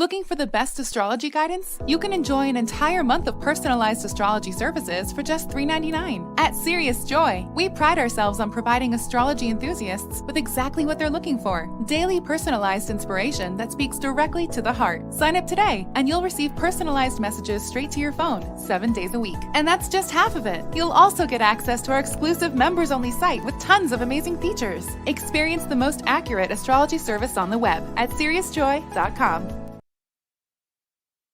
Looking for the best astrology guidance? You can enjoy an entire month of personalized astrology services for just $3.99. At Serious Joy, we pride ourselves on providing astrology enthusiasts with exactly what they're looking for. Daily personalized inspiration that speaks directly to the heart. Sign up today and you'll receive personalized messages straight to your phone 7 days a week. And that's just half of it. You'll also get access to our exclusive members-only site with tons of amazing features. Experience the most accurate astrology service on the web at SeriousJoy.com.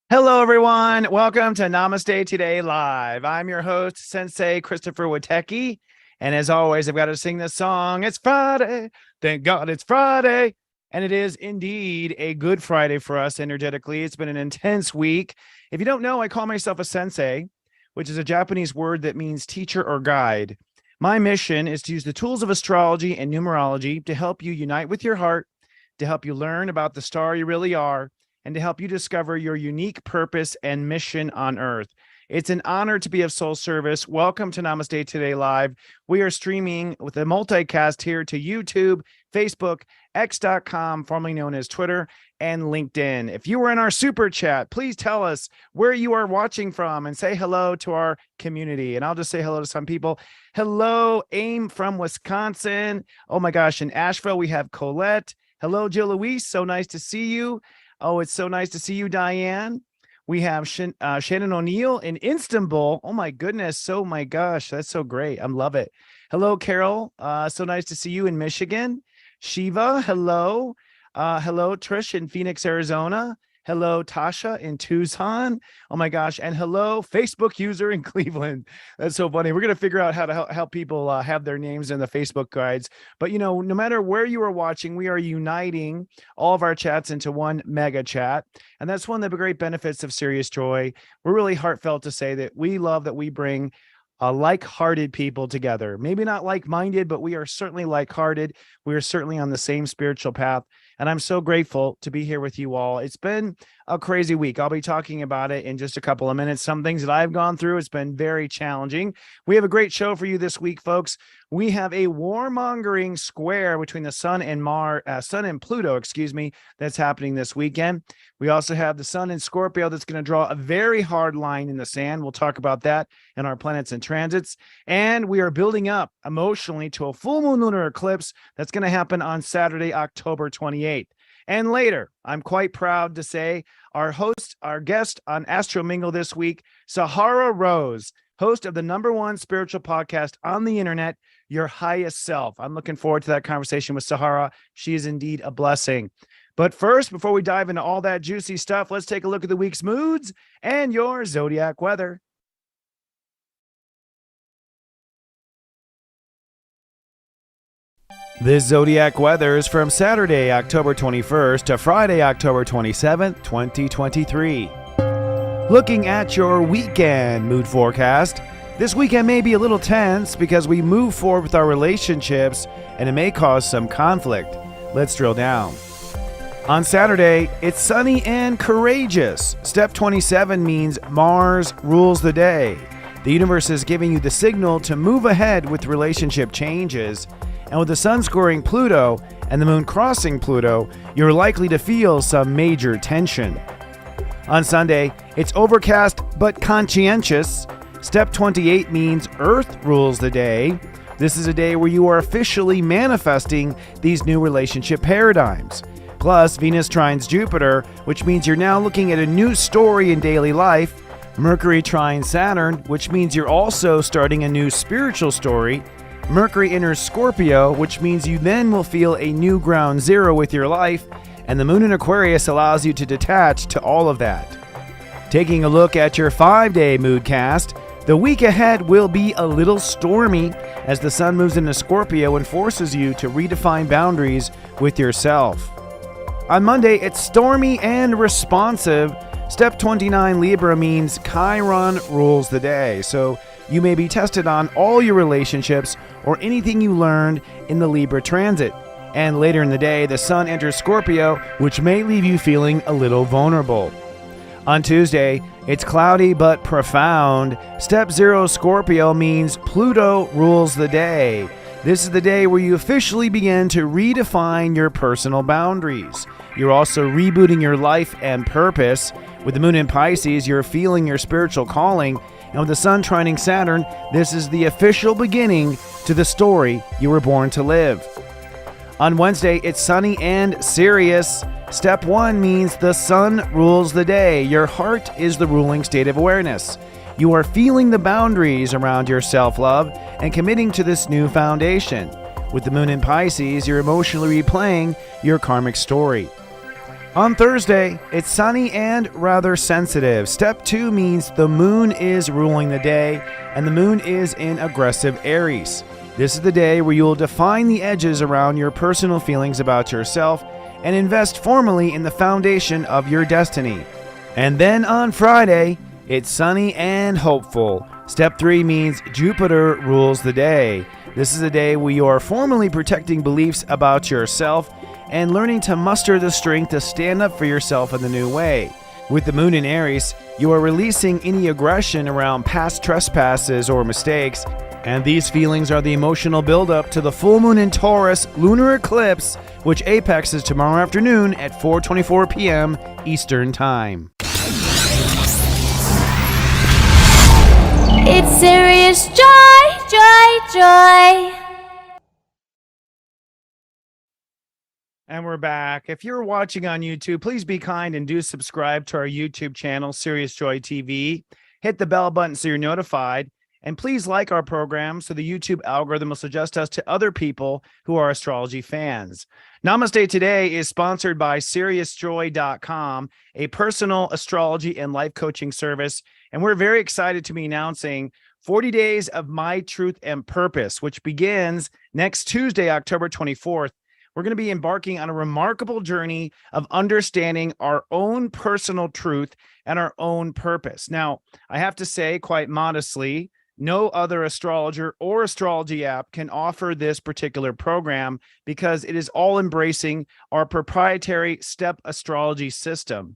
Hello, everyone. Welcome to Namaste Today Live. I'm your host, Sensei Christopher Witecki. And as always, I've got to sing this song. It's Friday. Thank God it's Friday. And it is indeed a good Friday for us energetically. It's been an intense week. If you don't know, I call myself a sensei, which is a Japanese word that means teacher or guide. My mission is to use the tools of astrology and numerology to help you unite with your heart, to help you learn about the star you really are, and to help you discover your unique purpose and mission on Earth. It's an honor to be of soul service. Welcome to Namaste Today Live. We are streaming with a multicast here to YouTube, Facebook, X.com, formerly known as Twitter, and LinkedIn. If you were in our super chat, please tell us where you are watching from and say hello to our community. And I'll just say hello to some people. Hello, Aim from Wisconsin. Oh my gosh, in Asheville, we have Colette. Hello, Jill Louise. So nice to see you. Oh, it's so nice to see you, Diane. We have Shannon O'Neill in Istanbul. Oh, my goodness. Oh, my gosh. That's so great. I love it. Hello, Carol. So nice to see you in Michigan. Shiva, hello. Hello, Trish in Phoenix, Arizona. Hello, Tasha in Tucson. Oh, my gosh. And hello, Facebook user in Cleveland. That's so funny. We're going to figure out how to help people have their names in the Facebook guides. But, you know, no matter where you are watching, we are uniting all of our chats into one mega chat. And that's one of the great benefits of Serious Joy. We're really heartfelt to say that we love that we bring like-hearted people together. Maybe not like-minded, but we are certainly like-hearted. We are certainly on the same spiritual path. And I'm so grateful to be here with you all. It's been a crazy week. I'll be talking about it in just a couple of minutes. Some things that I've gone through, it's been very challenging. We have a great show for you this week, folks. We have a warmongering square between the Sun and Pluto, that's happening this weekend. We also have the Sun in Scorpio that's going to draw a very hard line in the sand. We'll talk about that and our planets and transits. And we are building up emotionally to a full moon lunar eclipse that's going to happen on Saturday, October 28th. And later, I'm quite proud to say our guest on Astro Mingle this week, Sahara Rose, host of the #1 spiritual podcast on the internet, Your Highest Self. I'm looking forward to that conversation with Sahara. She is indeed a blessing. But first, before we dive into all that juicy stuff, let's take a look at the week's moods and your zodiac weather. This zodiac weather is from Saturday, October 21st to Friday, October 27th, 2023. Looking at your weekend mood forecast, this weekend may be a little tense because we move forward with our relationships and it may cause some conflict. Let's drill down. On Saturday, it's sunny and courageous. Step 27 means Mars rules the day. The universe is giving you the signal to move ahead with relationship changes. And with the sun scoring Pluto and the moon crossing Pluto, you're likely to feel some major tension. On Sunday, it's overcast but conscientious. Step 28 means Earth rules the day. This is a day where you are officially manifesting these new relationship paradigms. Plus, Venus trines Jupiter, which means you're now looking at a new story in daily life. Mercury trines Saturn, which means you're also starting a new spiritual story. Mercury enters Scorpio, which means you then will feel a new ground zero with your life, and the moon in Aquarius allows you to detach to all of that. Taking a look at your 5-day moodcast, the week ahead will be a little stormy as the sun moves into Scorpio and forces you to redefine boundaries with yourself. On Monday, it's stormy and responsive. Step 29 Libra means Chiron rules the day, so you may be tested on all your relationships or anything you learned in the Libra transit. And later in the day, the sun enters Scorpio, which may leave you feeling a little vulnerable. On Tuesday, it's cloudy but profound. Step 0 Scorpio means Pluto rules the day. This is the day where you officially begin to redefine your personal boundaries. You're also rebooting your life and purpose. With the moon in Pisces, you're feeling your spiritual calling. And with the sun trining Saturn, this is the official beginning to the story you were born to live. On Wednesday, it's sunny and serious. Step 1 means the sun rules the day. Your heart is the ruling state of awareness. You are feeling the boundaries around your self-love and committing to this new foundation. With the moon in Pisces, you're emotionally replaying your karmic story. On Thursday, it's sunny and rather sensitive. Step 2 means the moon is ruling the day, and the moon is in aggressive Aries. This is the day where you will define the edges around your personal feelings about yourself and invest formally in the foundation of your destiny. And then on Friday, it's sunny and hopeful. Step 3 means Jupiter rules the day. This is a day where you are formally protecting beliefs about yourself and learning to muster the strength to stand up for yourself in the new way. With the moon in Aries, you are releasing any aggression around past trespasses or mistakes, and these feelings are the emotional buildup to the full moon in Taurus lunar eclipse, which apexes tomorrow afternoon at 4:24 p.m. Eastern Time. It's serious joy, joy, joy. And we're back. If you're watching on YouTube, please be kind and do subscribe to our YouTube channel, Serious Joy TV. Hit the bell button so you're notified. And please like our program so the YouTube algorithm will suggest us to other people who are astrology fans. Namaste Today is sponsored by SeriousJoy.com, a personal astrology and life coaching service. And we're very excited to be announcing 40 Days of My Truth and Purpose, which begins next Tuesday, October 24th. We're going to be embarking on a remarkable journey of understanding our own personal truth and our own purpose. Now, I have to say quite modestly, no other astrologer or astrology app can offer this particular program because it is all embracing our proprietary step astrology system.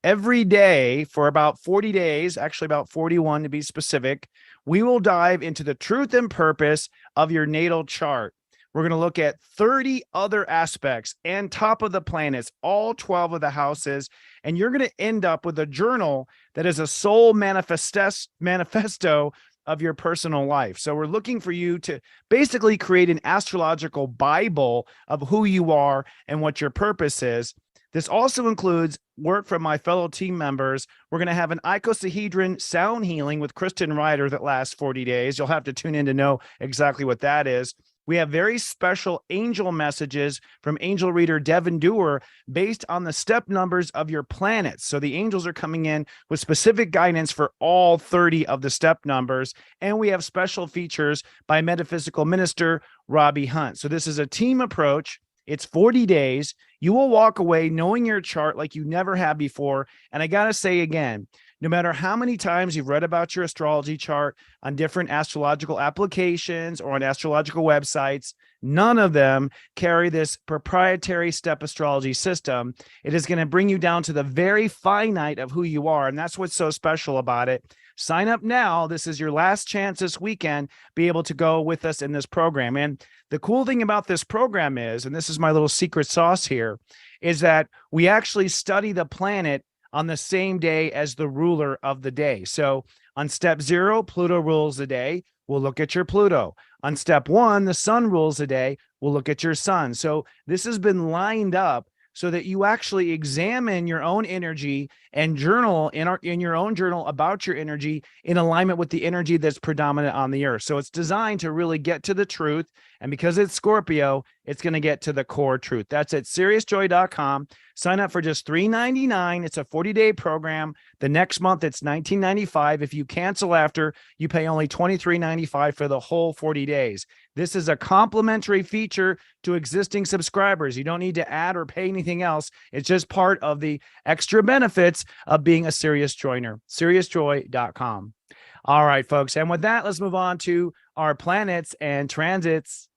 Every day for about 40 days, actually about 41 to be specific, we will dive into the truth and purpose of your natal chart. We're going to look at 30 other aspects and top of the planets, all 12 of the houses, and you're going to end up with a journal that is a soul manifesto of your personal life. So we're looking for you to basically create an astrological Bible of who you are and what your purpose is. This also includes work from my fellow team members. We're going to have an icosahedron sound healing with Kristen Ryder that lasts 40 days. You'll have to tune in to know exactly what that is. We have very special angel messages from angel reader Devin Dewar based on the step numbers of your planets. So the angels are coming in with specific guidance for all 30 of the step numbers. And we have special features by metaphysical minister Robbie Hunt. So this is a team approach. It's 40 days. You will walk away knowing your chart like you never have before. And I got to say again, no matter how many times you've read about your astrology chart on different astrological applications or on astrological websites, none of them carry this proprietary step astrology system. It is going to bring you down to the very finite of who you are. And that's what's so special about it. Sign up now. This is your last chance this weekend, be able to go with us in this program. And the cool thing about this program is, and this is my little secret sauce here, is that we actually study the planet on the same day as the ruler of the day. So on step 0, Pluto rules the day. We'll look at your Pluto. On step 1, the sun rules the day. We'll look at your sun. So this has been lined up so that you actually examine your own energy and journal in your own journal about your energy in alignment with the energy that's predominant on the earth. So it's designed to really get to the truth. And because it's Scorpio, it's going to get to the core truth. That's at SeriousJoy.com. Sign up for just $3.99. It's a 40-day program. The next month, it's $19.95. If you cancel after, you pay only $23.95 for the whole 40 days. This is a complimentary feature to existing subscribers. You don't need to add or pay anything else. It's just part of the extra benefits of being a Serious Joiner. SeriousJoy.com. All right, folks. And with that, let's move on to our planets and transits.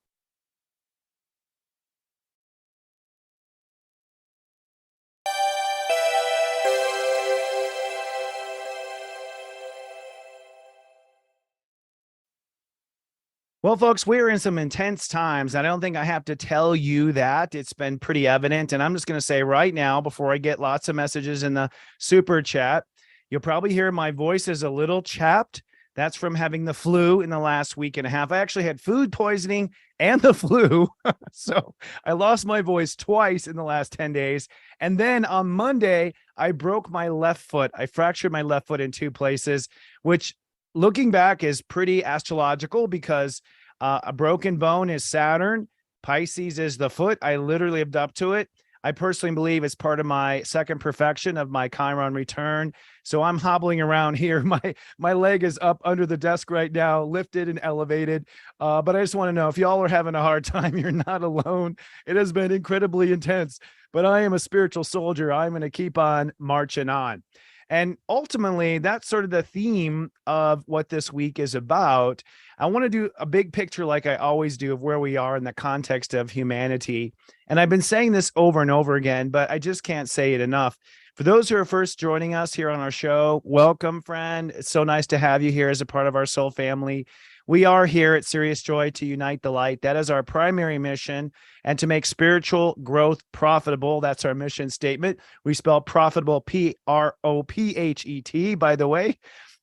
Well, folks, we're in some intense times. I don't think I have to tell you that. It's been pretty evident. And I'm just going to say right now, before I get lots of messages in the super chat, you'll probably hear my voice is a little chapped. That's from having the flu in the last week and a half. I actually had food poisoning and the flu. So I lost my voice twice in the last 10 days. And then on Monday, I broke my left foot. I fractured my left foot in two places, which looking back is pretty astrological because a broken bone is Saturn. Pisces is the foot. I literally lived up to it. I personally believe it's part of my second perfection of my Chiron return. So I'm hobbling around here. My leg is up under the desk right now, lifted and elevated. But I just want to know if y'all are having a hard time, you're not alone. It has been incredibly intense, but I am a spiritual soldier. I'm going to keep on marching on. And ultimately, that's sort of the theme of what this week is about. I want to do a big picture like I always do of where we are in the context of humanity. And I've been saying this over and over again, but I just can't say it enough. For those who are first joining us here on our show, welcome, friend. It's so nice to have you here as a part of our soul family. We are here at Serious Joy to unite the light. That is our primary mission, and to make spiritual growth profitable. That's our mission statement. We spell profitable Prophet, by the way.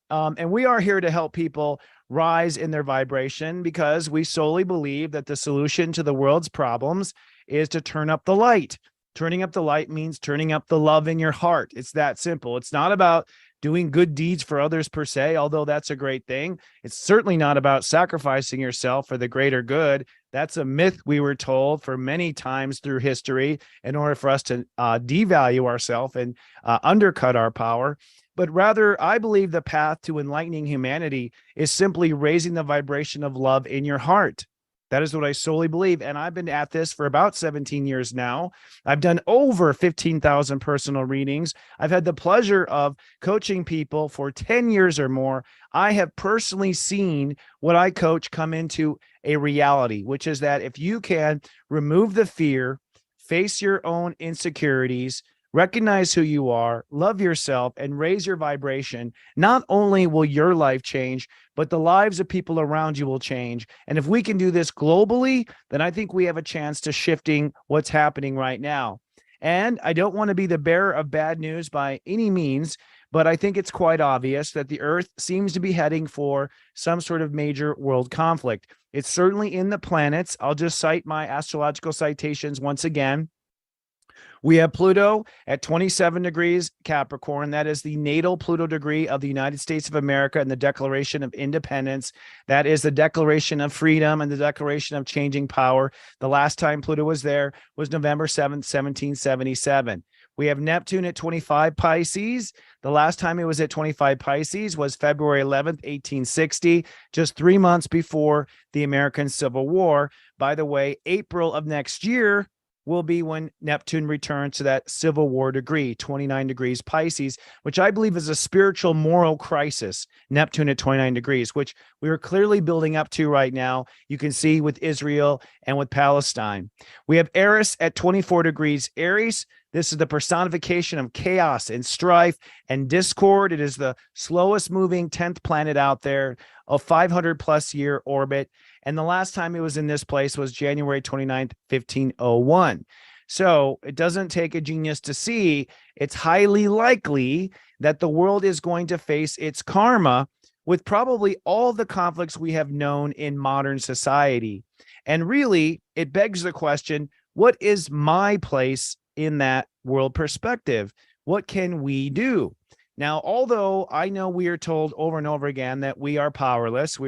And we are here to help people rise in their vibration because we solely believe that the solution to the world's problems is to turn up the light. Turning up the light means turning up the love in your heart. It's that simple. It's not about doing good deeds for others per se, although that's a great thing. It's certainly not about sacrificing yourself for the greater good. That's a myth we were told for many times through history in order for us to devalue ourselves and undercut our power. But rather, I believe the path to enlightening humanity is simply raising the vibration of love in your heart. That is what I solely believe. And I've been at this for about 17 years now. I've done over 15,000 personal readings. I've had the pleasure of coaching people for 10 years or more. I have personally seen what I coach come into a reality, which is that if you can remove the fear, face your own insecurities, recognize who you are, love yourself, and raise your vibration, not only will your life change, but the lives of people around you will change. And if we can do this globally, then I think we have a chance to shifting what's happening right now. And I don't want to be the bearer of bad news by any means, but I think it's quite obvious that the Earth seems to be heading for some sort of major world conflict. It's certainly in the planets. I'll just cite my astrological citations once again. We have Pluto at 27 degrees Capricorn. That is the natal Pluto degree of the United States of America and the Declaration of Independence. That is the Declaration of Freedom and the Declaration of Changing Power. The last time Pluto was there was November 7th, 1777. We have Neptune at 25 Pisces. The last time it was at 25 Pisces was February 11th, 1860, just 3 months before the American Civil War. By the way, April of next year will be when Neptune returns to that Civil War degree, 29 degrees Pisces, which I believe is a spiritual moral crisis, Neptune at 29 degrees, which we are clearly building up to right now. You can see with Israel and with Palestine. We have Eris at 24 degrees Aries. This is the personification of chaos and strife and discord. It is the slowest moving 10th planet out there, a 500 plus year orbit. And the last time it was in this place was January 29th, 1501. So it doesn't take a genius to see it's highly likely that the world is going to face its karma with probably all the conflicts we have known in modern society. And really, it begs the question, what is my place in that world perspective? What can we do? Now, although I know we are told over and over again that we are powerless,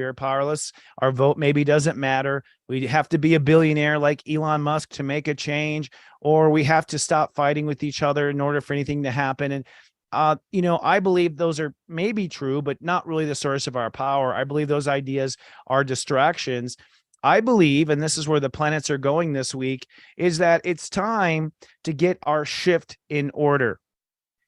our vote maybe doesn't matter. We have to be a billionaire like Elon Musk to make a change, or we have to stop fighting with each other in order for anything to happen. And, I believe those are maybe true, but not really the source of our power. I believe those ideas are distractions. I believe, and this is where the planets are going this week, is that it's time to get our shift in order.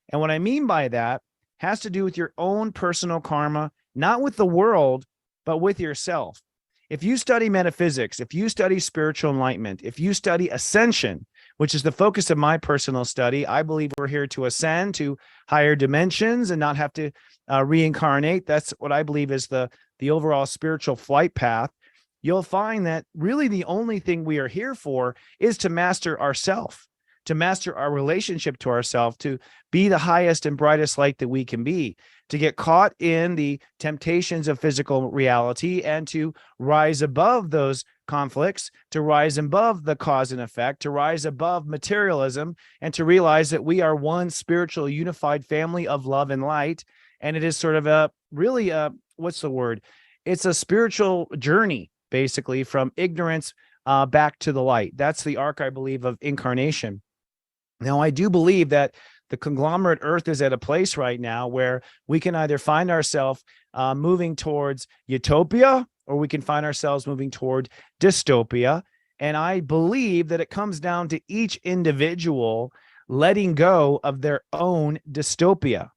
And what I mean by that has to do with your own personal karma, not with the world, but with yourself. If you study metaphysics, if you study spiritual enlightenment, if you study ascension, which is the focus of my personal study, I believe we're here to ascend to higher dimensions and not have to reincarnate. That's what I believe is the overall spiritual flight path. you'll find that really the only thing we are here for is to master ourself, to master our relationship to ourself, to be the highest and brightest light that we can be, to get caught in the temptations of physical reality and to rise above those conflicts, to rise above the cause and effect, to rise above materialism, and to realize that we are one spiritual unified family of love and light. And it is sort of a really what's the word? It's a spiritual journey, basically, from ignorance back to the light. That's the arc, I believe, of incarnation. Now, I do believe that the conglomerate Earth is at a place right now where we can either find ourselves moving towards utopia, or we can find ourselves moving toward dystopia. And I believe that it comes down to each individual letting go of their own dystopia.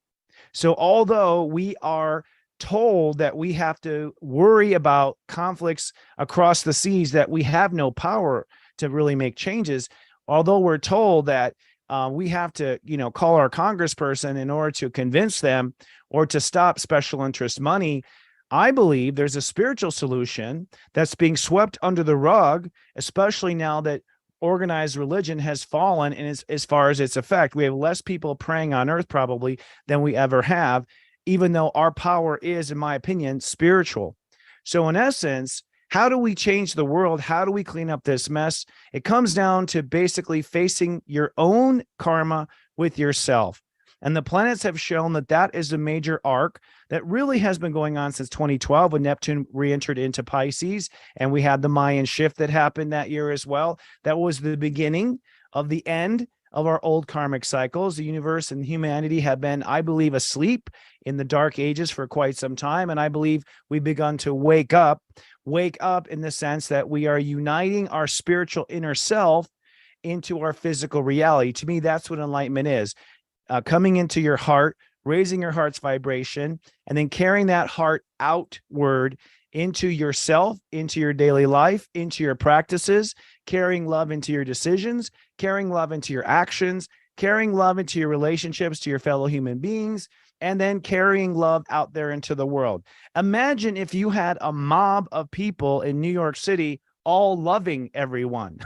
So although we are told that we have to worry about conflicts across the seas, that we have no power to really make changes, although we're told that we have to, call our congressperson in order to convince them or to stop special interest money, I believe there's a spiritual solution that's being swept under the rug, especially now that organized religion has fallen in as far as its effect. We have less people praying on earth probably than we ever have, even though our power is, in my opinion, spiritual. So in essence, how do we change the world? How do we clean up this mess? It comes down to basically facing your own karma with yourself. And the planets have shown that that is a major arc that really has been going on since 2012 when Neptune re-entered into Pisces. And we had the Mayan shift that happened that year as well. That was the beginning of the end of our old karmic cycles. The universe and humanity have been, I believe, asleep in the dark ages for quite some time. And I believe we've begun to wake up in the sense that we are uniting our spiritual inner self into our physical reality. To me, that's what enlightenment is. Coming into your heart, raising your heart's vibration, and then carrying that heart outward into yourself, into your daily life, into your practices, carrying love into your decisions, carrying love into your actions, carrying love into your relationships to your fellow human beings, and then carrying love out there into the world. Imagine if you had a mob of people in New York City all loving everyone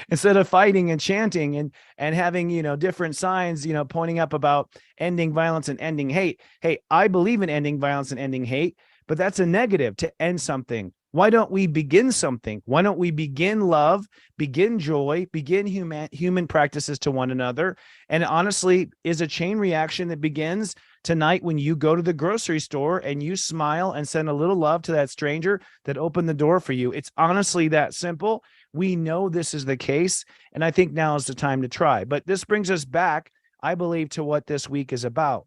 instead of fighting and chanting and having, different signs, pointing up about ending violence and ending hate. Hey, I believe in ending violence and ending hate, but that's a negative to end something. Why don't we begin something? Why don't we begin love, begin joy, begin human practices to one another? And it honestly is a chain reaction that begins tonight when you go to the grocery store and you smile and send a little love to that stranger that opened the door for you. It's honestly that simple. We know this is the case, and I think now is the time to try. But this brings us back, I believe, to what this week is about.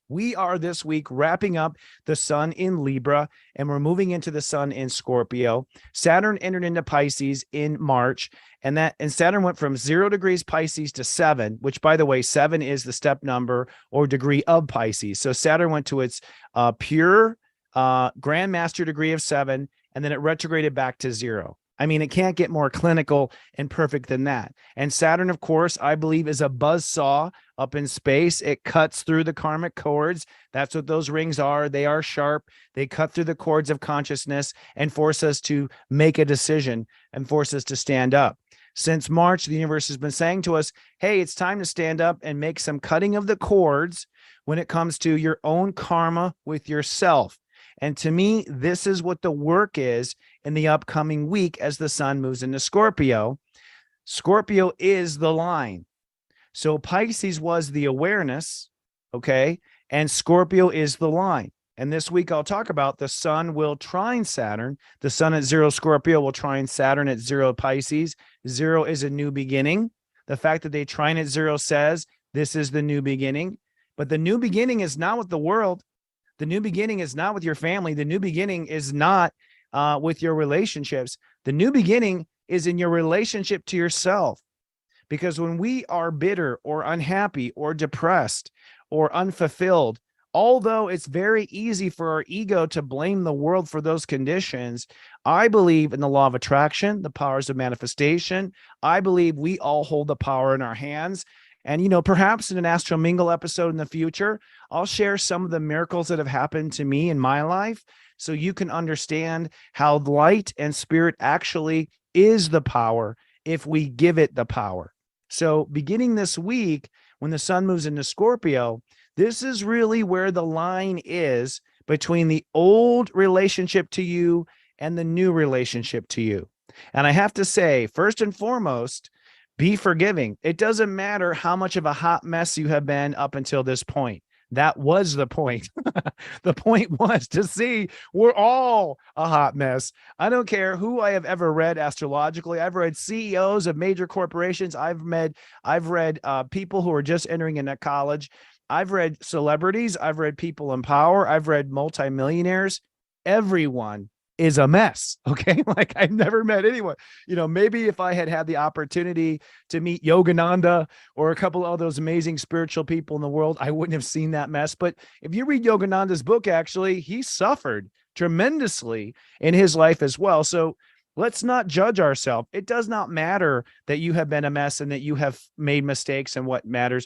We are this week wrapping up the sun in Libra, and we're moving into the sun in Scorpio. Saturn entered into Pisces in March, and Saturn went from 0 degrees Pisces to 7, which, by the way, 7 is the step number or degree of Pisces. So Saturn went to its pure grandmaster degree of 7, and then it retrograded back to 0. I mean, it can't get more clinical and perfect than that. And Saturn, of course, I believe is a buzzsaw up in space. It cuts through the karmic cords. That's what those rings are. They are sharp. They cut through the cords of consciousness and force us to make a decision and force us to stand up. Since March, the universe has been saying to us, hey, it's time to stand up and make some cutting of the cords when it comes to your own karma with yourself. And to me, this is what the work is in the upcoming week as the sun moves into Scorpio. Scorpio is the line. So Pisces was the awareness, okay? And Scorpio is the line. And this week I'll talk about the sun will trine Saturn. The sun at 0 Scorpio will trine Saturn at 0 Pisces. 0 is a new beginning. The fact that they trine at 0 says this is the new beginning. But the new beginning is not with the world. The new beginning is not with your family. The new beginning is not with your relationships. The new beginning is in your relationship to yourself. Because when we are bitter or unhappy or depressed or unfulfilled, although it's very easy for our ego to blame the world for those conditions, I believe in the law of attraction, the powers of manifestation. I believe we all hold the power in our hands. And, perhaps in an Astro Mingle episode in the future, I'll share some of the miracles that have happened to me in my life so you can understand how light and spirit actually is the power if we give it the power. So beginning this week, when the sun moves into Scorpio, this is really where the line is between the old relationship to you and the new relationship to you. And I have to say, first and foremost, be forgiving. It doesn't matter how much of a hot mess you have been up until this point. That was the point. The point was to see we're all a hot mess. I don't care who I have ever read astrologically. I've read CEOs of major corporations. I've read people who are just entering into college. I've read celebrities. I've read people in power. I've read multimillionaires. Everyone is a mess. Okay. Like I've never met anyone, maybe if I had the opportunity to meet Yogananda or a couple of those amazing spiritual people in the world, I wouldn't have seen that mess. But if you read Yogananda's book, actually, he suffered tremendously in his life as well. So let's not judge ourselves. It does not matter that you have been a mess and that you have made mistakes. And what matters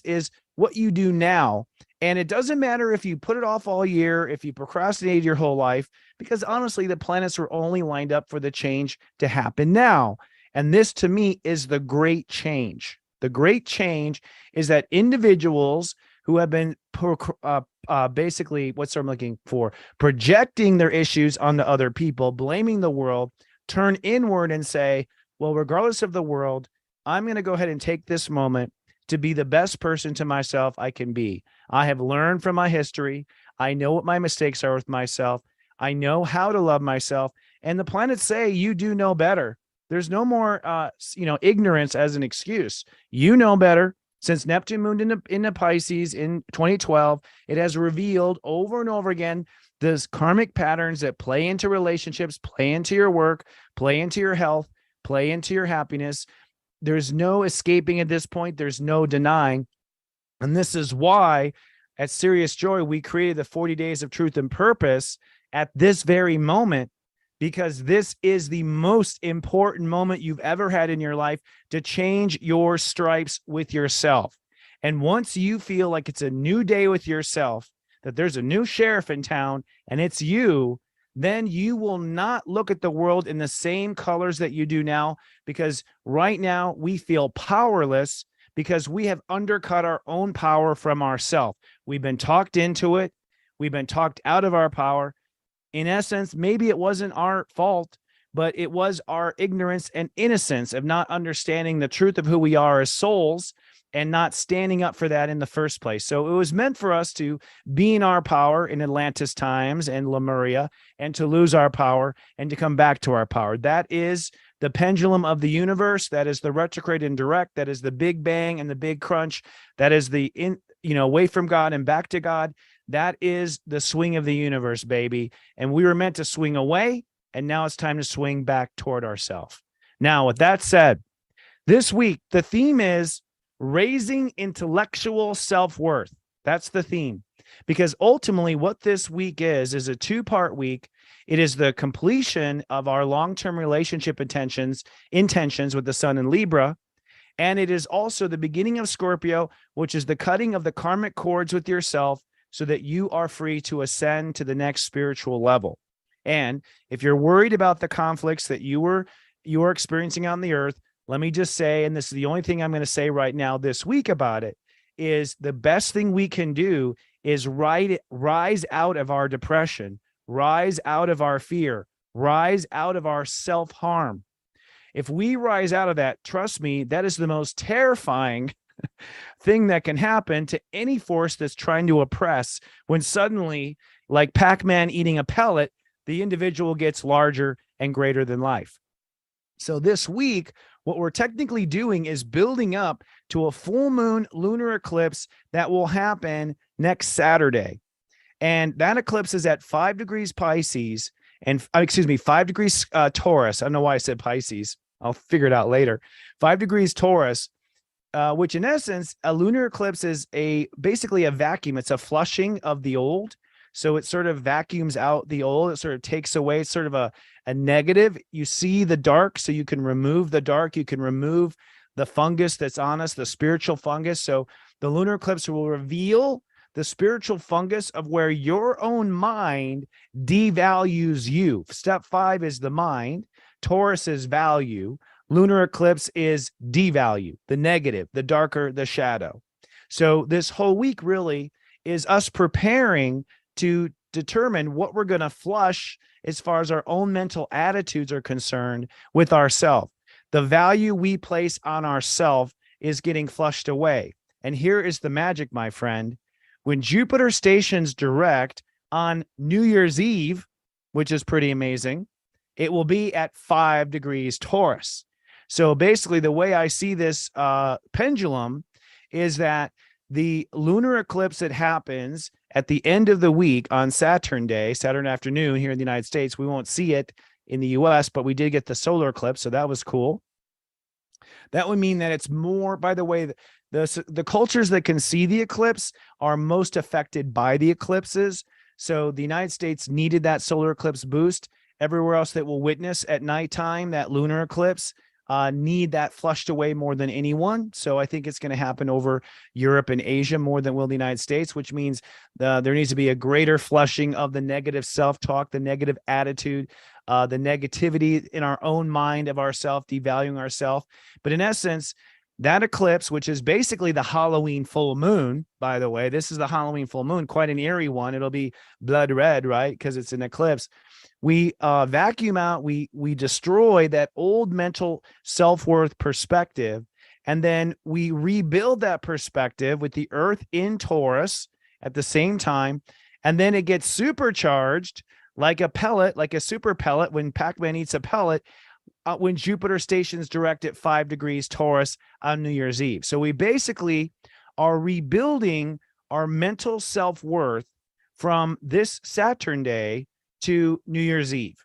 is what you do now. And it doesn't matter if you put it off all year, if you procrastinated your whole life, because honestly, the planets were only lined up for the change to happen now. And this to me is the great change. The great change is that individuals who have been basically, what's I'm looking for, projecting their issues onto other people, blaming the world, turn inward and say, well, regardless of the world, I'm going to go ahead and take this moment to be the best person to myself I can be. I have learned from my history. I know what my mistakes are with myself. I know how to love myself. And the planets say you do know better. There's no more, ignorance as an excuse. You know better. Since Neptune moved into Pisces in 2012, it has revealed over and over again those karmic patterns that play into relationships, play into your work, play into your health, play into your happiness. There's no escaping at this point. There's no denying. And this is why at Serious Joy, we created the 40 Days of Truth and Purpose at this very moment, because this is the most important moment you've ever had in your life to change your stripes with yourself. And once you feel like it's a new day with yourself, that there's a new sheriff in town and it's you, then you will not look at the world in the same colors that you do now, because right now we feel powerless because we have undercut our own power from ourselves. We've been talked into it. We've been talked out of our power. In essence, maybe it wasn't our fault, but it was our ignorance and innocence of not understanding the truth of who we are as souls and not standing up for that in the first place. So it was meant for us to be in our power in Atlantis times and Lemuria, and to lose our power and to come back to our power. That is the pendulum of the universe. That is the retrograde and direct. That is the big bang and the big crunch. That is the away from God and back to God. That is the swing of the universe, baby. And we were meant to swing away, and now it's time to swing back toward ourselves. Now, with that said, this week, the theme is raising intellectual self-worth. That's the theme. Because ultimately what this week is a two-part week. It is the completion of our long-term relationship intentions with the sun in Libra. And it is also the beginning of Scorpio, which is the cutting of the karmic cords with yourself so that you are free to ascend to the next spiritual level. And if you're worried about the conflicts that you are experiencing on the earth, let me just say, and this is the only thing I'm going to say right now this week about it, is the best thing we can do is rise out of our depression, rise out of our fear, rise out of our self-harm. If we rise out of that, trust me, that is the most terrifying thing that can happen to any force that's trying to oppress, when suddenly, like Pac-Man eating a pellet, the individual gets larger and greater than life. So this week, what we're technically doing is building up to a full moon lunar eclipse that will happen next Saturday. And that eclipse is at 5 degrees Pisces and 5 degrees Taurus. I don't know why I said Pisces. I'll figure it out later. 5 degrees Taurus, which in essence, a lunar eclipse is basically a vacuum. It's a flushing of the old. So it sort of vacuums out the old. It sort of takes away, sort of a negative. You see the dark, so you can remove the dark. You can remove the fungus that's on us, the spiritual fungus. So the lunar eclipse will reveal the spiritual fungus of where your own mind devalues you. Step 5 is the mind. Taurus is value. Lunar eclipse is devalue, the negative, the darker, the shadow. So this whole week really is us preparing to determine what we're going to flush as far as our own mental attitudes are concerned with ourself. The value we place on ourself is getting flushed away. And here is the magic, my friend. When Jupiter stations direct on New Year's Eve, which is pretty amazing, it will be at 5 degrees Taurus. So basically, the way I see this pendulum is that the lunar eclipse that happens at the end of the week on Saturn Day, Saturn afternoon here in the United States, we won't see it in the US, but we did get the solar eclipse, so that was cool. That would mean that it's more, by the way, the cultures that can see the eclipse are most affected by the eclipses. So the United States needed that solar eclipse boost. Everywhere else that will witness at nighttime that lunar eclipse need that flushed away more than anyone. So I think it's going to happen over Europe and Asia more than will the United States, which means there needs to be a greater flushing of the negative self-talk, the negative attitude, the negativity in our own mind of ourselves, devaluing ourselves. But in essence, that eclipse, which is basically the Halloween full moon, by the way, this is the Halloween full moon, quite an eerie one. It'll be blood red, right? Because it's an eclipse. We vacuum out, we destroy that old mental self-worth perspective, and then we rebuild that perspective with the Earth in Taurus at the same time, and then it gets supercharged like a pellet, like a super pellet when Pac-Man eats a pellet, when Jupiter stations direct at 5 degrees Taurus on New Year's Eve. So we basically are rebuilding our mental self-worth from this Saturn day to New Year's Eve.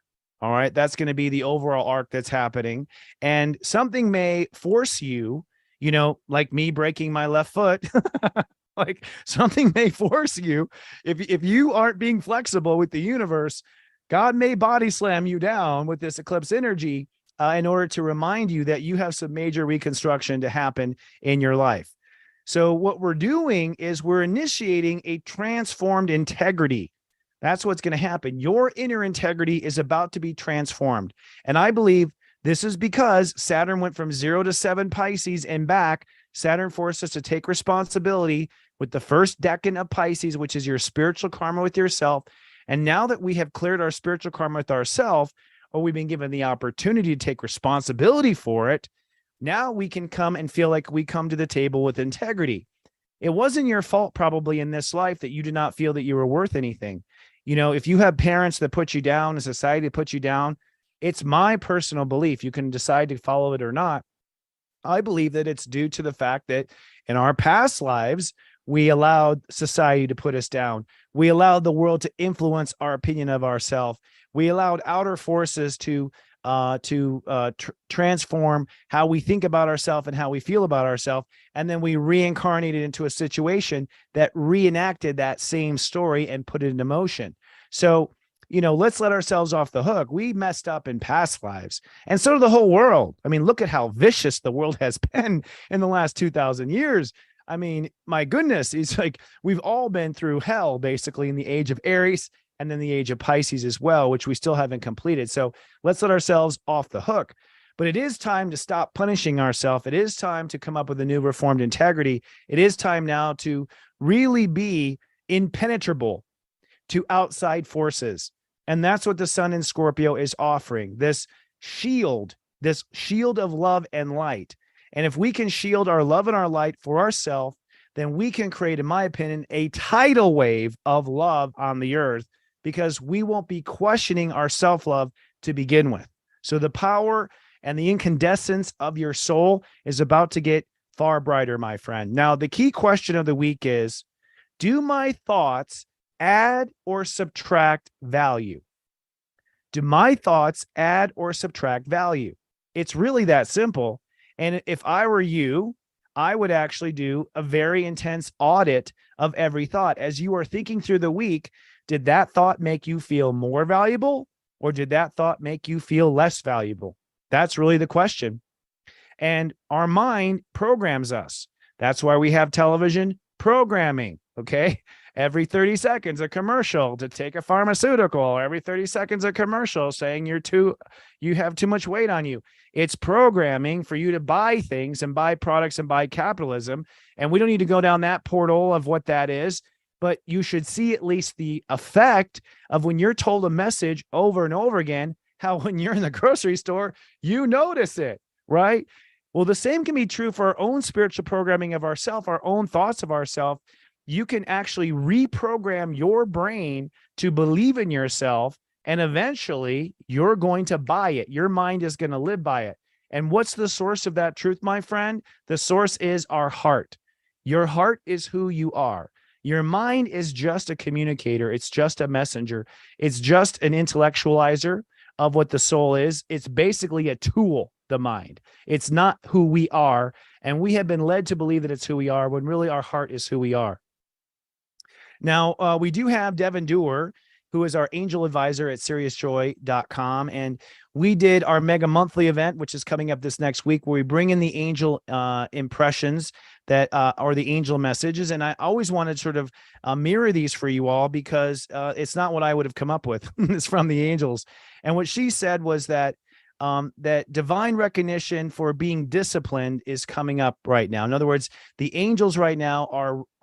All right. That's going to be the overall arc that's happening. And something may force you, like me breaking my left foot, like something may force you. If you aren't being flexible with the universe, God may body slam you down with this eclipse energy in order to remind you that you have some major reconstruction to happen in your life. So what we're doing is we're initiating a transformed integrity. That's what's going to happen. Your inner integrity is about to be transformed. And I believe this is because Saturn went from 0 to 7 Pisces and back. Saturn forced us to take responsibility with the first decan of Pisces, which is your spiritual karma with yourself. And now that we have cleared our spiritual karma with ourselves, or we've been given the opportunity to take responsibility for it, now we can come and feel like we come to the table with integrity. It wasn't your fault probably in this life that you did not feel that you were worth anything. If you have parents that put you down, a society that puts you down, it's my personal belief. You can decide to follow it or not. I believe that it's due to the fact that in our past lives, we allowed society to put us down. We allowed the world to influence our opinion of ourselves. We allowed outer forces to transform how we think about ourselves and how we feel about ourselves. And then we reincarnated into a situation that reenacted that same story and put it into motion. So, let's let ourselves off the hook. We messed up in past lives, and so did the whole world. I mean, look at how vicious the world has been in the last 2,000 years. I mean, my goodness, it's like we've all been through hell, basically, in the age of Aries and then the age of Pisces as well, which we still haven't completed. So let's let ourselves off the hook. But it is time to stop punishing ourselves. It is time to come up with a new reformed integrity. It is time now to really be impenetrable to outside forces. And that's what the sun in Scorpio is offering, this shield of love and light. And if we can shield our love and our light for ourselves, then we can create, in my opinion, a tidal wave of love on the earth, because we won't be questioning our self-love to begin with. So the power and the incandescence of your soul is about to get far brighter, my friend. Now, the key question of the week is, do my thoughts add or subtract value? Do my thoughts add or subtract value? It's really that simple. And if I were you, I would actually do a very intense audit of every thought. As you are thinking through the week, did that thought make you feel more valuable, or did that thought make you feel less valuable? That's really the question. And our mind programs us. That's why we have television programming. Okay. Every 30 seconds, a commercial to take a pharmaceutical. Every 30 seconds, a commercial saying you have too much weight on you. It's programming for you to buy things and buy products and buy capitalism. And we don't need to go down that portal of what that is, but you should see at least the effect of when you're told a message over and over again, how when you're in the grocery store, you notice it, right? Well, the same can be true for our own spiritual programming of ourself, our own thoughts of ourself. You can actually reprogram your brain to believe in yourself, and eventually you're going to buy it. Your mind is going to live by it. And what's the source of that truth, my friend? The source is our heart. Your heart is who you are. Your mind is just a communicator. It's just a messenger. It's just an intellectualizer of what the soul is. It's basically a tool, the mind. It's not who we are. And we have been led to believe that it's who we are when really our heart is who we are. Now, we do have Devin Dewar, who is our angel advisor at SeriousJoy.com. And we did our mega monthly event, which is coming up this next week, where we bring in the angel impressions that are the angel messages. And I always wanted to sort of mirror these for you all, because it's not what I would have come up with. It's from the angels. And what she said was that that divine recognition for being disciplined is coming up right now. In other words, the angels right now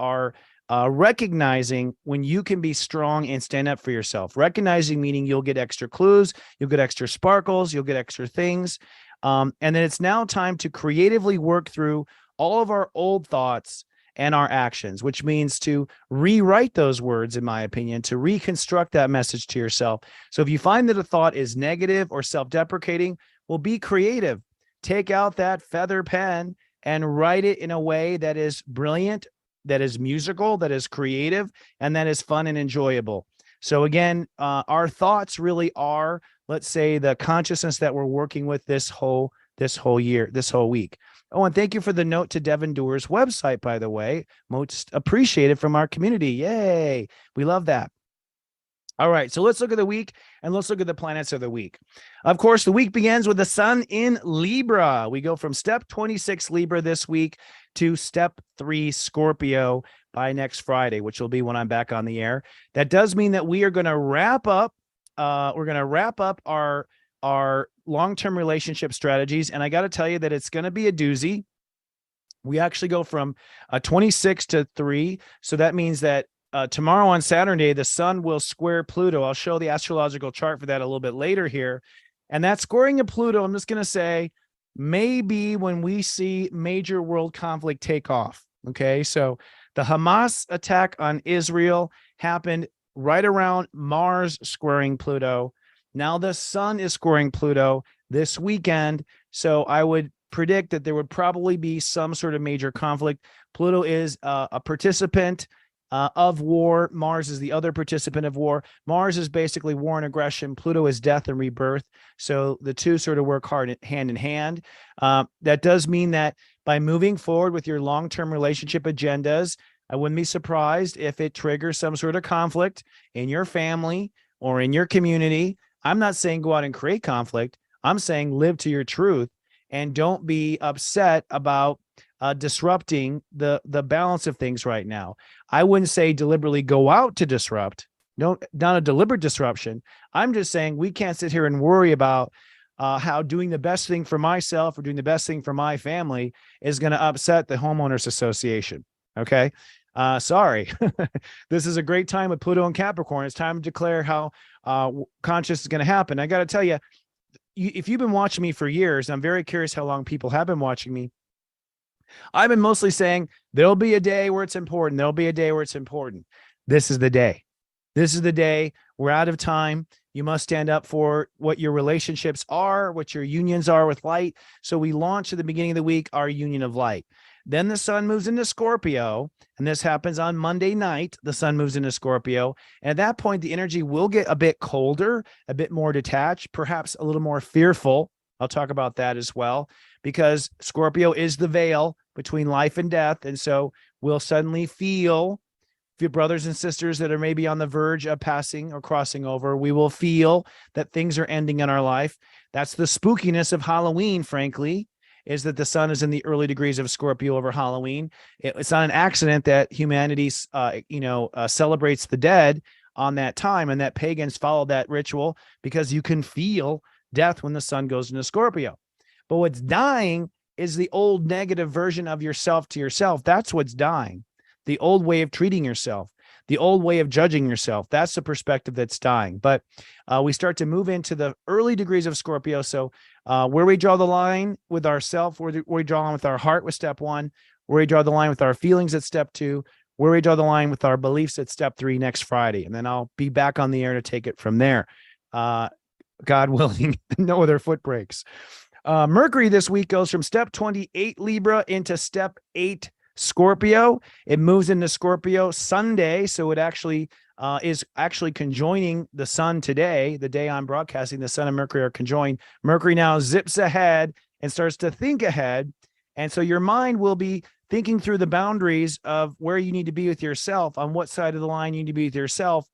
are recognizing when you can be strong and stand up for yourself. Recognizing meaning you'll get extra clues, you'll get extra sparkles, you'll get extra things. And then it's now time to creatively work through all of our old thoughts and our actions, which means to rewrite those words, in my opinion, to reconstruct that message to yourself. So if you find that a thought is negative or self-deprecating, well, be creative. Take out that feather pen and write it in a way that is brilliant, that is musical, that is creative, and that is fun and enjoyable. So again, our thoughts really are, let's say, the consciousness that we're working with this whole year, this whole week. Oh, and thank you for the note to Devin Dewar's website, by the way. Most appreciated from our community. Yay. We love that. All right, so let's look at the week, and let's look at the planets of the week. Of course, the week begins with the sun in Libra. We go from step 26 Libra this week to step 3 Scorpio by next Friday, which will be when I'm back on the air. That does mean that we are going to wrap up. We're going to wrap up our long-term relationship strategies, and I got to tell you that it's going to be a doozy. We actually go from 26 to 3, so that means that tomorrow on Saturday, the sun will square Pluto. I'll show the astrological chart for that a little bit later here. And that squaring of Pluto, I'm just going to say, maybe when we see major world conflict take off. Okay, so the Hamas attack on Israel happened right around Mars squaring Pluto. Now the sun is squaring Pluto this weekend. So I would predict that there would probably be some sort of major conflict. Pluto is a participant of war. Mars is the other participant of war. Mars is basically war and aggression. Pluto is death and rebirth. So the two sort of work hand in hand. That does mean that by moving forward with your long-term relationship agendas, I wouldn't be surprised if it triggers some sort of conflict in your family or in your community. I'm not saying go out and create conflict. I'm saying live to your truth and don't be upset about disrupting the balance of things right now. I wouldn't say deliberately go out to disrupt. No, not a deliberate disruption. I'm just saying we can't sit here and worry about how doing the best thing for myself or doing the best thing for my family is going to upset the homeowners association. Okay. Sorry. This is a great time with Pluto and Capricorn. It's time to declare how conscious is going to happen. I got to tell you, if you've been watching me for years, I'm very curious how long people have been watching me. I've been mostly saying there'll be a day where it's important. There'll be a day where it's important. This is the day. This is the day. We're out of time. You must stand up for what your relationships are, what your unions are with light. So we launch at the beginning of the week our union of light. Then the sun moves into Scorpio, and this happens on Monday night. The sun moves into Scorpio. And at that point, the energy will get a bit colder, a bit more detached, perhaps a little more fearful. I'll talk about that as well, because Scorpio is the veil between life and death. And so we'll suddenly feel brothers and sisters that are maybe on the verge of passing or crossing over. We will feel that things are ending in our life. That's the spookiness of Halloween, frankly, is that the sun is in the early degrees of Scorpio over Halloween. It's not an accident that humanity, celebrates the dead on that time, and that pagans follow that ritual because you can feel death when the sun goes into Scorpio. But what's dying is the old negative version of yourself to yourself. That's what's dying. The old way of treating yourself, the old way of judging yourself. That's the perspective that's dying. But we start to move into the early degrees of Scorpio. So where we draw the line with ourself, where we draw on with our heart with step 1, where we draw the line with our feelings at step 2, where we draw the line with our beliefs at step 3 next Friday. And then I'll be back on the air to take it from there. God willing, no other foot breaks. Mercury this week goes from step 28 Libra into step 8 Scorpio. It moves into Scorpio Sunday. So it actually is actually conjoining the sun today. The day I'm broadcasting, the sun and Mercury are conjoined. Mercury now zips ahead and starts to think ahead. And so your mind will be thinking through the boundaries of where you need to be with yourself, on what side of the line you need to be with yourself.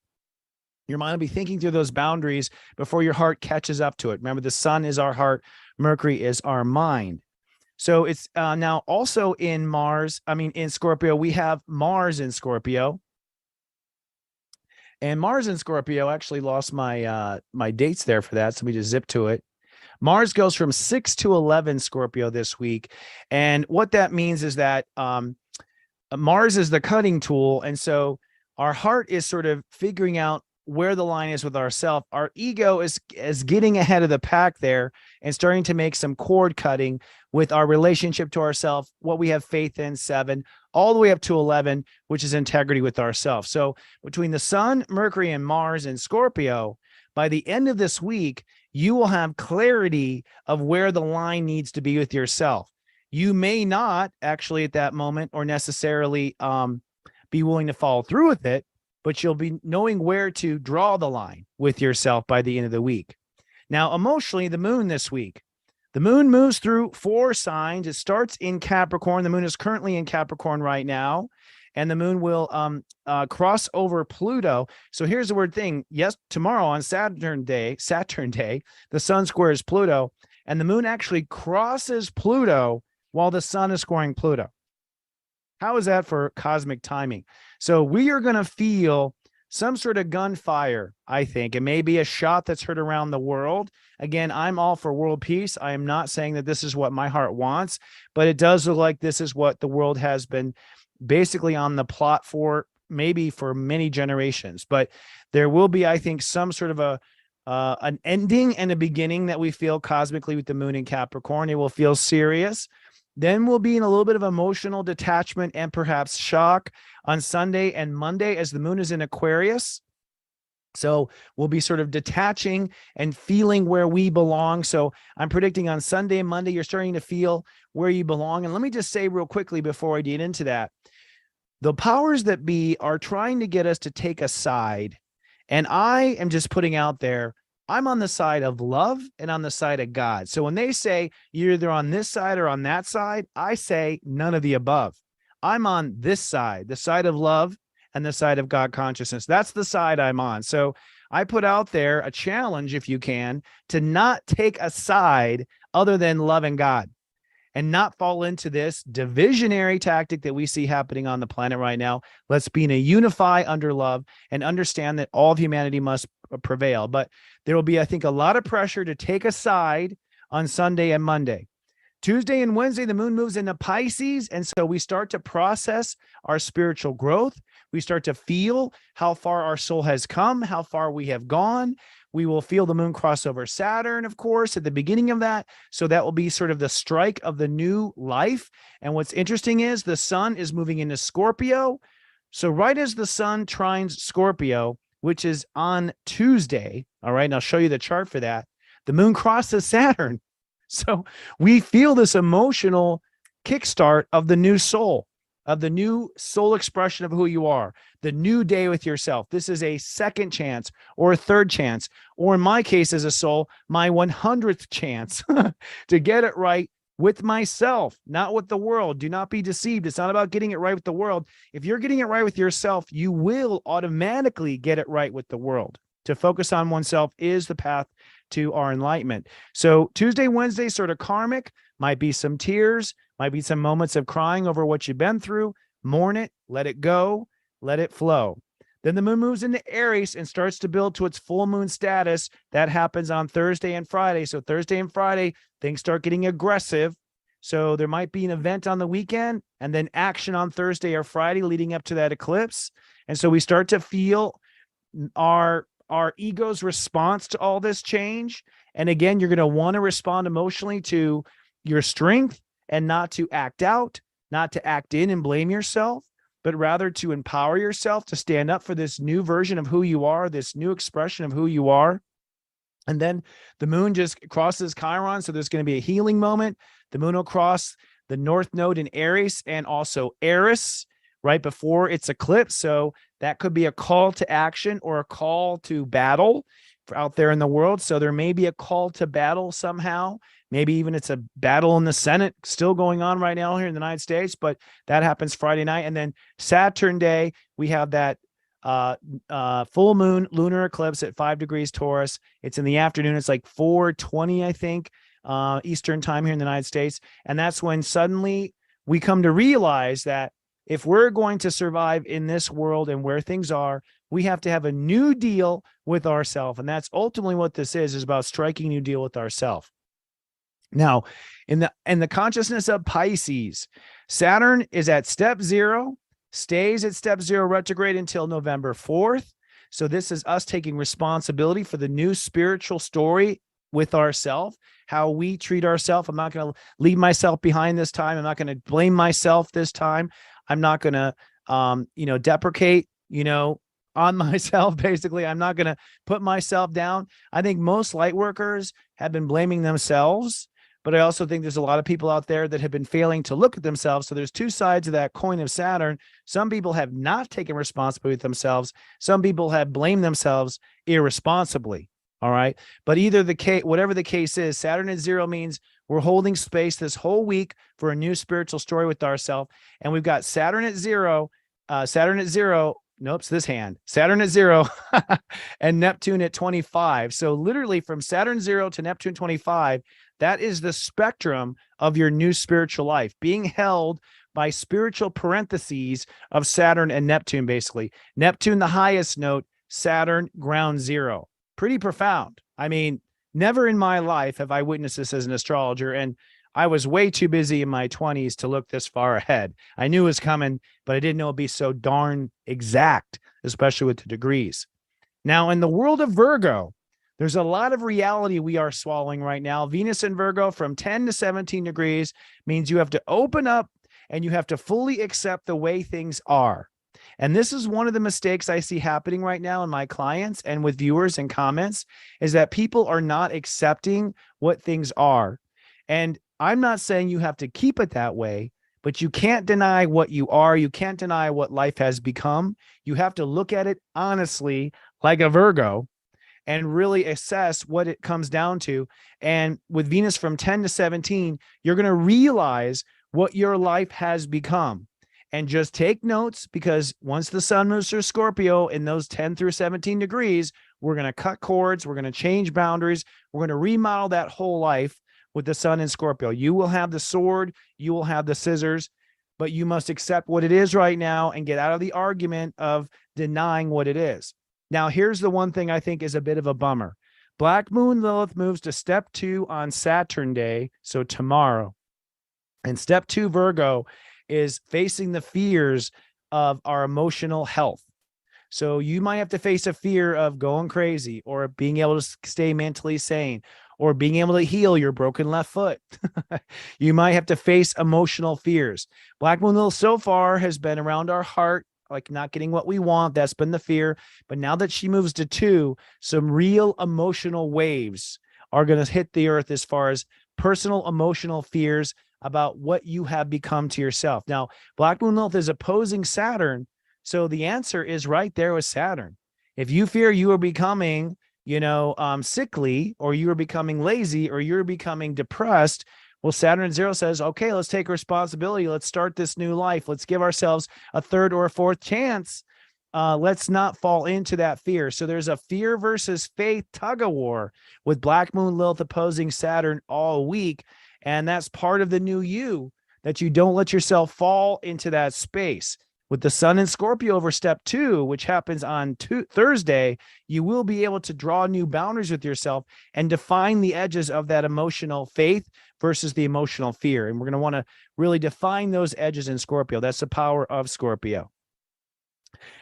Your mind will be thinking through those boundaries before your heart catches up to it. Remember, the sun is our heart. Mercury is our mind. So it's now also in Scorpio, we have Mars in Scorpio. And Mars in Scorpio, actually lost my my dates there for that. So let me just zip to it. Mars goes from 6 to 11 Scorpio this week. And what that means is that Mars is the cutting tool. And so our heart is sort of figuring out where the line is with ourselves. Our ego is getting ahead of the pack there and starting to make some cord cutting with our relationship to ourselves, what we have faith in, 7, all the way up to 11, which is integrity with ourselves. So between the sun, Mercury, and Mars in Scorpio, by the end of this week, you will have clarity of where the line needs to be with yourself. You may not actually at that moment or necessarily be willing to follow through with it, but you'll be knowing where to draw the line with yourself by the end of the week. Now, emotionally, the moon this week, the moon moves through 4 signs. It starts in Capricorn. The moon is currently in Capricorn right now, and the moon will cross over Pluto. So here's the weird thing. Yes, tomorrow on Saturn Day, the sun squares Pluto, and the moon actually crosses Pluto while the sun is squaring Pluto. How is that for cosmic timing? So we are going to feel some sort of gunfire, I think. It may be a shot that's heard around the world. Again, I'm all for world peace. I am not saying that this is what my heart wants, but it does look like this is what the world has been basically on the plot for, maybe for many generations. But there will be, I think, some sort of an ending and a beginning that we feel cosmically with the moon in Capricorn. It will feel serious. Then we'll be in a little bit of emotional detachment and perhaps shock on Sunday and Monday as the moon is in Aquarius. So we'll be sort of detaching and feeling where we belong. So I'm predicting on Sunday and Monday, you're starting to feel where you belong. And let me just say real quickly before I get into that, the powers that be are trying to get us to take a side. And I am just putting out there, I'm on the side of love and on the side of God. So when they say you're either on this side or on that side, I say none of the above. I'm on this side, the side of love and the side of God consciousness. That's the side I'm on. So I put out there a challenge, if you can, to not take a side other than love and God, and not fall into this divisionary tactic that we see happening on the planet right now. Let's be in a unify under love and understand that all of humanity must prevail. But there will be, I think, a lot of pressure to take a side on Sunday and Monday. Tuesday and Wednesday, the moon moves into Pisces. And so we start to process our spiritual growth. We start to feel how far our soul has come, how far we have gone. We will feel the moon cross over Saturn, of course, at the beginning of that. So that will be sort of the strike of the new life. And what's interesting is the sun is moving into Scorpio. So right as the sun trines Scorpio, which is on Tuesday, all right, and I'll show you the chart for that, the moon crosses Saturn. So we feel this emotional kickstart of the new soul, of the new soul expression of who you are, the new day with yourself. This is a second chance or a third chance, or in my case as a soul, my 100th chance to get it right with myself, not with the world. Do not be deceived. It's not about getting it right with the world. If you're getting it right with yourself, you will automatically get it right with the world. To focus on oneself is the path to our enlightenment. So Tuesday, Wednesday, sort of karmic. Might be some tears, might be some moments of crying over what you've been through. Mourn it, let it go, let it flow. Then the moon moves into Aries and starts to build to its full moon status. That happens on Thursday and Friday. So Thursday and Friday, things start getting aggressive. So there might be an event on the weekend and then action on Thursday or Friday leading up to that eclipse. And so we start to feel our ego's response to all this change. And again, you're going to want to respond emotionally to your strength and not to act out, not to act in and blame yourself, but rather to empower yourself to stand up for this new version of who you are, this new expression of who you are. And then the moon just crosses Chiron. So there's going to be a healing moment. The moon will cross the north node in Aries and also Eris right before its eclipse. So that could be a call to action or a call to battle out there in the world. So there may be a call to battle somehow. Maybe even it's a battle in the Senate still going on right now here in the United States, but that happens Friday night. And then Saturn Day, we have that full moon lunar eclipse at 5 degrees Taurus. It's in the afternoon. It's like 4:20, I think, Eastern time here in the United States. And that's when suddenly we come to realize that if we're going to survive in this world and where things are, we have to have a new deal with ourselves. And that's ultimately what this is about striking a new deal with ourselves. Now, in the consciousness of Pisces, Saturn is at step 0, stays at step 0 retrograde until November 4th. So this is us taking responsibility for the new spiritual story with ourselves, how we treat ourselves. I'm not going to leave myself behind this time. I'm not going to blame myself this time. I'm not going to, deprecate, on myself. Basically, I'm not going to put myself down. I think most light workers have been blaming themselves, but I also think there's a lot of people out there that have been failing to look at themselves. So there's two sides of that coin of Saturn. Some people have not taken responsibility with themselves. Some people have blamed themselves irresponsibly. All right. But either the case, whatever the case is, Saturn at 0 means we're holding space this whole week for a new spiritual story with ourselves. And we've got Saturn at 0, nope, it's this hand, Saturn at 0 and Neptune at 25. So literally from Saturn 0 to Neptune 25, that is the spectrum of your new spiritual life being held by spiritual parentheses of Saturn and Neptune, basically. Neptune, the highest note, Saturn, ground zero. Pretty profound. I mean, never in my life have I witnessed this as an astrologer, and I was way too busy in my 20s to look this far ahead. I knew it was coming, but I didn't know it'd be so darn exact, especially with the degrees. Now, in the world of Virgo, there's a lot of reality we are swallowing right now. Venus in Virgo from 10 to 17 degrees means you have to open up and you have to fully accept the way things are. And this is one of the mistakes I see happening right now in my clients and with viewers and comments, is that people are not accepting what things are. And I'm not saying you have to keep it that way, but you can't deny what you are. You can't deny what life has become. You have to look at it honestly, like a Virgo, and really assess what it comes down to. And with Venus from 10 to 17, you're going to realize what your life has become. And just take notes, because once the sun moves through Scorpio in those 10 through 17 degrees, we're going to cut cords. We're going to change boundaries. We're going to remodel that whole life with the sun in Scorpio. You will have the sword. You will have the scissors, but you must accept what it is right now and get out of the argument of denying what it is. Now, here's the one thing I think is a bit of a bummer. Black Moon Lilith moves to step 2 on Saturn Day, so tomorrow. And step 2 Virgo is facing the fears of our emotional health. So you might have to face a fear of going crazy, or being able to stay mentally sane, or being able to heal your broken left foot. You might have to face emotional fears. Black Moon Lilith so far has been around our heart, like not getting what we want. That's been the fear. But now that she moves to 2, some real emotional waves are going to hit the earth as far as personal emotional fears about what you have become to yourself. Now, Black Moon Lilith is opposing Saturn. So the answer is right there with Saturn. If you fear you are becoming, sickly, or you are becoming lazy, or you're becoming depressed, well, Saturn at 0 says, okay, let's take responsibility. Let's start this new life. Let's give ourselves a 3rd or a 4th chance. Let's not fall into that fear. So there's a fear versus faith tug of war with Black Moon Lilith opposing Saturn all week. And that's part of the new you, that you don't let yourself fall into that space. With the sun in Scorpio over step 2, which happens on Thursday, you will be able to draw new boundaries with yourself and define the edges of that emotional faith versus the emotional fear. And we're going to want to really define those edges in Scorpio. That's the power of Scorpio.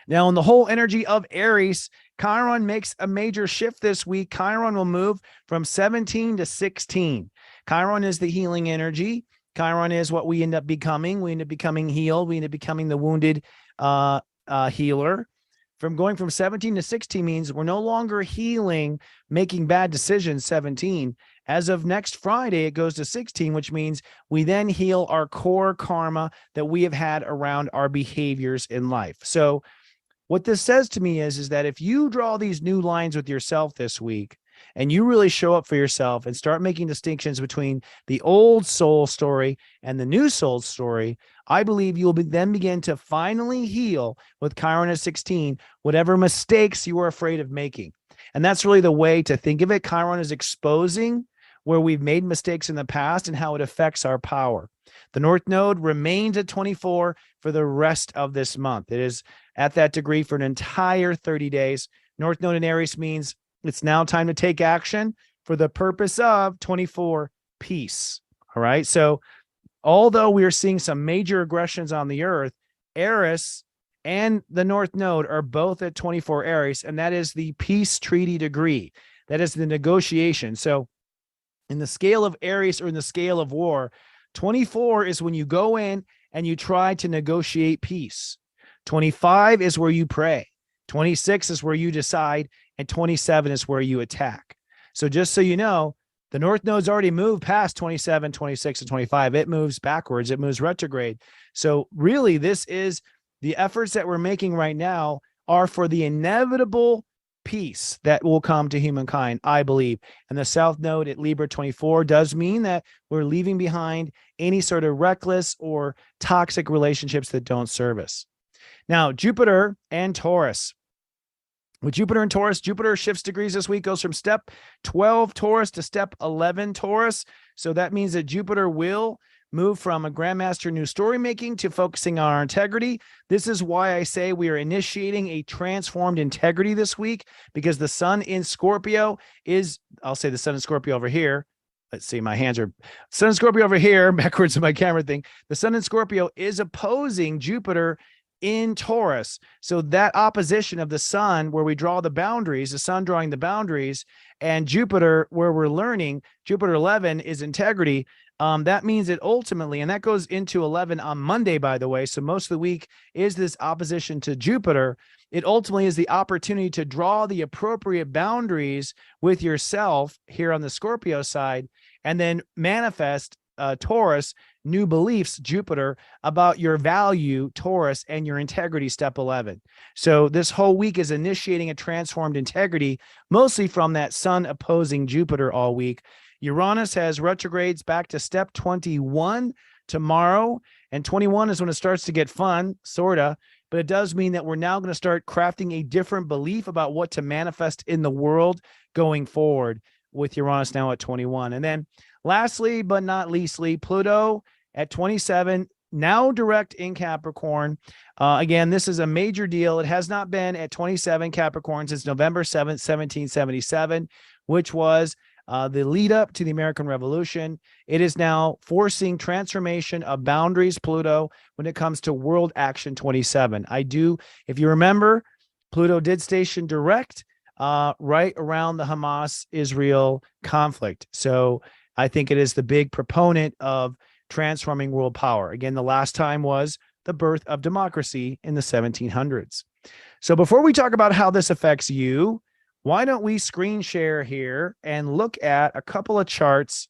Now, in the whole energy of Aries, Chiron makes a major shift this week. Chiron will move from 17 to 16. Chiron is the healing energy. Chiron is what we end up becoming. We end up becoming healed. We end up becoming the wounded healer. Going from 17 to 16 means we're no longer healing, making bad decisions, 17. As of next Friday, it goes to 16, which means we then heal our core karma that we have had around our behaviors in life. So what this says to me is that if you draw these new lines with yourself this week, and you really show up for yourself and start making distinctions between the old soul story and the new soul story, I believe you'll then begin to finally heal with Chiron at 16, whatever mistakes you were afraid of making. And that's really the way to think of it. Chiron is exposing where we've made mistakes in the past and how it affects our power. The North Node remains at 24 for the rest of this month. It is at that degree for an entire 30 days. North Node in Aries means it's now time to take action for the purpose of 24 peace. All right. So although we are seeing some major aggressions on the earth, Eris and the North Node are both at 24 Aries, and that is the peace treaty degree. That is the negotiation. So in the scale of Aries, or in the scale of war, 24 is when you go in and you try to negotiate peace. 25 is where you pray. 26 is where you decide, and 27 is where you attack. So just so you know, the North Node's already moved past 27, 26, and 25. It moves backwards. It moves retrograde. So really, this is the efforts that we're making right now are for the inevitable peace that will come to humankind, I believe. And the South Node at Libra 24 does mean that we're leaving behind any sort of reckless or toxic relationships that don't serve us. Now, Jupiter and Taurus. With Jupiter and Taurus, Jupiter shifts degrees this week, goes from step 12 Taurus to step 11 Taurus. So that means that Jupiter will move from a grandmaster new story making to focusing on our integrity. This is why I say we are initiating a transformed integrity this week, because the sun in Scorpio is, I'll say the sun in Scorpio over here. Let's see, my hands are, sun in Scorpio over here, backwards of my camera thing. The sun in Scorpio is opposing Jupiter in Taurus. So that opposition of the sun, where we draw the boundaries, the sun drawing the boundaries, and Jupiter, where we're learning, Jupiter 11 is integrity. That means that ultimately, and that goes into 11 on Monday, by the way. So most of the week is this opposition to Jupiter. It ultimately is the opportunity to draw the appropriate boundaries with yourself here on the Scorpio side, and then manifest Taurus, new beliefs, Jupiter, about your value, Taurus, and your integrity, step 11. So this whole week is initiating a transformed integrity, mostly from that sun opposing Jupiter all week. Uranus has retrogrades back to step 21 tomorrow, and 21 is when it starts to get fun, sorta, but it does mean that we're now going to start crafting a different belief about what to manifest in the world going forward, with Uranus now at 21. And then lastly, but not leastly, Pluto at 27, now direct in Capricorn. Again, this is a major deal. It has not been at 27 Capricorn since November 7th, 1777, which was the lead up to the American Revolution. It is now forcing transformation of boundaries, Pluto, when it comes to World Action 27. If you remember, Pluto did station direct right around the Hamas-Israel conflict. So I think it is the big proponent of transforming world power. Again, the last time was the birth of democracy in the 1700s. So before we talk about how this affects you, why don't we screen share here and look at a couple of charts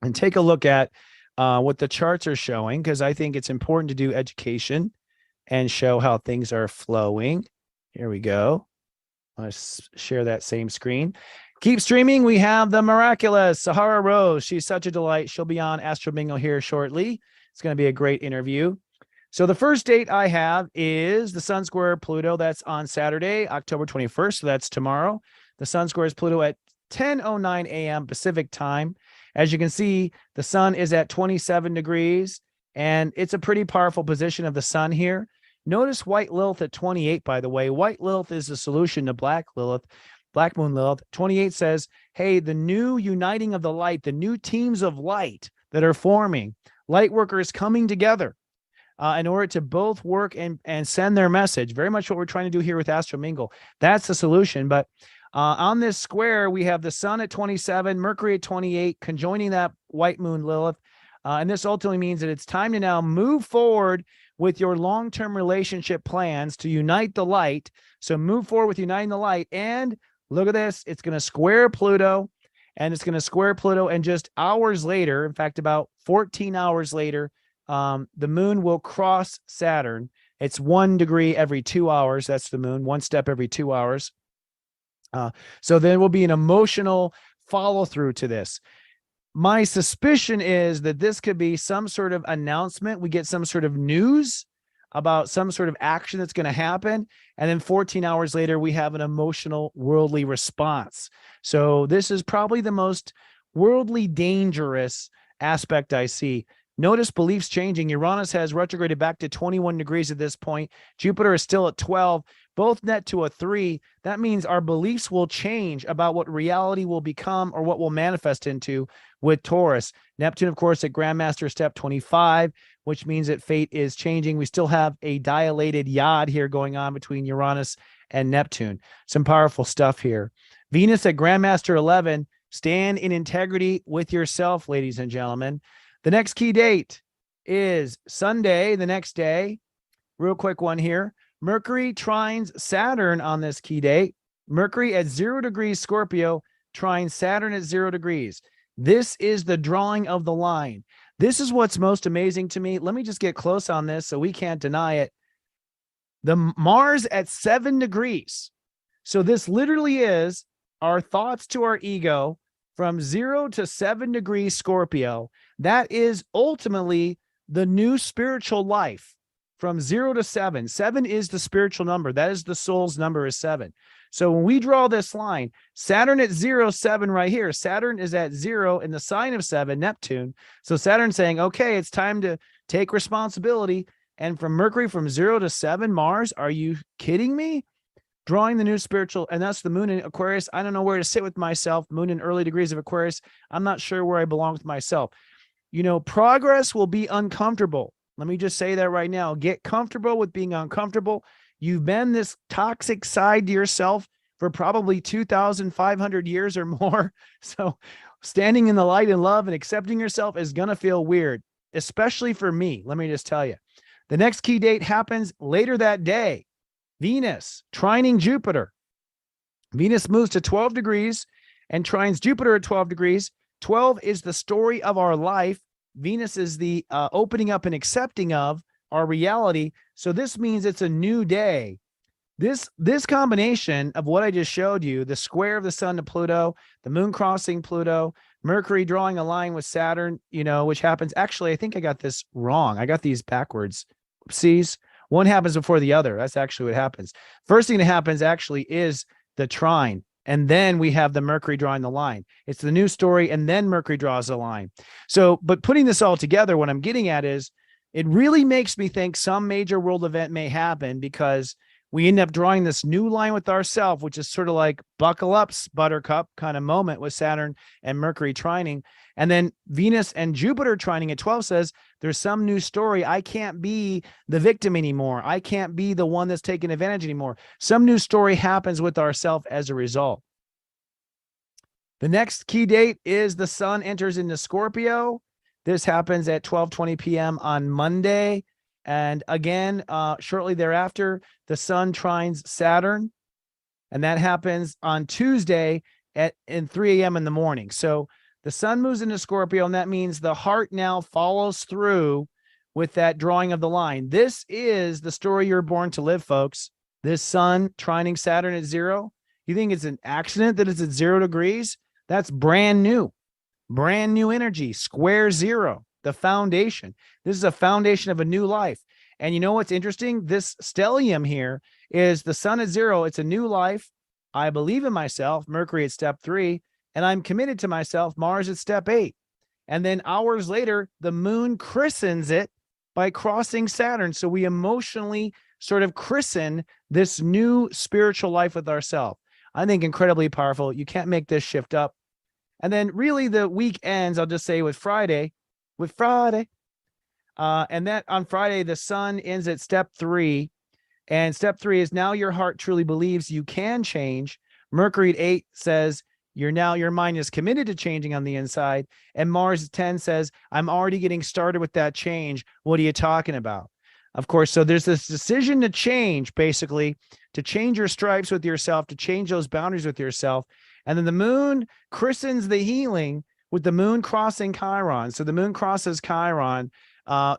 and take a look at what the charts are showing, because I think it's important to do education and show how things are flowing. Here we go. Let's share that same screen. Keep streaming. We have the miraculous Sahara Rose. She's such a delight. She'll be on Astro Mingle here shortly. It's going to be a great interview. So the first date I have is the Sun square Pluto. That's on Saturday, October 21st. So that's tomorrow. The Sun squares Pluto at 10:09 a.m. Pacific time. As you can see, the sun is at 27 degrees, and it's a pretty powerful position of the sun here. Notice white Lilith at 28, by the way. White Lilith is the solution to black Lilith, black moon Lilith. 28 says, hey, the new uniting of the light, the new teams of light that are forming, light workers coming together in order to both work and send their message. Very much what we're trying to do here with Astro Mingle. That's the solution. But on this square, we have the sun at 27, Mercury at 28, conjoining that white moon Lilith. And this ultimately means that it's time to now move forward with your long-term relationship plans to unite the light. So move forward with uniting the light. And look at this. It's going to square Pluto. And it's going to square Pluto. And just hours later, in fact, about 14 hours later, the moon will cross Saturn. It's 1 degree every 2 hours. That's the moon, one step every 2 hours. So there will be an emotional follow-through to this. My suspicion is that this could be some sort of announcement. We get some sort of news about some sort of action that's going to happen. And then 14 hours later, we have an emotional, worldly response. So this is probably the most worldly dangerous aspect I see. Notice beliefs changing. Uranus has retrograded back to 21 degrees at this point. Jupiter is still at 12, both net to a 3. That means our beliefs will change about what reality will become or what will manifest into with Taurus. Neptune, of course, at Grandmaster step 25, which means that fate is changing. We still have a dilated yod here going on between Uranus and Neptune. Some powerful stuff here. Venus at Grandmaster 11. Stand in integrity with yourself, ladies and gentlemen. The next key date is Sunday, the next day. Real quick one here. Mercury trines Saturn on this key date. Mercury at 0 degrees Scorpio trines Saturn at 0 degrees. This is the drawing of the line. This is what's most amazing to me. Let me just get close on this so we can't deny it. The Mars at 7 degrees. So this literally is our thoughts to our ego from 0 to 7 degrees Scorpio. That is ultimately the new spiritual life from 0 to 7. 7 is the spiritual number. That is the soul's number is 7. So when we draw this line, Saturn at 0, 7 right here, Saturn is at 0 in the sign of 7, Neptune. So Saturn's saying, okay, it's time to take responsibility. And from Mercury from 0 to 7, Mars, are you kidding me? Drawing the new spiritual, and that's the moon in Aquarius. I don't know where to sit with myself. Moon in early degrees of Aquarius. I'm not sure where I belong with myself. You know, progress will be uncomfortable. Let me just say that right now. Get comfortable with being uncomfortable. You've been this toxic side to yourself for probably 2,500 years or more. So standing in the light and love and accepting yourself is going to feel weird, especially for me. Let me just tell you. The next key date happens later that day. Venus trining Jupiter. Venus moves to 12 degrees and trines Jupiter at 12 degrees. 12 is the story of our life. Venus is the opening up and accepting of our reality. So this means it's a new day. This combination of what I just showed you, the square of the sun to Pluto, the moon crossing Pluto, Mercury drawing a line with Saturn, you know, which happens. Actually, I think I got this wrong. I got these backwards. Oopsies. One happens before the other. That's actually what happens. First thing that happens actually is the trine. And then we have the Mercury drawing the line. It's the new story. And then Mercury draws the line. So, but putting this all together, what I'm getting at is it really makes me think some major world event may happen because we end up drawing this new line with ourselves, which is sort of like buckle up, buttercup kind of moment with Saturn and Mercury trining. And then Venus and Jupiter trining at 12 says there's some new story. I can't be the victim anymore. I can't be the one that's taking advantage anymore. Some new story happens with ourselves as a result. The next key date is the sun enters into Scorpio. This happens at 12:20 p.m. on Monday. And again, shortly thereafter, the sun trines Saturn. And that happens on Tuesday at 3 a.m. in the morning. So the sun moves into Scorpio, and that means the heart now follows through with that drawing of the line. This is the story you're born to live, folks. This sun trining Saturn at 0. You think it's an accident that it's at 0 degrees? That's brand new energy, square 0, the foundation. This is a foundation of a new life. And you know what's interesting? This stellium here is the sun at 0. It's a new life. I believe in myself. Mercury at step 3. and I'm committed to myself. Mars at step 8. And then hours later, the moon christens it by crossing Saturn. So we emotionally sort of christen this new spiritual life with ourselves. I think incredibly powerful. You can't make this shift up. And then really the week ends, I'll just say with Friday. And that on Friday, the sun ends at step 3. And step 3 is now your heart truly believes you can change. Mercury at 8 says your mind is committed to changing on the inside. And Mars at 10 says, I'm already getting started with that change. What are you talking about? Of course, so there's this decision to change, basically, to change your stripes with yourself, to change those boundaries with yourself. And then the moon christens the healing with the moon crossing Chiron. So the moon crosses Chiron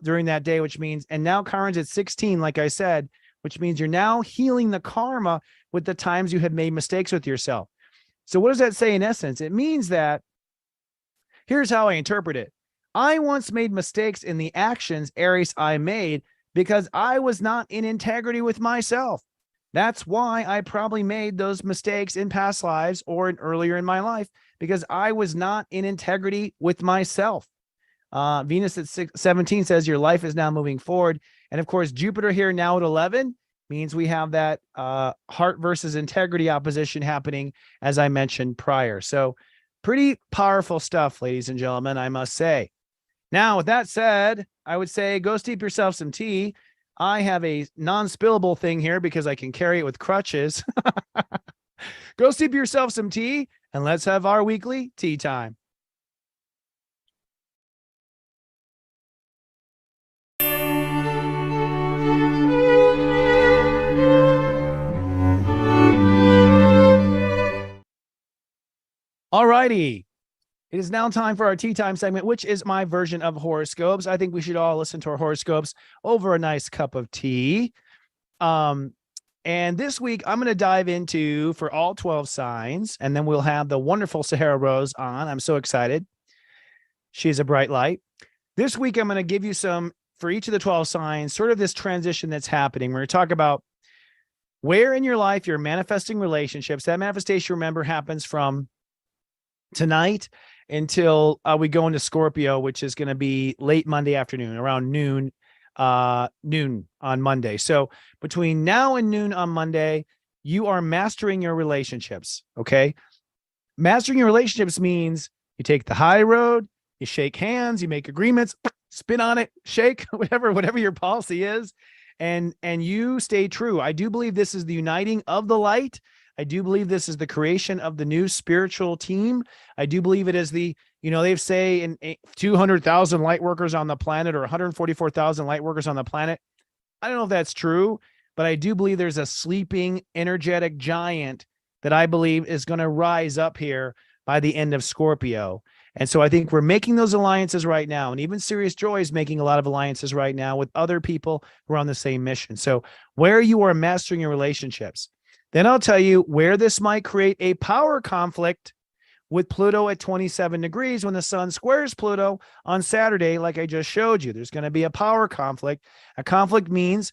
during that day, which means, and now Chiron's at 16, like I said, which means you're now healing the karma with the times you have made mistakes with yourself. So what does that say in essence? It means that, here's how I interpret it. I once made mistakes in the actions, Aries, I made because I was not in integrity with myself. That's why I probably made those mistakes in past lives or earlier in my life, because I was not in integrity with myself. Venus at 17 says your life is now moving forward. And of course, Jupiter here now at 11 means we have that heart versus integrity opposition happening, as I mentioned prior. So pretty powerful stuff, ladies and gentlemen, I must say. Now, with that said, I would say go steep yourself some tea. I have a non-spillable thing here because I can carry it with crutches. Go steep yourself some tea and let's have our weekly tea time. All righty. It is now time for our tea time segment, which is my version of horoscopes. I think we should all listen to our horoscopes over a nice cup of tea. And this week, I'm going to dive into for all 12 signs, and then we'll have the wonderful Sahara Rose on. I'm so excited. She's a bright light. This week, I'm going to give you some, for each of the 12 signs, sort of this transition that's happening. We're going to talk about where in your life you're manifesting relationships. That manifestation, remember, happens from tonight until we go into Scorpio, which is going to be late Monday afternoon, around noon on Monday. So between now and noon on Monday, you are mastering your relationships. Okay. Mastering your relationships means you take the high road, you shake hands, you make agreements, spin on it, shake, whatever your policy is. And you stay true. I do believe this is the uniting of the light. I do believe this is the creation of the new spiritual team. I do believe it is the, they say in 200,000 light workers on the planet or 144,000 light workers on the planet. I don't know if that's true, but I do believe there's a sleeping energetic giant that I believe is going to rise up here by the end of Scorpio. And so I think we're making those alliances right now. And even Serious Joy is making a lot of alliances right now with other people who are on the same mission. So where you are mastering your relationships, then I'll tell you where this might create a power conflict with Pluto at 27 degrees when the sun squares Pluto on Saturday, like I just showed you. There's going to be a power conflict. A conflict means,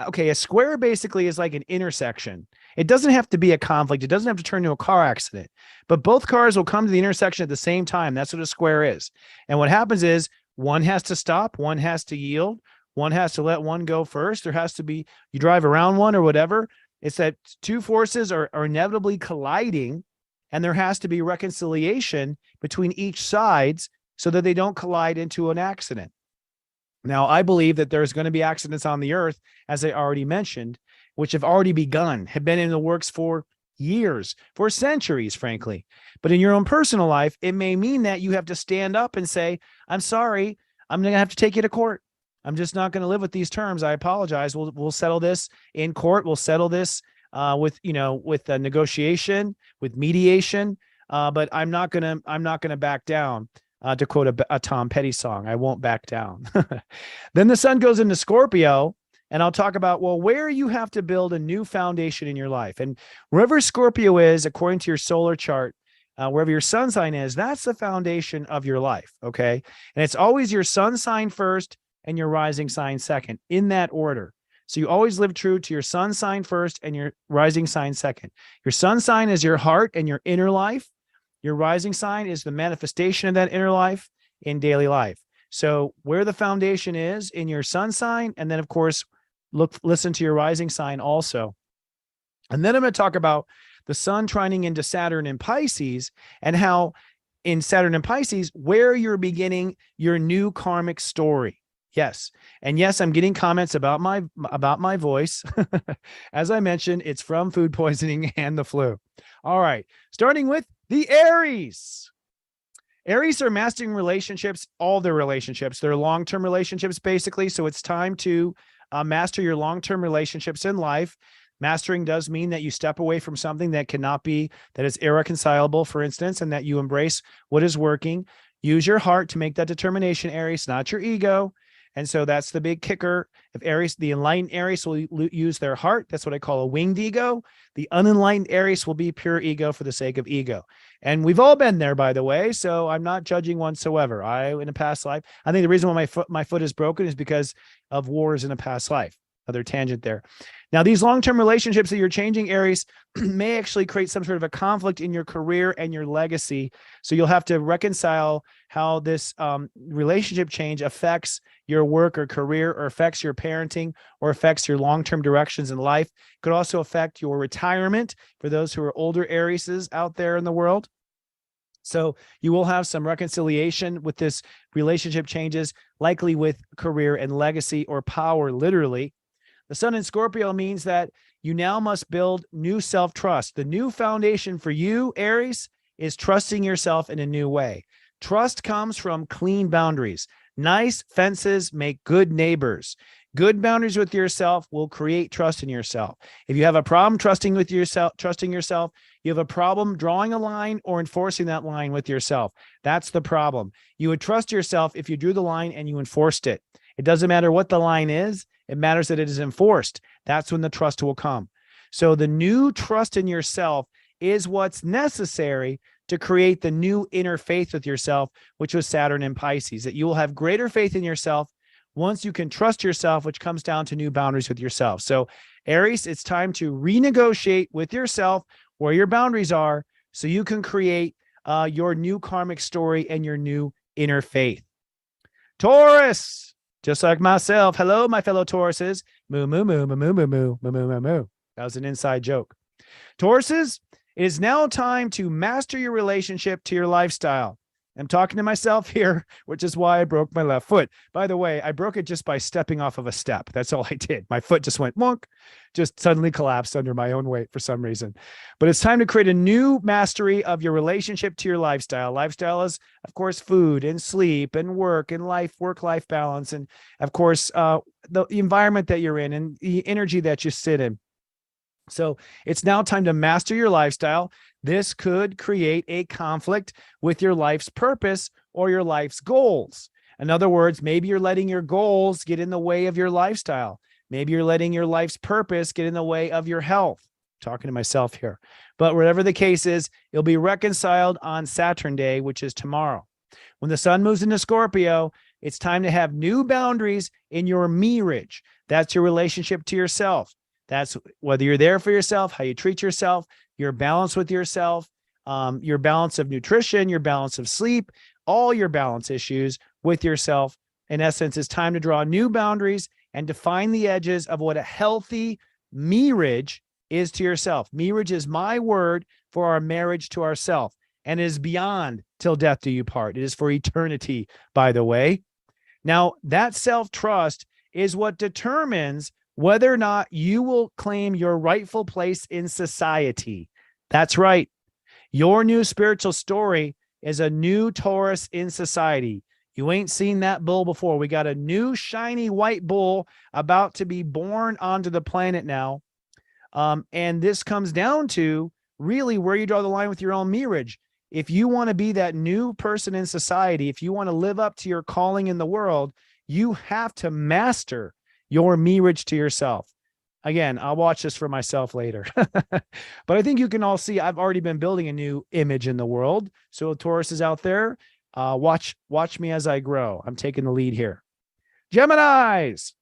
okay, a square basically is like an intersection. It doesn't have to be a conflict. It doesn't have to turn into a car accident, but both cars will come to the intersection at the same time. That's what a square is. And what happens is one has to stop, one has to yield, one has to let one go first. There has to be, you drive around one or whatever. It's that two forces are inevitably colliding, and there has to be reconciliation between each sides so that they don't collide into an accident. Now, I believe that there's going to be accidents on the earth, as I already mentioned, which have already begun, have been in the works for years, for centuries, frankly. But in your own personal life, it may mean that you have to stand up and say, I'm sorry, I'm going to have to take you to court. I'm just not going to live with these terms. I apologize. We'll settle this in court. We'll settle this with negotiation, with mediation. But I'm not going to back down. To quote a Tom Petty song, I won't back down. Then the sun goes into Scorpio, and I'll talk about, where you have to build a new foundation in your life. And wherever Scorpio is, according to your solar chart, wherever your sun sign is, that's the foundation of your life. Okay. And it's always your sun sign first and your rising sign second, in that order. So you always live true to your sun sign first and your rising sign second. Your sun sign is your heart and your inner life. Your rising sign is the manifestation of that inner life in daily life. So where the foundation is in your sun sign, and then of course, listen to your rising sign also. And then I'm going to talk about the sun trining into Saturn in Pisces, and how in Saturn and Pisces, where you're beginning your new karmic story. Yes. And yes, I'm getting comments about my voice. As I mentioned, it's from food poisoning and the flu. All right. Starting with the Aries. Aries are mastering relationships, all their relationships. They're long-term relationships, basically. So it's time to master your long-term relationships in life. Mastering does mean that you step away from something that is irreconcilable, for instance, and that you embrace what is working. Use your heart to make that determination, Aries, not your ego. And so that's the big kicker. If Aries, the enlightened Aries will use their heart. That's what I call a winged ego. The unenlightened Aries will be pure ego for the sake of ego. And we've all been there, by the way. So I'm not judging whatsoever. In a past life, I think the reason why my foot is broken is because of wars in a past life. Other tangent there. Now, these long-term relationships that you're changing, Aries, may actually create some sort of a conflict in your career and your legacy. So you'll have to reconcile how this relationship change affects your work or career, or affects your parenting, or affects your long-term directions in life. It could also affect your retirement for those who are older Arieses out there in the world. So you will have some reconciliation with this relationship changes, likely with career and legacy or power, literally. The sun in Scorpio means that you now must build new self-trust. The new foundation for you, Aries, is trusting yourself in a new way. Trust comes from clean boundaries. Nice fences make good neighbors. Good boundaries with yourself will create trust in yourself. If you have a problem trusting yourself, you have a problem drawing a line or enforcing that line with yourself. That's the problem. You would trust yourself if you drew the line and you enforced it. It doesn't matter what the line is. It matters that it is enforced. That's when the trust will come. So the new trust in yourself is what's necessary to create the new inner faith with yourself, which was Saturn in Pisces, that you will have greater faith in yourself once you can trust yourself, which comes down to new boundaries with yourself. So Aries, it's time to renegotiate with yourself where your boundaries are so you can create your new karmic story and your new inner faith. Taurus, just like myself. Hello, my fellow Tauruses. Moo, moo, moo, moo, moo, moo, moo, moo, moo, moo, moo. That was an inside joke. Tauruses, it is now time to master your relationship to your lifestyle. I'm talking to myself here, which is why I broke my left foot. By the way, I broke it just by stepping off of a step. That's all I did. My foot just went wonk, just suddenly collapsed under my own weight for some reason. But it's time to create a new mastery of your relationship to your lifestyle. Lifestyle is, of course, food and sleep and work and work-life balance. And of course, the environment that you're in and the energy that you sit in. So it's now time to master your lifestyle. This could create a conflict with your life's purpose or your life's goals. In other words, maybe you're letting your goals get in the way of your lifestyle. Maybe you're letting your life's purpose get in the way of your health. I'm talking to myself here. But whatever the case is, it'll be reconciled on Saturn Day, which is tomorrow. When the sun moves into Scorpio, it's time to have new boundaries in your mirage. That's your relationship to yourself. That's whether you're there for yourself, how you treat yourself, your balance with yourself, your balance of nutrition, your balance of sleep, all your balance issues with yourself. In essence, it's time to draw new boundaries and define the edges of what a healthy mirage is to yourself. Mirage is my word for our marriage to ourself, and it is beyond till death do you part. It is for eternity, by the way. Now, that self-trust is what determines whether or not you will claim your rightful place in society. That's right. Your new spiritual story is a new Taurus in society. You ain't seen that bull before. We got a new shiny white bull about to be born onto the planet now. And this comes down to really where you draw the line with your own mirage. If you want to be that new person in society, if you want to live up to your calling in the world, you have to master your mirage to yourself. Again, I'll watch this for myself later. But I think you can all see I've already been building a new image in the world. So Taurus is out there. Watch me as I grow. I'm taking the lead here. Geminis.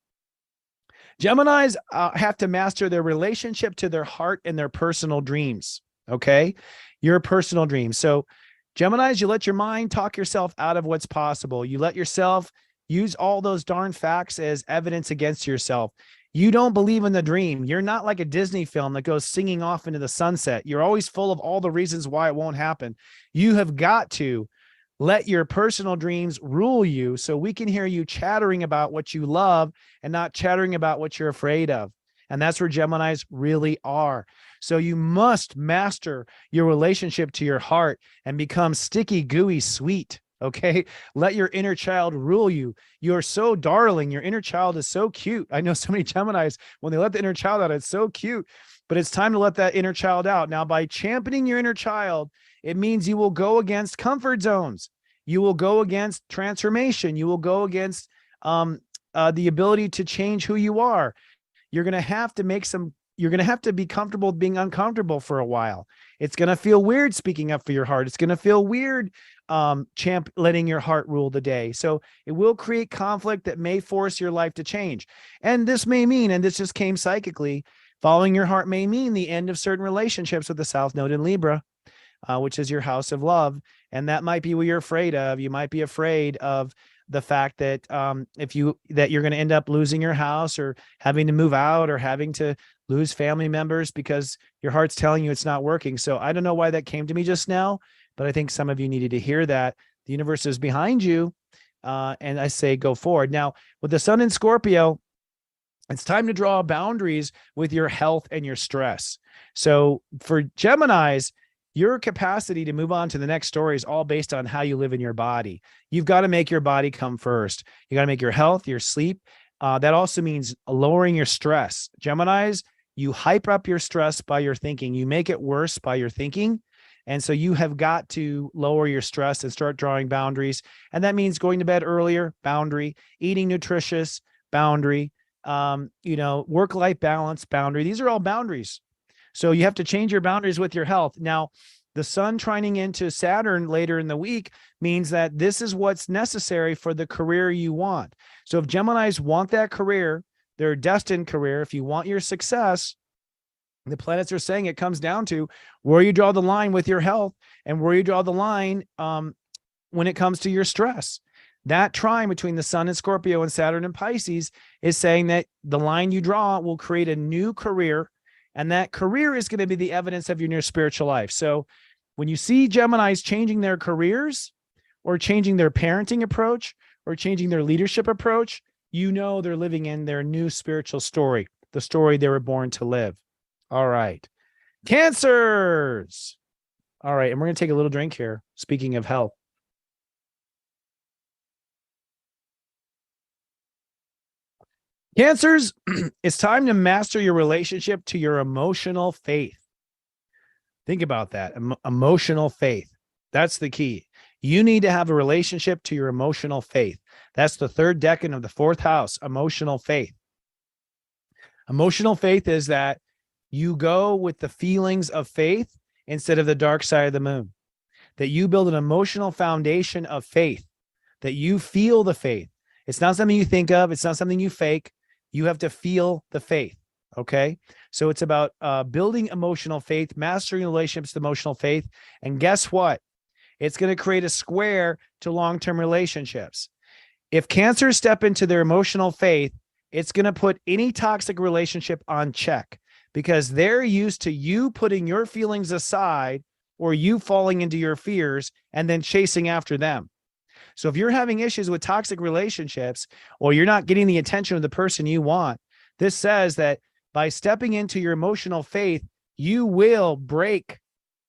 Geminis have to master their relationship to their heart and their personal dreams. Okay. Your personal dreams. So Geminis, you let your mind talk yourself out of what's possible. You let yourself use all those darn facts as evidence against yourself. You don't believe in the dream. You're not like a Disney film that goes singing off into the sunset. You're always full of all the reasons why it won't happen. You have got to let your personal dreams rule you so we can hear you chattering about what you love and not chattering about what you're afraid of. And that's where Geminis really are. So you must master your relationship to your heart and become sticky, gooey, sweet. Okay. Let your inner child rule you. You're so darling. Your inner child is so cute. I know so many Geminis, when they let the inner child out, it's so cute, but it's time to let that inner child out. Now, by championing your inner child, it means you will go against comfort zones. You will go against transformation. You will go against the ability to change who you are. You're going to have to you're going to have to be comfortable being uncomfortable for a while. It's going to feel weird speaking up for your heart. It's going to feel weird letting your heart rule the day. So it will create conflict that may force your life to change. And this may mean, and this just came psychically, following your heart may mean the end of certain relationships with the South Node in Libra, which is your house of love. And that might be what you're afraid of. You might be afraid of the fact that you're going to end up losing your house or having to move out or having to lose family members because your heart's telling you it's not working. So I don't know why that came to me just now, but I think some of you needed to hear that. The universe is behind you. And I say, go forward. Now, with the sun in Scorpio, it's time to draw boundaries with your health and your stress. So for Geminis, your capacity to move on to the next story is all based on how you live in your body. You've got to make your body come first. You got to make your health, your sleep. That also means lowering your stress. Geminis, you hype up your stress by your thinking. You make it worse by your thinking. And so you have got to lower your stress and start drawing boundaries. And that means going to bed earlier, boundary, eating nutritious, boundary, work-life balance, boundary. These are all boundaries. So you have to change your boundaries with your health. Now, the sun trining into Saturn later in the week means that this is what's necessary for the career you want. So if Geminis want that career, their destined career, if you want your success, the planets are saying it comes down to where you draw the line with your health and where you draw the line when it comes to your stress. That trine between the sun and Scorpio and Saturn and Pisces is saying that the line you draw will create a new career. And that career is going to be the evidence of your new spiritual life. So when you see Geminis changing their careers or changing their parenting approach or changing their leadership approach, you know they're living in their new spiritual story, the story they were born to live. All right. Cancers. All right. And we're going to take a little drink here. Speaking of health. Cancers, it's time to master your relationship to your emotional faith. Think about that. Emotional faith. That's the key. You need to have a relationship to your emotional faith. That's the third decan of the fourth house, emotional faith. Emotional faith is that you go with the feelings of faith instead of the dark side of the moon. That you build an emotional foundation of faith, that you feel the faith. It's not something you think of. It's not something you fake. You have to feel the faith. Okay. So it's about building emotional faith, mastering relationships to emotional faith. And guess what? It's going to create a square to long-term relationships. If Cancers step into their emotional faith, it's going to put any toxic relationship on check because they're used to you putting your feelings aside or you falling into your fears and then chasing after them. So if you're having issues with toxic relationships or you're not getting the attention of the person you want, this says that by stepping into your emotional faith, you will break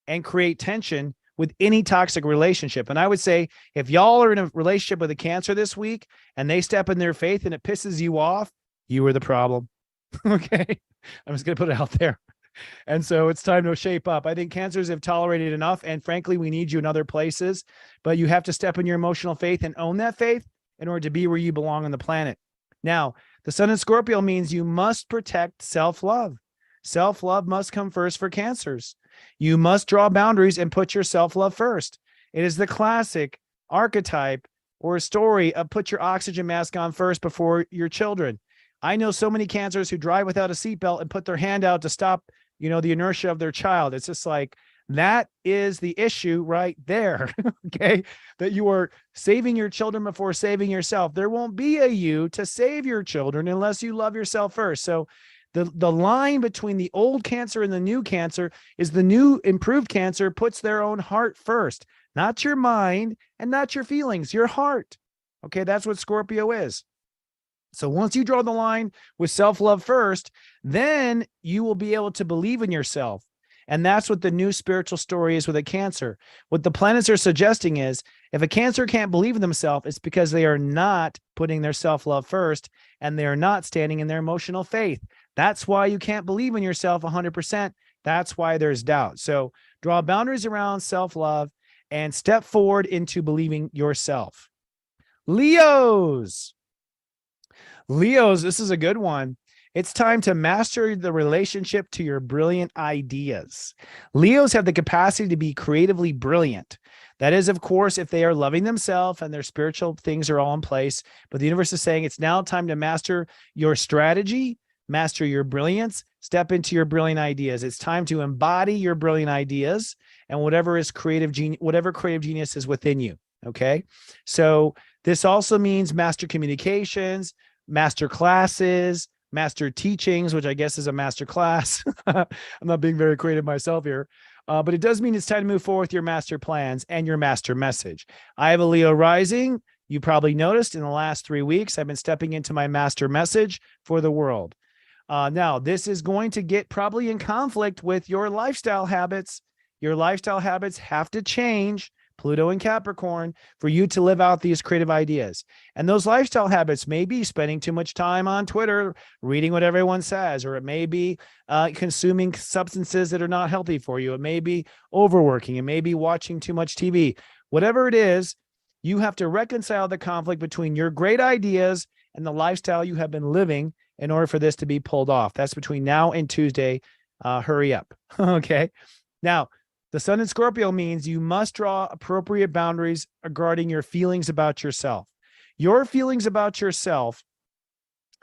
and create tension with any toxic relationship. And I would say if y'all are in a relationship with a Cancer this week and they step in their faith and it pisses you off, you were the problem. Okay. I'm just going to put it out there. And so it's time to shape up. I think Cancers have tolerated enough. And frankly, we need you in other places, but you have to step in your emotional faith and own that faith in order to be where you belong on the planet. Now, the sun in Scorpio means you must protect self-love. Self-love must come first for Cancers. You must draw boundaries and put your self-love first. It is the classic archetype or story of put your oxygen mask on first before your children. I know so many Cancers who drive without a seatbelt and put their hand out to stop, the inertia of their child. It's just like That is the issue right there. Okay. That you are saving your children before saving yourself. There won't be a you to save your children unless you love yourself first. So the line between the old Cancer and the new Cancer is the new improved Cancer puts their own heart first, not your mind and not your feelings, your heart. Okay. That's what Scorpio is. So once you draw the line with self-love first, then you will be able to believe in yourself. And that's what the new spiritual story is with a Cancer. What the planets are suggesting is if a Cancer can't believe in themselves, it's because they are not putting their self-love first and they are not standing in their emotional faith. That's why you can't believe in yourself 100%. That's why there's doubt. So draw boundaries around self-love and step forward into believing yourself. Leos, this is a good one. It's time to master the relationship to your brilliant ideas. Leos have the capacity to be creatively brilliant. That is, of course, if they are loving themselves and their spiritual things are all in place. But the universe is saying it's now time to master your strategy, master your brilliance, step into your brilliant ideas. It's time to embody your brilliant ideas and whatever creative genius is within you. Okay. So this also means master communications, master classes, master teachings, which I guess is a master class. I'm not being very creative myself here, but it does mean it's time to move forward with your master plans and your master message. I have a Leo rising. You probably noticed in the last 3 weeks, I've been stepping into my master message for the world. Now, this is going to get probably in conflict with your lifestyle habits. Your lifestyle habits have to change, Pluto and Capricorn, for you to live out these creative ideas. And those lifestyle habits may be spending too much time on Twitter, reading what everyone says, or it may be consuming substances that are not healthy for you. It may be overworking. It may be watching too much TV. Whatever it is, you have to reconcile the conflict between your great ideas and the lifestyle you have been living in order for this to be pulled off. That's between now and Tuesday. Hurry up. Okay. Now, the Sun in Scorpio means you must draw appropriate boundaries regarding your feelings about yourself. Your feelings about yourself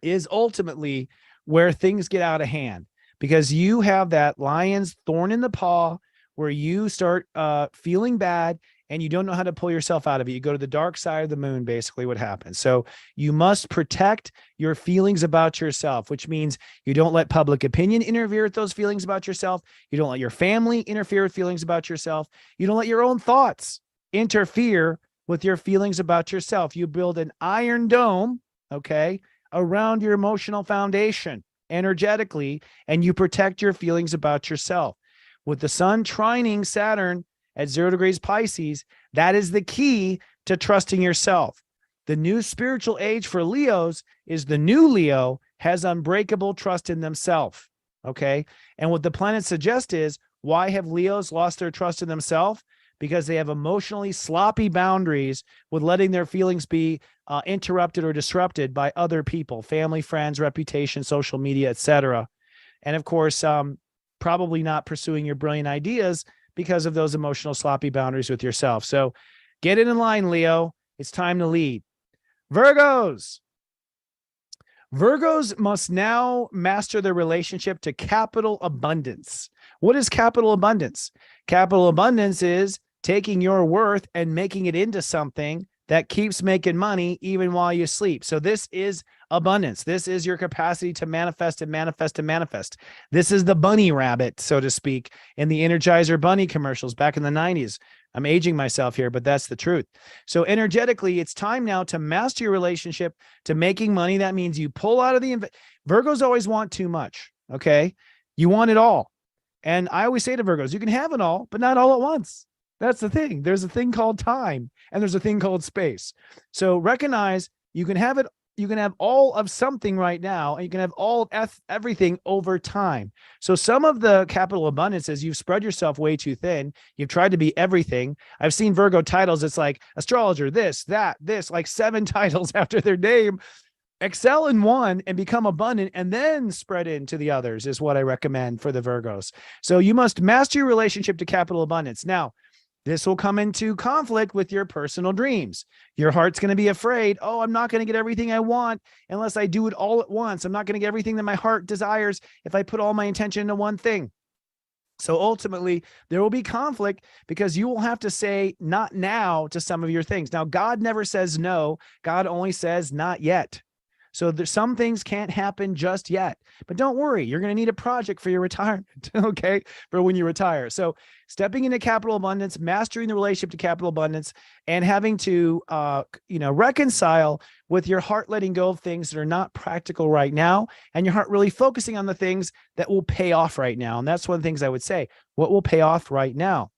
is ultimately where things get out of hand because you have that lion's thorn in the paw where you start feeling bad and you don't know how to pull yourself out of it. You go to the dark side of the moon, basically what happens. So you must protect your feelings about yourself, which means you don't let public opinion interfere with those feelings about yourself. You don't let your family interfere with feelings about yourself. You don't let your own thoughts interfere with your feelings about yourself. You build an iron dome, okay, around your emotional foundation energetically, and you protect your feelings about yourself. With the Sun trining Saturn at 0 degrees Pisces, that is the key to trusting yourself. The new spiritual age for Leos is the new Leo has unbreakable trust in themselves. Okay. And what the planets suggest is why have Leos lost their trust in themselves? Because they have emotionally sloppy boundaries with letting their feelings be interrupted or disrupted by other people, family, friends, reputation, social media, etc. And of course, probably not pursuing your brilliant ideas because of those emotional sloppy boundaries with yourself. So get it in line, Leo. It's time to lead. Virgos must now master their relationship to capital abundance. What is capital abundance? Capital abundance is taking your worth and making it into something that keeps making money even while you sleep. So this is abundance. This is your capacity to manifest and manifest and manifest. This is the bunny rabbit, so to speak, in the Energizer Bunny commercials back in the 90s. I'm aging myself here, but that's the truth. So energetically, it's time now to master your relationship to making money. That means you pull out of the Virgos always want too much. Okay. You want it all. And I always say to Virgos, you can have it all, but not all at once. That's the thing. There's a thing called time and there's a thing called space. So recognize you can have it. You can have all of something right now and you can have all of everything over time. So some of the capital abundance is you've spread yourself way too thin. You've tried to be everything. I've seen Virgo titles. It's like astrologer, this, that, this, like 7 titles after their name. Excel in one and become abundant and then spread into the others is what I recommend for the Virgos. So you must master your relationship to capital abundance. Now, this will come into conflict with your personal dreams. Your heart's going to be afraid. Oh, I'm not going to get everything I want unless I do it all at once. I'm not going to get everything that my heart desires if I put all my intention into one thing. So ultimately, there will be conflict because you will have to say not now to some of your things. Now, God never says no. God only says not yet. So there's some things can't happen just yet, but don't worry. You're going to need a project for your retirement, okay, for when you retire. So stepping into capital abundance, mastering the relationship to capital abundance, and having to, reconcile with your heart letting go of things that are not practical right now, and your heart really focusing on the things that will pay off right now. And that's one of the things I would say. What will pay off right now?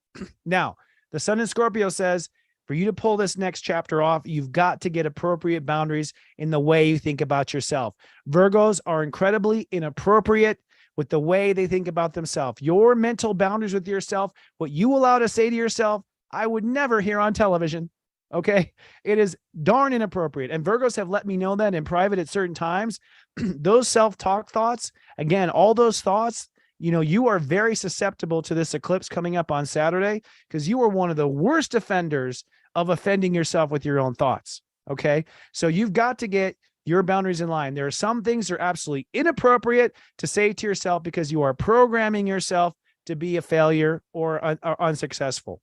Now, the sun in Scorpio says, for you to pull this next chapter off, you've got to get appropriate boundaries in the way you think about yourself. Virgos are incredibly inappropriate with the way they think about themselves. Your mental boundaries with yourself, what you allow to say to yourself, I would never hear on television. Okay. It is darn inappropriate. And Virgos have let me know that in private at certain times. Those self-talk thoughts, again, all those thoughts, you are very susceptible to this eclipse coming up on Saturday because you are one of the worst offenders of offending yourself with your own thoughts. Okay. So you've got to get your boundaries in line. There are some things that are absolutely inappropriate to say to yourself because you are programming yourself to be a failure or unsuccessful.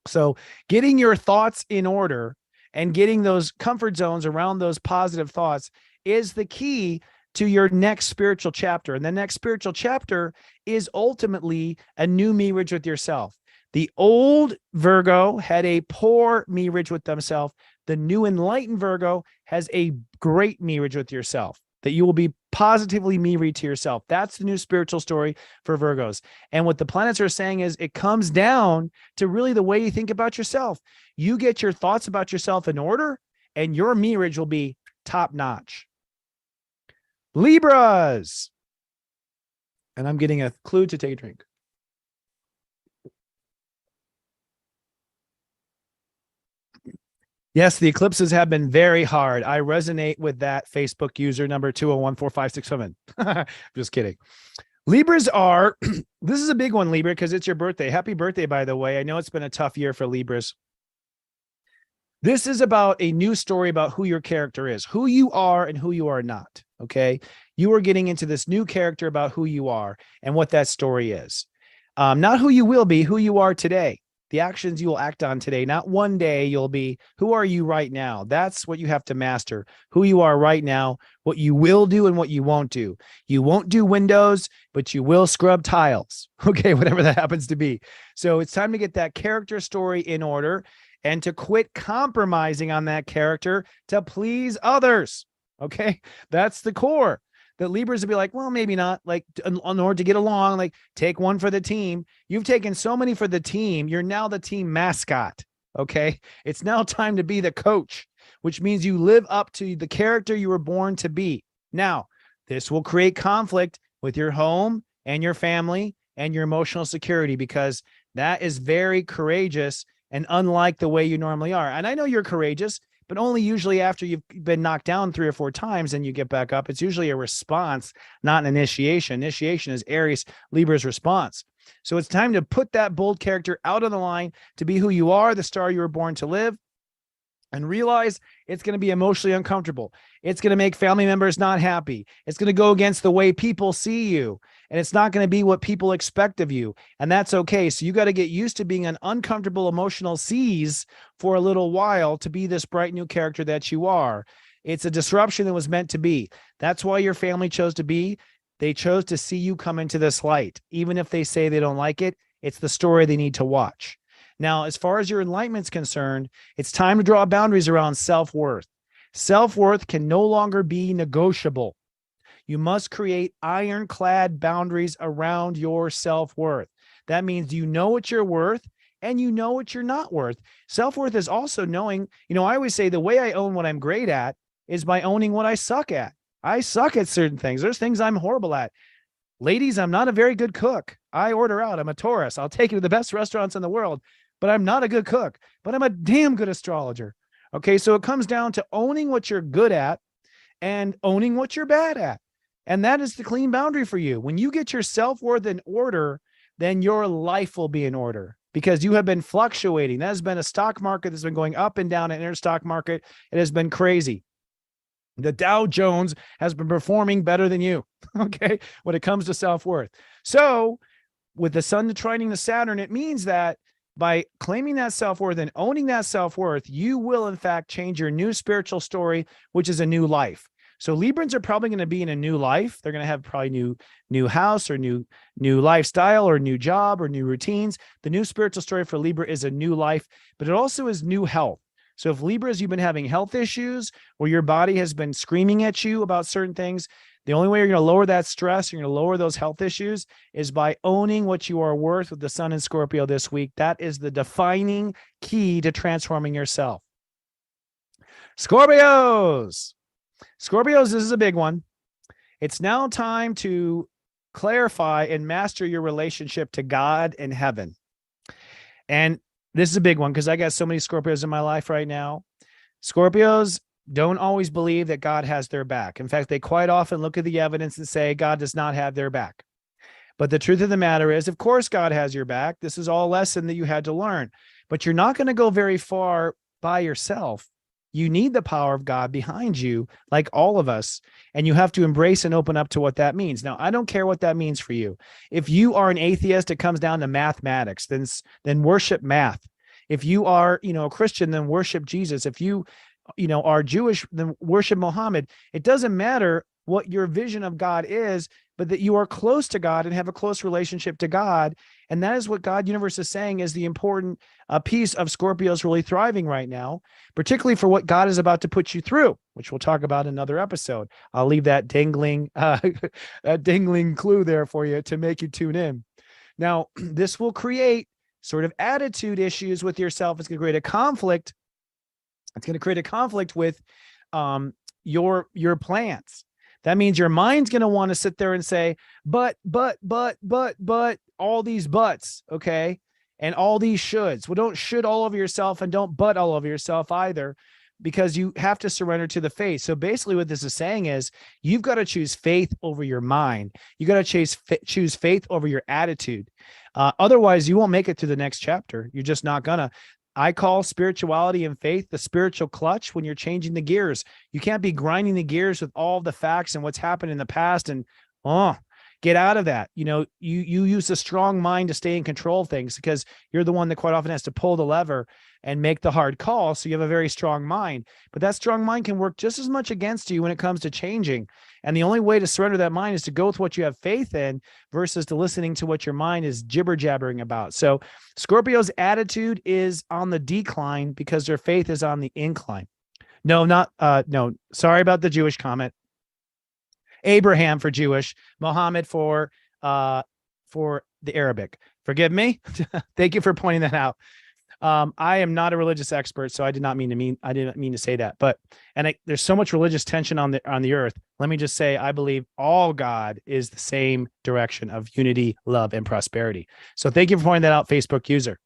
So getting your thoughts in order and getting those comfort zones around those positive thoughts is the key to your next spiritual chapter. And the next spiritual chapter is ultimately a new marriage with yourself. The old Virgo had a poor marriage with themselves. The new enlightened Virgo has a great marriage with yourself, that you will be positively married to yourself. That's the new spiritual story for Virgos. And what the planets are saying is it comes down to really the way you think about yourself. You get your thoughts about yourself in order, and your marriage will be top notch. Libras. And I'm getting a clue to take a drink. Yes, the eclipses have been very hard. I resonate with that Facebook user number 2014567. Just kidding. Libras are, this is a big one, Libra, because it's your birthday. Happy birthday, by the way. I know it's been a tough year for Libras. This is about a new story about who your character is, who you are and who you are not. Okay. You are getting into this new character about who you are and what that story is. Not who you will be, who you are today. The actions you will act on today, not one day you'll be, who are you right now? That's what you have to master, who you are right now, what you will do and what you won't do. You won't do windows, but you will scrub tiles. Okay, whatever that happens to be. So it's time to get that character story in order and to quit compromising on that character to please others. Okay, that's the core. That Libras would be like, well, maybe not, like in order to get along, like take one for the team. You've taken so many for the team. You're now the team mascot. Okay. It's now time to be the coach, which means you live up to the character you were born to be. Now, this will create conflict with your home and your family and your emotional security, because that is very courageous and unlike the way you normally are. And I know you're courageous, but only usually after you've been knocked down 3 or 4 times and you get back up. It's usually a response, not an initiation. Initiation is Aries, Libra's response. So it's time to put that bold character out on the line to be who you are, the star you were born to live, and realize it's going to be emotionally uncomfortable. It's going to make family members not happy. It's going to go against the way people see you, and it's not going to be what people expect of you. And that's okay. So you got to get used to being an uncomfortable emotional seas for a little while to be this bright new character that you are. It's a disruption that was meant to be. That's why your family chose to be. They chose to see you come into this light. Even if they say they don't like it, it's the story they need to watch. Now, as far as your enlightenment's concerned, it's time to draw boundaries around self-worth. Self-worth can no longer be negotiable. You must create ironclad boundaries around your self-worth. That means you know what you're worth and you know what you're not worth. Self-worth is also knowing, I always say the way I own what I'm great at is by owning what I suck at. I suck at certain things. There's things I'm horrible at. Ladies, I'm not a very good cook. I order out. I'm a Taurus. I'll take you to the best restaurants in the world, but I'm not a good cook, but I'm a damn good astrologer. Okay. So it comes down to owning what you're good at and owning what you're bad at. And that is the clean boundary for you. When you get your self-worth in order, then your life will be in order because you have been fluctuating. That has been a stock market that's been going up and down, an stock market. It has been crazy. The Dow Jones has been performing better than you. Okay. When it comes to self-worth. So with the sun trining the Saturn, it means that by claiming that self-worth and owning that self-worth, you will in fact change your new spiritual story, which is a new life. So Librans are probably going to be in a new life. They're going to have probably new house or new lifestyle or new job or new routines. The new spiritual story for Libra is a new life, but it also is new health. So if Libras, you've been having health issues or your body has been screaming at you about certain things, the only way you're going to lower that stress, you're going to lower those health issues, is by owning what you are worth with the sun in Scorpio this week. That is the defining key to transforming yourself. Scorpios, this is a big one. It's now time to clarify and master your relationship to God and heaven. And this is a big one because I got so many Scorpios in my life right now. Scorpios don't always believe that God has their back. In fact, they quite often look at the evidence and say God does not have their back. But the truth of the matter is, of course, God has your back. This is all a lesson that you had to learn. But you're not going to go very far by yourself. You need the power of God behind you, like all of us, and you have to embrace and open up to what that means. Now, I don't care what that means for you. If you are an atheist, it comes down to mathematics, then worship math. If you are, a Christian, then worship Jesus. If you are Jewish, then worship Muhammad. It doesn't matter what your vision of God is, but that you are close to God and have a close relationship to God. And that is what God Universe is saying is the important piece of Scorpios really thriving right now, particularly for what God is about to put you through, which we'll talk about in another episode. I'll leave that dangling clue there for you to make you tune in. Now, this will create sort of attitude issues with yourself. It's going to create a conflict. It's going to create a conflict with your plans. That means your mind's going to want to sit there and say, but, all these buts, okay? And all these shoulds. Well, don't should all over yourself and don't but all over yourself either, because you have to surrender to the faith. So basically what this is saying is you've got to choose faith over your mind. You got to choose faith over your attitude. Otherwise, you won't make it to the next chapter. You're just not gonna. I call spirituality and faith the spiritual clutch when you're changing the gears. You can't be grinding the gears with all the facts and what's happened in the past and, get out of that. You use a strong mind to stay in control of things because you're the one that quite often has to pull the lever and make the hard call. So you have a very strong mind, but that strong mind can work just as much against you when it comes to changing. And the only way to surrender that mind is to go with what you have faith in versus to listening to what your mind is jibber jabbering about. So Scorpio's attitude is on the decline because their faith is on the incline. No, sorry about the Jewish comment. Abraham for Jewish, Muhammad for the Arabic. Forgive me. Thank you for pointing that out. I am not a religious expert, so I didn't mean to say that. But there's so much religious tension on the earth. Let me just say, I believe all God is the same direction of unity, love, and prosperity. So thank you for pointing that out, Facebook user.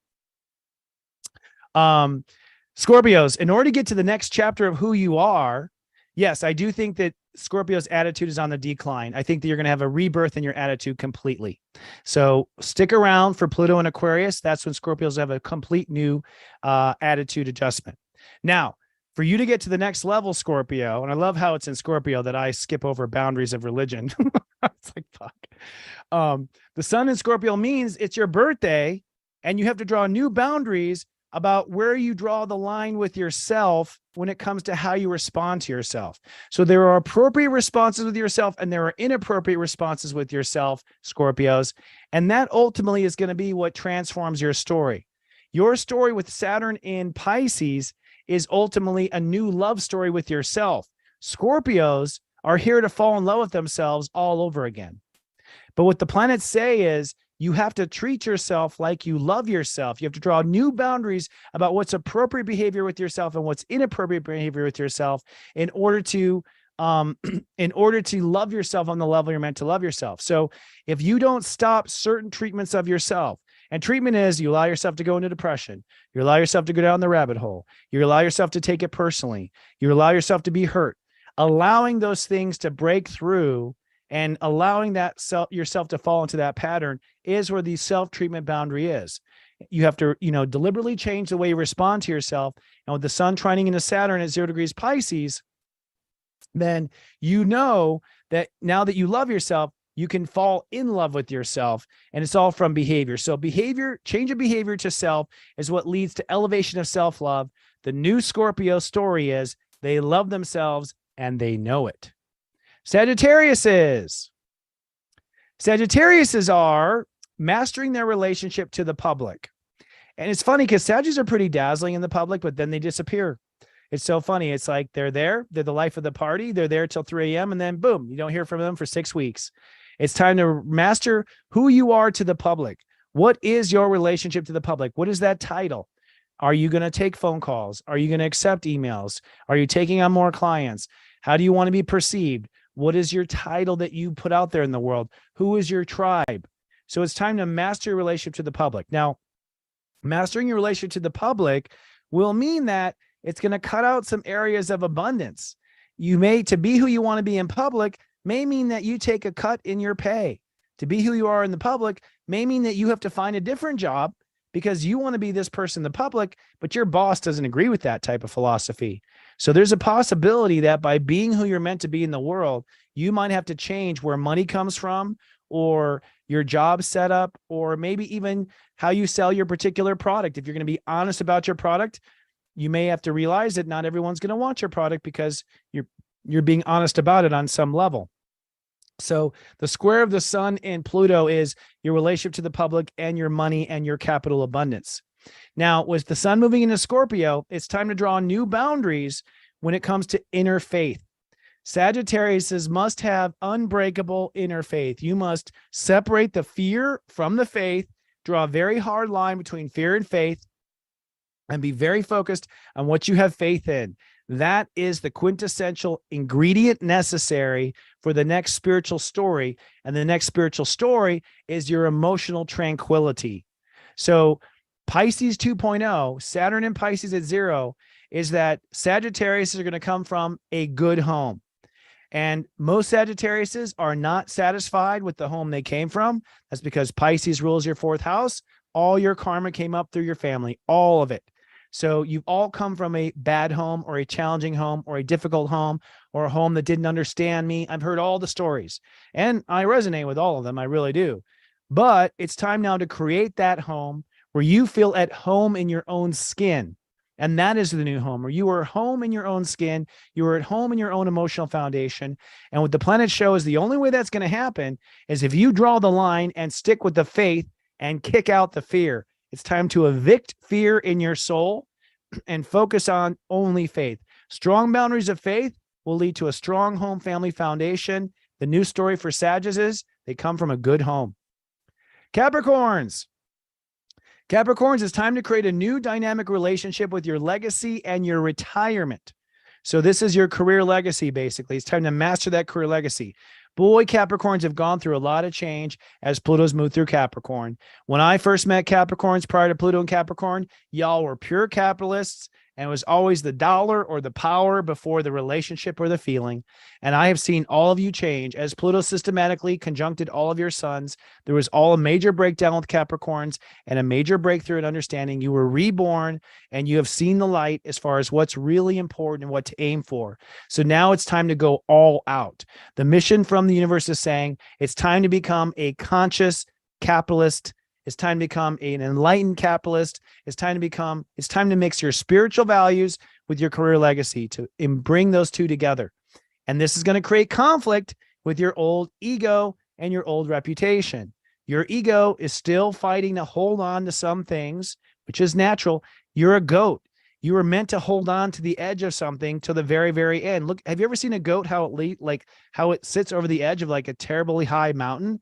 Scorpios, in order to get to the next chapter of who you are, yes, I do think that Scorpio's attitude is on the decline. I think that you're going to have a rebirth in your attitude completely. So stick around for Pluto and Aquarius. That's when Scorpios have a complete new attitude adjustment. Now, for you to get to the next level, Scorpio, and I love how it's in Scorpio that I skip over boundaries of religion. It's like, fuck. The sun in Scorpio means it's your birthday and you have to draw new boundaries about where you draw the line with yourself when it comes to how you respond to yourself. So there are appropriate responses with yourself and there are inappropriate responses with yourself, Scorpios. And that ultimately is going to be what transforms your story. Your story with Saturn in Pisces is ultimately a new love story with yourself. Scorpios are here to fall in love with themselves all over again. But what the planets say is, you have to treat yourself like you love yourself. You have to draw new boundaries about what's appropriate behavior with yourself and what's inappropriate behavior with yourself in order to love yourself on the level you're meant to love yourself. So if you don't stop certain treatments of yourself, and treatment is you allow yourself to go into depression, you allow yourself to go down the rabbit hole, you allow yourself to take it personally, you allow yourself to be hurt, allowing those things to break through and allowing that yourself to fall into that pattern is where the self-treatment boundary is. You have to, deliberately change the way you respond to yourself. And with the sun trining into Saturn at 0 degrees Pisces, then you know that now that you love yourself, you can fall in love with yourself, and it's all from behavior. So change of behavior to self is what leads to elevation of self-love. The new Scorpio story is they love themselves and they know it. Sagittariuses are mastering their relationship to the public. And it's funny because Sagittarius are pretty dazzling in the public, but then they disappear. It's so funny. It's like they're there. They're the life of the party. They're there till 3 a.m. and then boom, you don't hear from them for 6 weeks. It's time to master who you are to the public. What is your relationship to the public? What is that title? Are you going to take phone calls? Are you going to accept emails? Are you taking on more clients? How do you want to be perceived? What is your title that you put out there in the world? Who is your tribe? So it's time to master your relationship to the public. Now, mastering your relationship to the public will mean that it's going to cut out some areas of abundance. To be who you want to be in public may mean that you take a cut in your pay. To be who you are in the public may mean that you have to find a different job because you want to be this person in the public, but your boss doesn't agree with that type of philosophy. So there's a possibility that by being who you're meant to be in the world, you might have to change where money comes from, or your job setup, or maybe even how you sell your particular product. If you're going to be honest about your product, you may have to realize that not everyone's going to want your product because you're being honest about it on some level. So the square of the sun and Pluto is your relationship to the public and your money and your capital abundance. Now, with the sun moving into Scorpio, it's time to draw new boundaries when it comes to inner faith. Sagittarius must have unbreakable inner faith. You must separate the fear from the faith, draw a very hard line between fear and faith, and be very focused on what you have faith in. That is the quintessential ingredient necessary for the next spiritual story. And the next spiritual story is your emotional tranquility. So Pisces 2.0, Saturn and Pisces at 0, is that Sagittarius are going to come from a good home. And most Sagittariuses are not satisfied with the home they came from. That's because Pisces rules your 4th house. All your karma came up through your family, all of it. So you've all come from a bad home or a challenging home or a difficult home or a home that didn't understand me. I've heard all the stories and I resonate with all of them. I really do. But it's time now to create that home where you feel at home in your own skin. And that is the new home where you are home in your own skin. You are at home in your own emotional foundation. And what the planet shows, the only way that's going to happen is if you draw the line and stick with the faith and kick out the fear. It's time to evict fear in your soul and focus on only faith. Strong boundaries of faith will lead to a strong home family foundation. The new story for Sagittarius is they come from a good home. Capricorns, it's time to create a new dynamic relationship with your legacy and your retirement. So this is your career legacy, basically. It's time to master that career legacy. Boy, Capricorns have gone through a lot of change as Pluto's moved through Capricorn. When I first met Capricorns prior to Pluto and Capricorn, y'all were pure capitalists, and it was always the dollar or the power before the relationship or the feeling. And I have seen all of you change as Pluto systematically conjuncted all of your sons. There was all a major breakdown with Capricorns and a major breakthrough in understanding. You were reborn and you have seen the light as far as what's really important and what to aim for. So now it's time to go all out. The mission from the universe is saying it's time to become a conscious capitalist. It's time to become an enlightened capitalist. It's time to mix your spiritual values with your career legacy and bring those two together. And this is going to create conflict with your old ego and your old reputation. Your ego is still fighting to hold on to some things, which is natural. You're a goat. You were meant to hold on to the edge of something to the very, very end. Look, have you ever seen a goat, how it sits over the edge of like a terribly high mountain?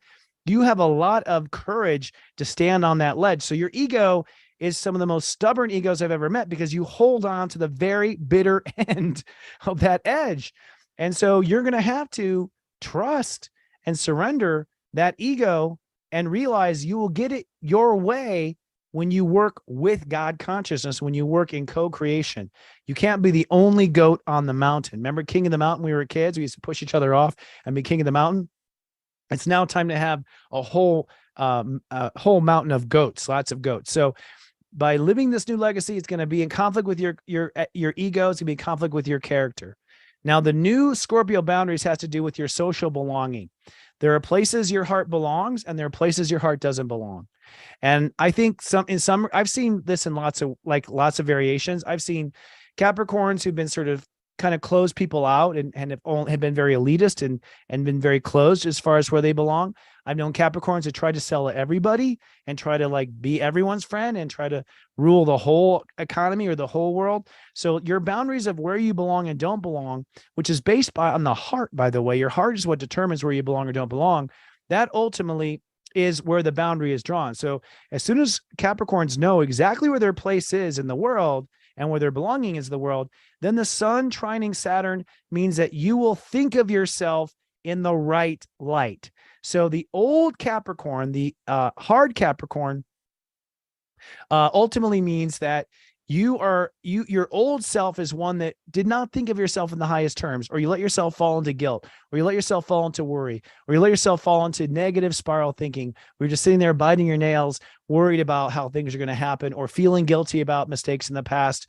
You have a lot of courage to stand on that ledge. So your ego is some of the most stubborn egos I've ever met because you hold on to the very bitter end of that edge. And so you're going to have to trust and surrender that ego and realize you will get it your way when you work with God consciousness, when you work in co-creation. You can't be the only goat on the mountain. Remember King of the Mountain? We were kids. We used to push each other off and be King of the Mountain. It's now time to have a whole mountain of goats, lots of goats. So by living this new legacy, it's going to be in conflict with your ego. It's going to be in conflict with your character. Now, the new Scorpio boundaries has to do with your social belonging. There are places your heart belongs and there are places your heart doesn't belong. And I think I've seen this in lots of variations. I've seen Capricorns who've been sort of kind of closed people out and have been very elitist and been very closed as far as where they belong. I've known Capricorns that try to sell to everybody and try to like be everyone's friend and try to rule the whole economy or the whole world. So your boundaries of where you belong and don't belong, which is based on the heart, by the way, your heart is what determines where you belong or don't belong. That ultimately is where the boundary is drawn. So as soon as Capricorns know exactly where their place is in the world and where their belonging is in the world, then the sun trining Saturn means that you will think of yourself in the right light. So the old Capricorn, the hard Capricorn, ultimately means that your old self is one that did not think of yourself in the highest terms, or you let yourself fall into guilt, or you let yourself fall into worry, or you let yourself fall into negative spiral thinking. We're just sitting there biting your nails, worried about how things are going to happen, or feeling guilty about mistakes in the past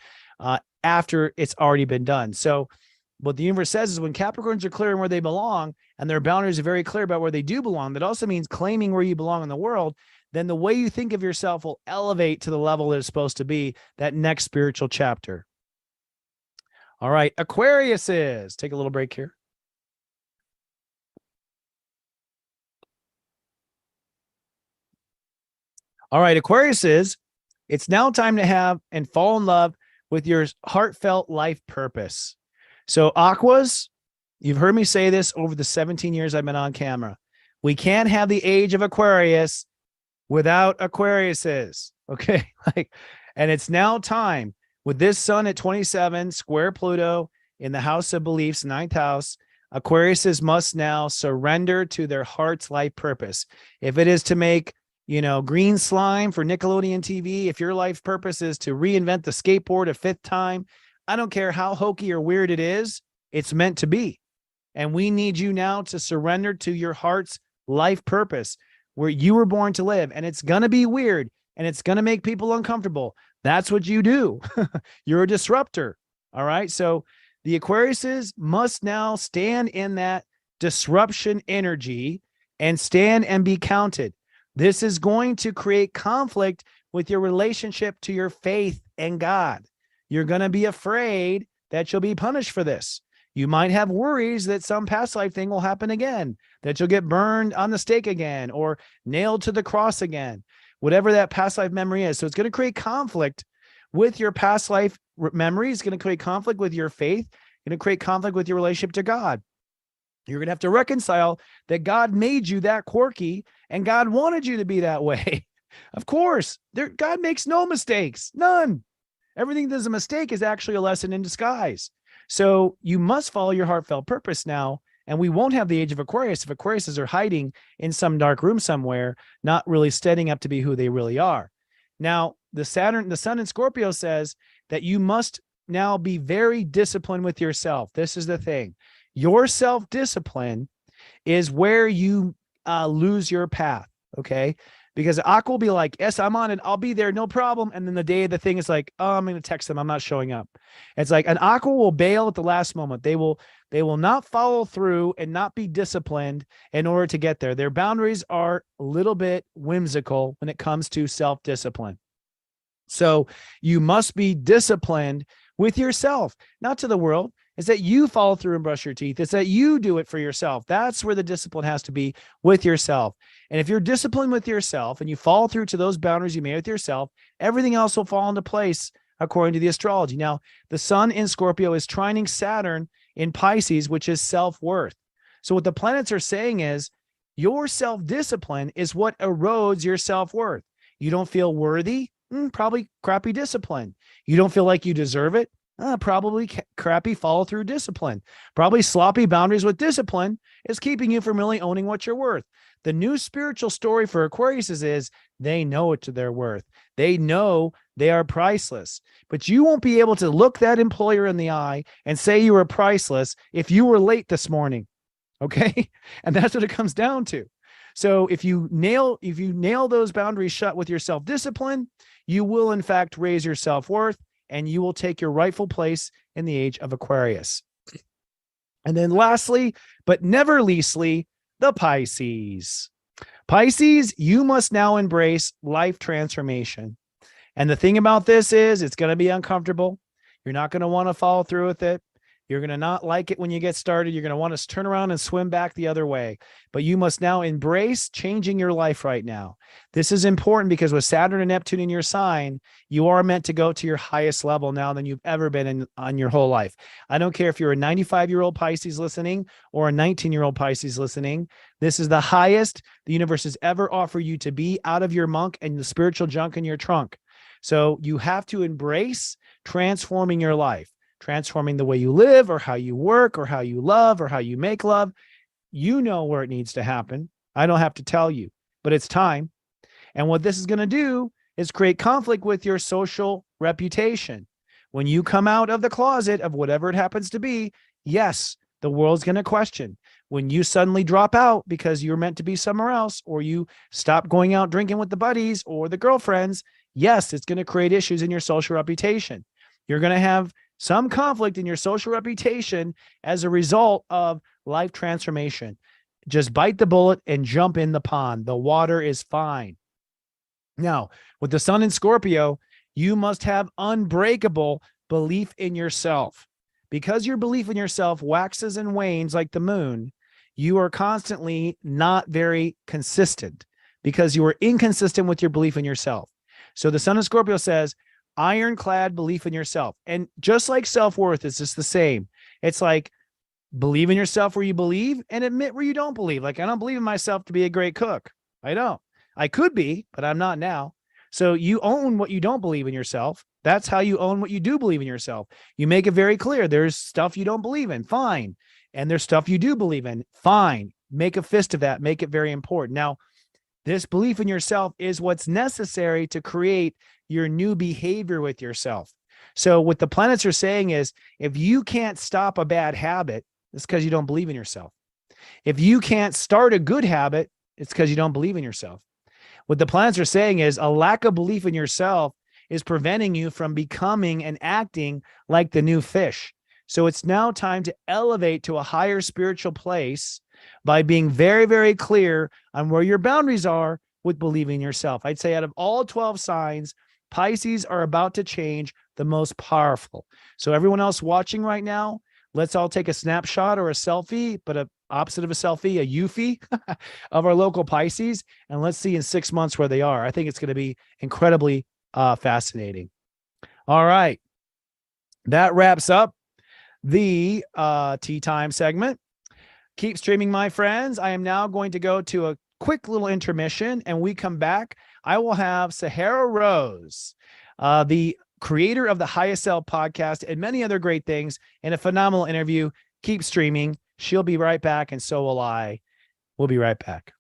after it's already been done. So what the universe says is when Capricorns are clear on where they belong and their boundaries are very clear about where they do belong, that also means claiming where you belong in the world. Then the way you think of yourself will elevate to the level that it's supposed to be, that next spiritual chapter. All right, Aquariuses. Take a little break here. All right, Aquariuses, it's now time to have and fall in love with your heartfelt life purpose. So Aquas, you've heard me say this over the 17 years I've been on camera. We can't have the age of Aquarius without Aquariuses. Okay. And it's now time with this sun at 27 square Pluto in the house of beliefs, 9th house. Aquariuses must now surrender to their heart's life purpose. If it is to make, green slime for Nickelodeon TV, if your life purpose is to reinvent the skateboard a 5th time, I don't care how hokey or weird it is, it's meant to be. And we need you now to surrender to your heart's life purpose, where you were born to live. And it's going to be weird and it's going to make people uncomfortable. That's what you do. You're a disruptor. All right. So the Aquariuses must now stand in that disruption energy and stand and be counted. This is going to create conflict with your relationship to your faith and God. You're going to be afraid that you'll be punished for this. You might have worries that some past life thing will happen again, that you'll get burned on the stake again or nailed to the cross again, whatever that past life memory is. So it's going to create conflict with your past life memory. It's going to create conflict with your faith. It's going to create conflict with your relationship to God. You're going to have to reconcile that God made you that quirky and God wanted you to be that way. Of course, God makes no mistakes, none. Everything that's a mistake is actually a lesson in disguise. So you must follow your heartfelt purpose now, and we won't have the age of Aquarius if Aquariuses are hiding in some dark room somewhere, not really standing up to be who they really are. Now, the sun in Scorpio says that you must now be very disciplined with yourself. This is the thing. Your self-discipline is where you lose your path, okay? Because Aqua will be like, yes, I'm on it. I'll be there. No problem. And then the day of the thing is like, oh, I'm going to text them. I'm not showing up. It's like an Aqua will bail at the last moment. They will not follow through and not be disciplined in order to get there. Their boundaries are a little bit whimsical when it comes to self-discipline. So you must be disciplined with yourself, not to the world. It's that you follow through and brush your teeth. It's that you do it for yourself. That's where the discipline has to be, with yourself. And if you're disciplined with yourself and you follow through to those boundaries you made with yourself, everything else will fall into place according to the astrology. Now, the sun in Scorpio is trining Saturn in Pisces, which is self-worth. So what the planets are saying is your self-discipline is what erodes your self-worth. You don't feel worthy? Probably crappy discipline. You don't feel like you deserve it? Probably crappy follow through discipline. Probably sloppy boundaries with discipline is keeping you from really owning what you're worth. The new spiritual story for Aquariuses is they know what they're worth. They know they are priceless, but you won't be able to look that employer in the eye and say you were priceless if you were late this morning. Okay. And that's what it comes down to. So if you nail those boundaries shut with your self-discipline, you will in fact raise your self-worth, and you will take your rightful place in the age of Aquarius. And then lastly, but never leastly, the Pisces. Pisces, you must now embrace life transformation. And the thing about this is it's going to be uncomfortable. You're not going to want to follow through with it. You're going to not like it when you get started. You're going to want to turn around and swim back the other way. But you must now embrace changing your life right now. This is important because with Saturn and Neptune in your sign, you are meant to go to your highest level now than you've ever been on your whole life. I don't care if you're a 95-year-old Pisces listening or a 19-year-old Pisces listening. This is the highest the universe has ever offered you to be out of your monk and the spiritual junk in your trunk. So you have to embrace transforming your life. Transforming the way you live or how you work or how you love or how you make love. You know where it needs to happen. I don't have to tell you, but it's time. And what this is going to do is create conflict with your social reputation. When you come out of the closet of whatever it happens to be, yes, the world's going to question. When you suddenly drop out because you're meant to be somewhere else, or you stop going out drinking with the buddies or the girlfriends, yes, it's going to create issues in your social reputation. You're going to have some conflict in your social reputation as a result of life transformation. Just bite the bullet and jump in the pond. The water is fine. Now, with the sun in Scorpio, you must have unbreakable belief in yourself. Because your belief in yourself waxes and wanes like the moon, you are constantly not very consistent because you are inconsistent with your belief in yourself. So the sun in Scorpio says, ironclad belief in yourself. And just like self-worth, it's just the same. It's like believe in yourself where you believe and admit where you don't believe. Like, I don't believe in myself to be a great cook. I don't. I could be, but I'm not now. So you own what you don't believe in yourself. That's how you own what you do believe in yourself. You make it very clear. There's stuff you don't believe in. Fine. And there's stuff you do believe in. Fine. Make a fist of that. Make it very important. Now, this belief in yourself is what's necessary to create your new behavior with yourself. So what the planets are saying is, if you can't stop a bad habit, it's because you don't believe in yourself. If you can't start a good habit, it's because you don't believe in yourself. What the planets are saying is a lack of belief in yourself is preventing you from becoming and acting like the new fish. So it's now time to elevate to a higher spiritual place by being very, very clear on where your boundaries are with believing in yourself. I'd say out of all 12 signs, Pisces are about to change the most powerful. So everyone else watching right now, let's all take a snapshot or a selfie, but a opposite of a selfie, a eufy of our local Pisces. And let's see in 6 months where they are. I think it's going to be incredibly fascinating. All right. That wraps up the tea time segment. Keep streaming, my friends. I am now going to go to a quick little intermission, and we come back. I will have Sahara Rose, the creator of the Highest Self podcast and many other great things, in a phenomenal interview. Keep streaming. She'll be right back, and so will I. We'll be right back.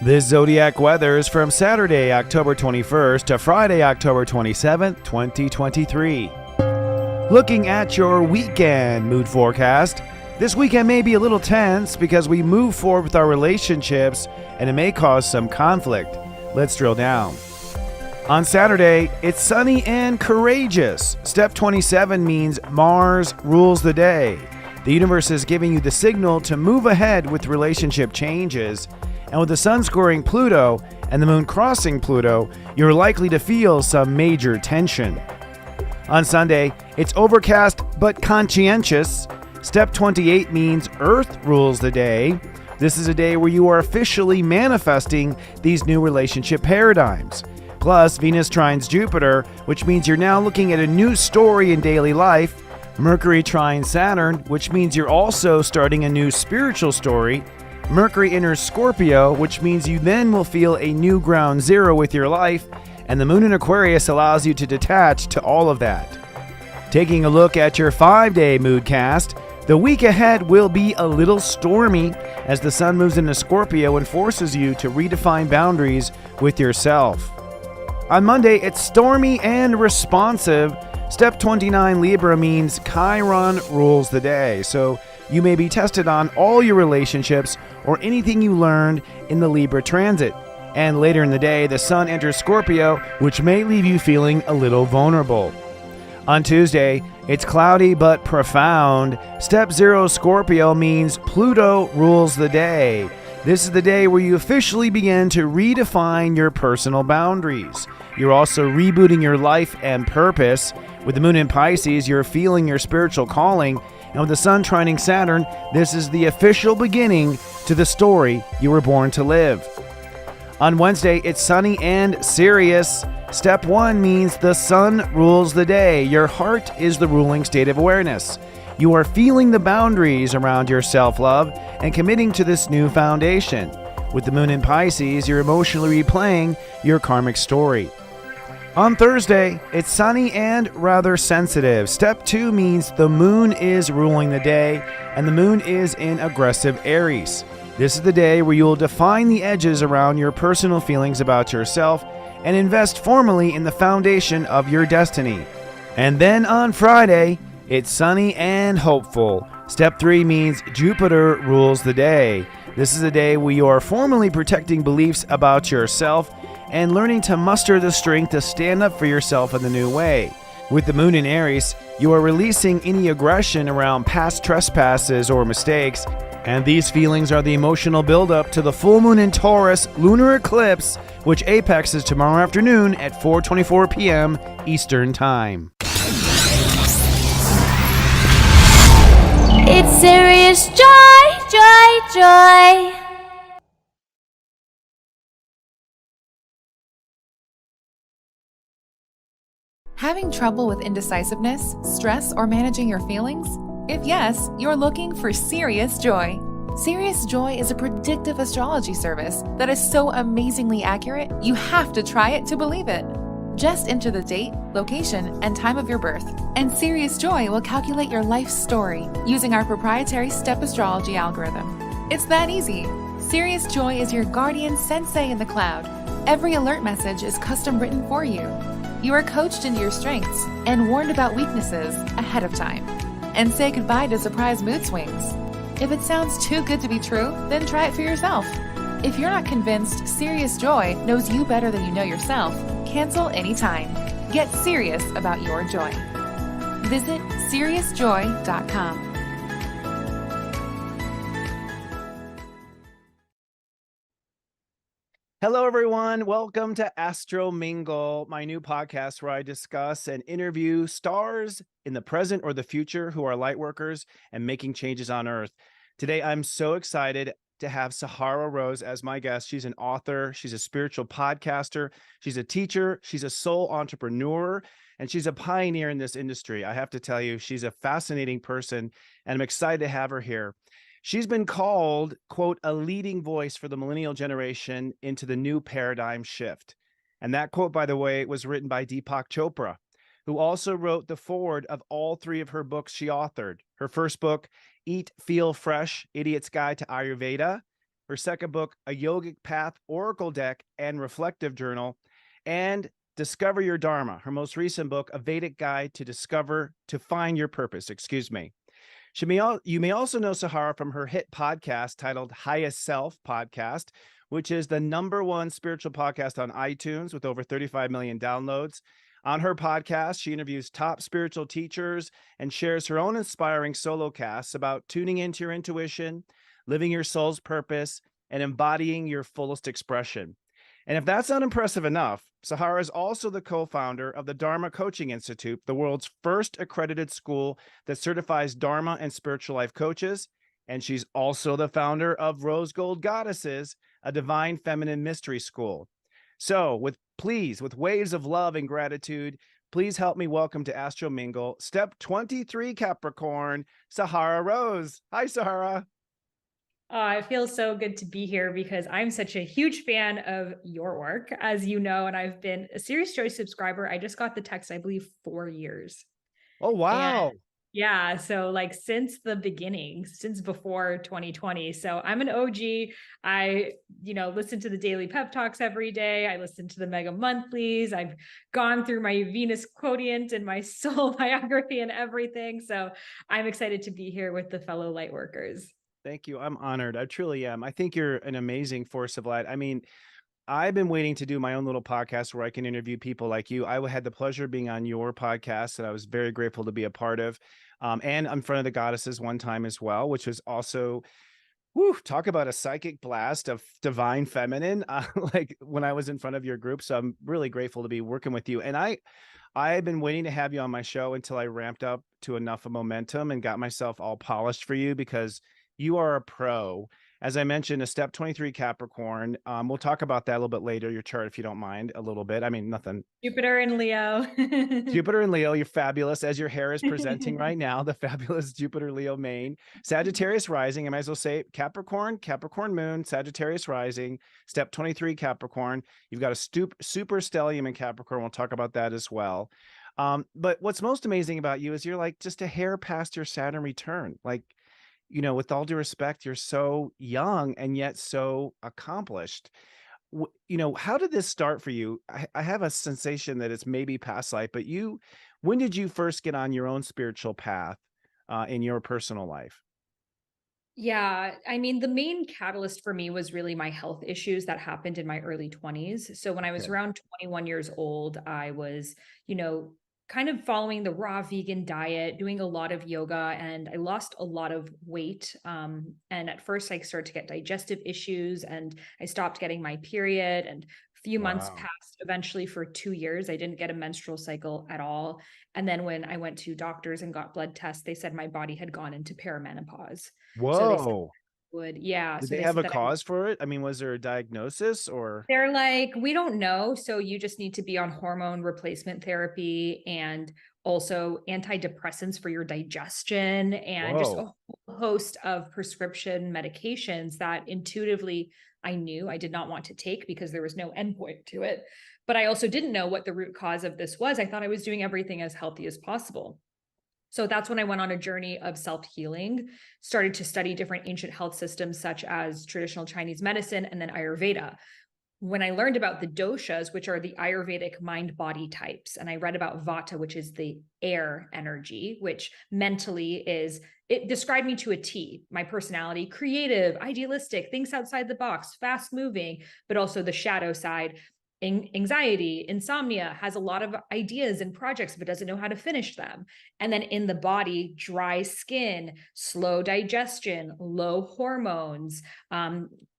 This Zodiac Weather is from Saturday, October 21st to Friday, October 27th, 2023. Looking at your weekend mood forecast, this weekend may be a little tense because we move forward with our relationships and it may cause some conflict. Let's drill down. On Saturday, it's sunny and courageous. Step 27 means Mars rules the day. The universe is giving you the signal to move ahead with relationship changes. And with the sun squaring Pluto and the moon crossing Pluto, you're likely to feel some major tension. On Sunday, it's overcast but conscientious. Step 28 means Earth rules the day. This is a day where you are officially manifesting these new relationship paradigms. Plus, Venus trines Jupiter, which means you're now looking at a new story in daily life. Mercury trines Saturn, which means you're also starting a new spiritual story. Mercury enters Scorpio, which means you then will feel a new ground zero with your life, and the moon in Aquarius allows you to detach to all of that. Taking a look at your 5-day moodcast, the week ahead will be a little stormy as the sun moves into Scorpio and forces you to redefine boundaries with yourself. On Monday, it's stormy and responsive. Step 29 Libra means Chiron rules the day, so you may be tested on all your relationships or anything you learned in the Libra transit. And later in the day, the sun enters Scorpio, which may leave you feeling a little vulnerable. On Tuesday, it's cloudy but profound. Step 0 Scorpio means Pluto rules the day. This is the day where you officially begin to redefine your personal boundaries. You're also rebooting your life and purpose. With the moon in Pisces, you're feeling your spiritual calling. And with the sun trining Saturn, this is the official beginning to the story you were born to live. On Wednesday, it's sunny and serious. Step 1 means the sun rules the day. Your heart is the ruling state of awareness. You are feeling the boundaries around your self-love and committing to this new foundation. With the moon in Pisces, you're emotionally replaying your karmic story. On Thursday, it's sunny and rather sensitive. Step 2 means the moon is ruling the day, and the moon is in aggressive Aries. This is the day where you'll define the edges around your personal feelings about yourself and invest formally in the foundation of your destiny. And then on Friday, it's sunny and hopeful. Step 3 means Jupiter rules the day. This is a day where you are formally protecting beliefs about yourself and learning to muster the strength to stand up for yourself in the new way. With the moon in Aries, you are releasing any aggression around past trespasses or mistakes, and these feelings are the emotional buildup to the full moon in Taurus lunar eclipse, which apexes tomorrow afternoon at 4:24 p.m. Eastern Time. It's serious joy, joy, joy. Having trouble with indecisiveness, stress, or managing your feelings? If yes, you're looking for Serious Joy. Serious Joy is a predictive astrology service that is so amazingly accurate, you have to try it to believe it. Just enter the date, location, and time of your birth, and Serious Joy will calculate your life story using our proprietary step astrology algorithm. It's that easy. Serious Joy is your guardian sensei in the cloud. Every alert message is custom written for you. You are coached into your strengths and warned about weaknesses ahead of time. And say goodbye to surprise mood swings. If it sounds too good to be true, then try it for yourself. If you're not convinced Serious Joy knows you better than you know yourself, cancel anytime. Get serious about your joy. Visit SeriousJoy.com. Hello, everyone. Welcome to Astro Mingle, my new podcast where I discuss and interview stars in the present or the future who are light workers and making changes on Earth. Today, I'm so excited to have Sahara Rose as my guest. She's an author. She's a spiritual podcaster. She's a teacher. She's a soul entrepreneur, and she's a pioneer in this industry. I have to tell you, she's a fascinating person, and I'm excited to have her here. She's been called, quote, a leading voice for the millennial generation into the new paradigm shift. And that quote, by the way, was written by Deepak Chopra, who also wrote the foreword of all 3 of her books she authored. Her first book, Eat, Feel Fresh, Idiot's Guide to Ayurveda. Her second book, A Yogic Path, Oracle Deck, and Reflective Journal. And Discover Your Dharma, her most recent book, A Vedic Guide to Find Your Purpose, You may also know Sahara from her hit podcast titled Highest Self Podcast, which is the #1 spiritual podcast on iTunes with over 35 million downloads. On her podcast, she interviews top spiritual teachers and shares her own inspiring solo casts about tuning into your intuition, living your soul's purpose, and embodying your fullest expression. And if that's not impressive enough, Sahara is also the co-founder of the Dharma Coaching Institute, the world's first accredited school that certifies Dharma and spiritual life coaches. And she's also the founder of Rose Gold Goddesses, a divine feminine mystery school. So with waves of love and gratitude, please help me welcome to Astro Mingle, Step 23 Capricorn, Sahara Rose. Hi, Sahara. It feels so good to be here because I'm such a huge fan of your work, as you know, and I've been a Serious Joy subscriber. I just got the text, I believe, 4 years. Oh, wow. And yeah, so like since the beginning, since before 2020. So I'm an OG. I, listen to the daily pep talks every day. I listen to the mega monthlies. I've gone through my Venus quotient and my soul biography and everything. So I'm excited to be here with the fellow light workers. Thank you. I'm honored. I truly am. I think you're an amazing force of light. I mean, I've been waiting to do my own little podcast where I can interview people like you. I had the pleasure of being on your podcast that I was very grateful to be a part of. And in front of the goddesses one time as well, which was also, whew, talk about a psychic blast of divine feminine, like when I was in front of your group. So I'm really grateful to be working with you. And I've been waiting to have you on my show until I ramped up to enough of momentum and got myself all polished for you, because you are a pro. As I mentioned, a step 23 Capricorn. We'll talk about that a little bit later, your chart, if you don't mind, a little bit. I mean, nothing. Jupiter and Leo. Jupiter and Leo, you're fabulous, as your hair is presenting right now, the fabulous Jupiter Leo mane. Sagittarius rising, I might as well say Capricorn, Capricorn moon, Sagittarius rising, step 23 Capricorn. You've got a super stellium in Capricorn. We'll talk about that as well. But what's most amazing about you is you're like just a hair past your Saturn return. Like, you know, with all due respect, you're so young and yet so accomplished. You know, how did this start for you? I have a sensation that it's maybe past life, but when did you first get on your own spiritual path in your personal life? Yeah, I mean, the main catalyst for me was really my health issues that happened in my early 20s. So when I was Okay. around 21 years old, I was, kind of following the raw vegan diet, doing a lot of yoga, and I lost a lot of weight. And at first, I started to get digestive issues, and I stopped getting my period. And a few months Wow. passed. Eventually, for 2 years, I didn't get a menstrual cycle at all. And then when I went to doctors and got blood tests, they said my body had gone into perimenopause. So they said Whoa. yeah. Did So they they have said a that cause for it? I mean, was there a diagnosis or? they're like, we don't know. So you just need to be on hormone replacement therapy and also antidepressants for your digestion and just a Whoa. whole host of prescription medications that intuitively I knew I did not want to take because there was no endpoint to it. But I also didn't know what the root cause of this was. I thought I was doing everything as healthy as possible. So that's when I went on a journey of self-healing, started to study different ancient health systems, such as traditional Chinese medicine and then Ayurveda. When I learned about the doshas, which are the Ayurvedic mind-body types, and I read about Vata, which is the air energy, which mentally it described me to a T, my personality, creative, idealistic, thinks outside the box, fast moving, but also the shadow side, anxiety, insomnia, has a lot of ideas and projects, but doesn't know how to finish them. And then in the body, dry skin, slow digestion, low hormones,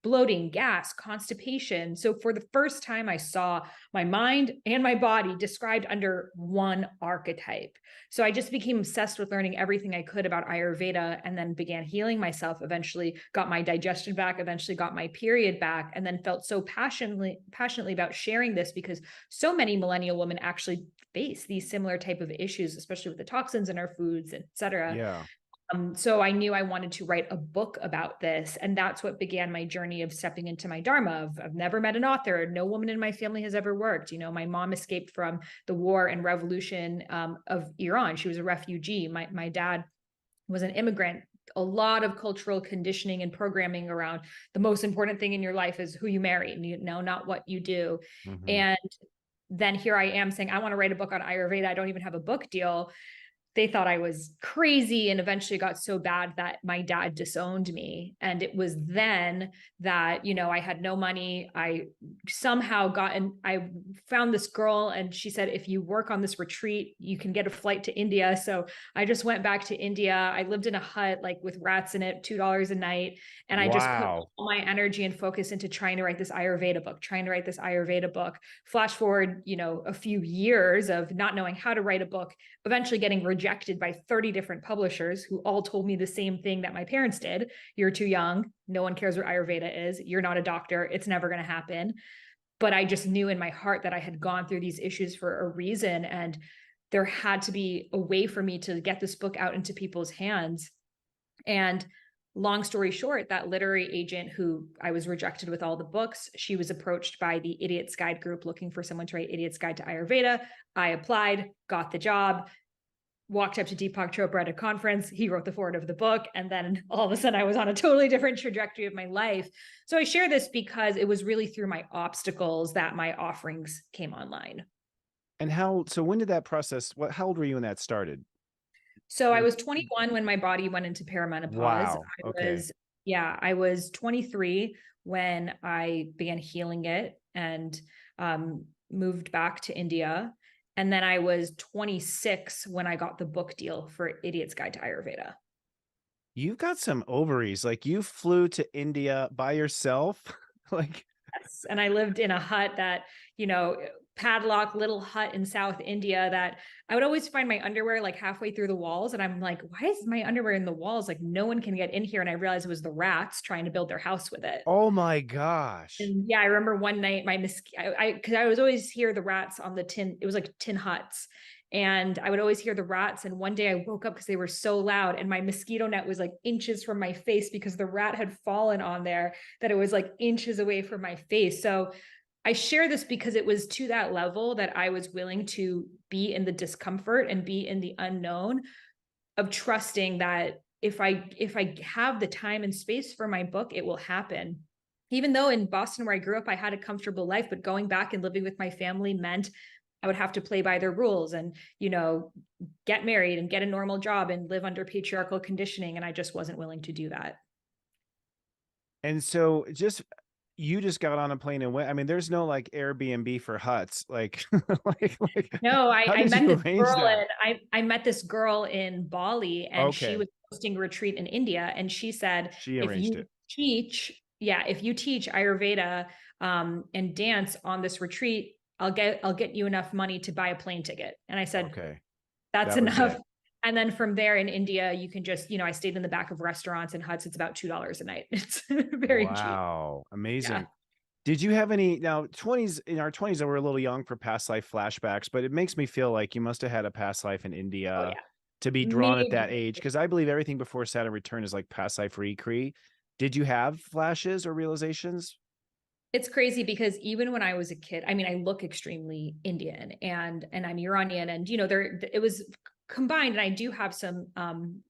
bloating, gas, constipation. So for the first time, I saw my mind and my body described under one archetype. So I just became obsessed with learning everything I could about Ayurveda, and then began healing myself, eventually got my digestion back, eventually got my period back, and then felt so passionately about sharing this because so many millennial women actually face these similar type of issues, especially with the toxins in our foods, et cetera. Yeah. So I knew I wanted to write a book about this. And that's what began my journey of stepping into my Dharma. I've never met an author. No woman in my family has ever worked. You know, my mom escaped from the war and revolution of Iran. She was a refugee. My dad was an immigrant. A lot of cultural conditioning and programming around the most important thing in your life is who you marry, not what you do. Mhm. And then here I am saying, I want to write a book on Ayurveda. I don't even have a book deal. They thought I was crazy, and eventually got so bad that my dad disowned me. And it was then that, I had no money. I found this girl, and she said, if you work on this retreat, you can get a flight to India. So I just went back to India. I lived in a hut, like with rats in it, $2 a night. And I just put Wow. all my energy and focus into trying to write this Ayurveda book. Flash forward, a few years of not knowing how to write a book, eventually getting rejected by 30 different publishers who all told me the same thing that my parents did. You're too young. No one cares what Ayurveda is. You're not a doctor. It's never going to happen. But I just knew in my heart that I had gone through these issues for a reason. And there had to be a way for me to get this book out into people's hands. And long story short, that literary agent who I was rejected with all the books, she was approached by the Idiot's Guide group looking for someone to write Idiot's Guide to Ayurveda. I applied, got the job, walked up to Deepak Chopra at a conference. He wrote the foreword of the book. And then all of a sudden I was on a totally different trajectory of my life. So I share this because it was really through my obstacles that my offerings came online. And so when did that process, how old were you when that started? So I was 21 when my body went into perimenopause. Wow. Okay. I was 23 when I began healing it and moved back to India. And then I was 26 when I got the book deal for Idiot's Guide to Ayurveda. You've got some ovaries. Like, you flew to India by yourself. Like, Yes. And I lived in a hut that, padlock little hut in South India that I would always find my underwear like halfway through the walls. And I'm like, why is my underwear in the walls? Like, no one can get in here. And I realized it was the rats trying to build their house with it. oh my gosh. And yeah, I remember one night because I was always hear the rats on the tin. It was like tin huts. And I would always hear the rats. And one day I woke up because they were so loud and my mosquito net was like inches from my face because the rat had fallen on there, that it was like inches away from my face. So I share this because it was to that level that I was willing to be in the discomfort and be in the unknown of trusting that if I have the time and space for my book, it will happen. Even though in Boston, where I grew up, I had a comfortable life, but going back and living with my family meant I would have to play by their rules and, get married and get a normal job and live under patriarchal conditioning. And I just wasn't willing to do that. And so you just got on a plane and went. I mean, there's no like Airbnb for huts. Like, No, I met this girl I met this girl in Bali, and she was hosting a retreat in India. And she said, if you teach Ayurveda and dance on this retreat, I'll get you enough money to buy a plane ticket. And I said, okay, that's enough. And then from there in India, you can just, I stayed in the back of restaurants and huts. It's about $2 a night. It's very cheap. Wow. Amazing. Yeah. Did you have any, now in our 20s, we're a little young for past life flashbacks, but it makes me feel like you must have had a past life in India to be drawn at that age. Cause I believe everything before Saturn return is like past life recre. Did you have flashes or realizations? It's crazy because even when I was a kid, I mean, I look extremely Indian and I'm Iranian, and it was combined, and I do have some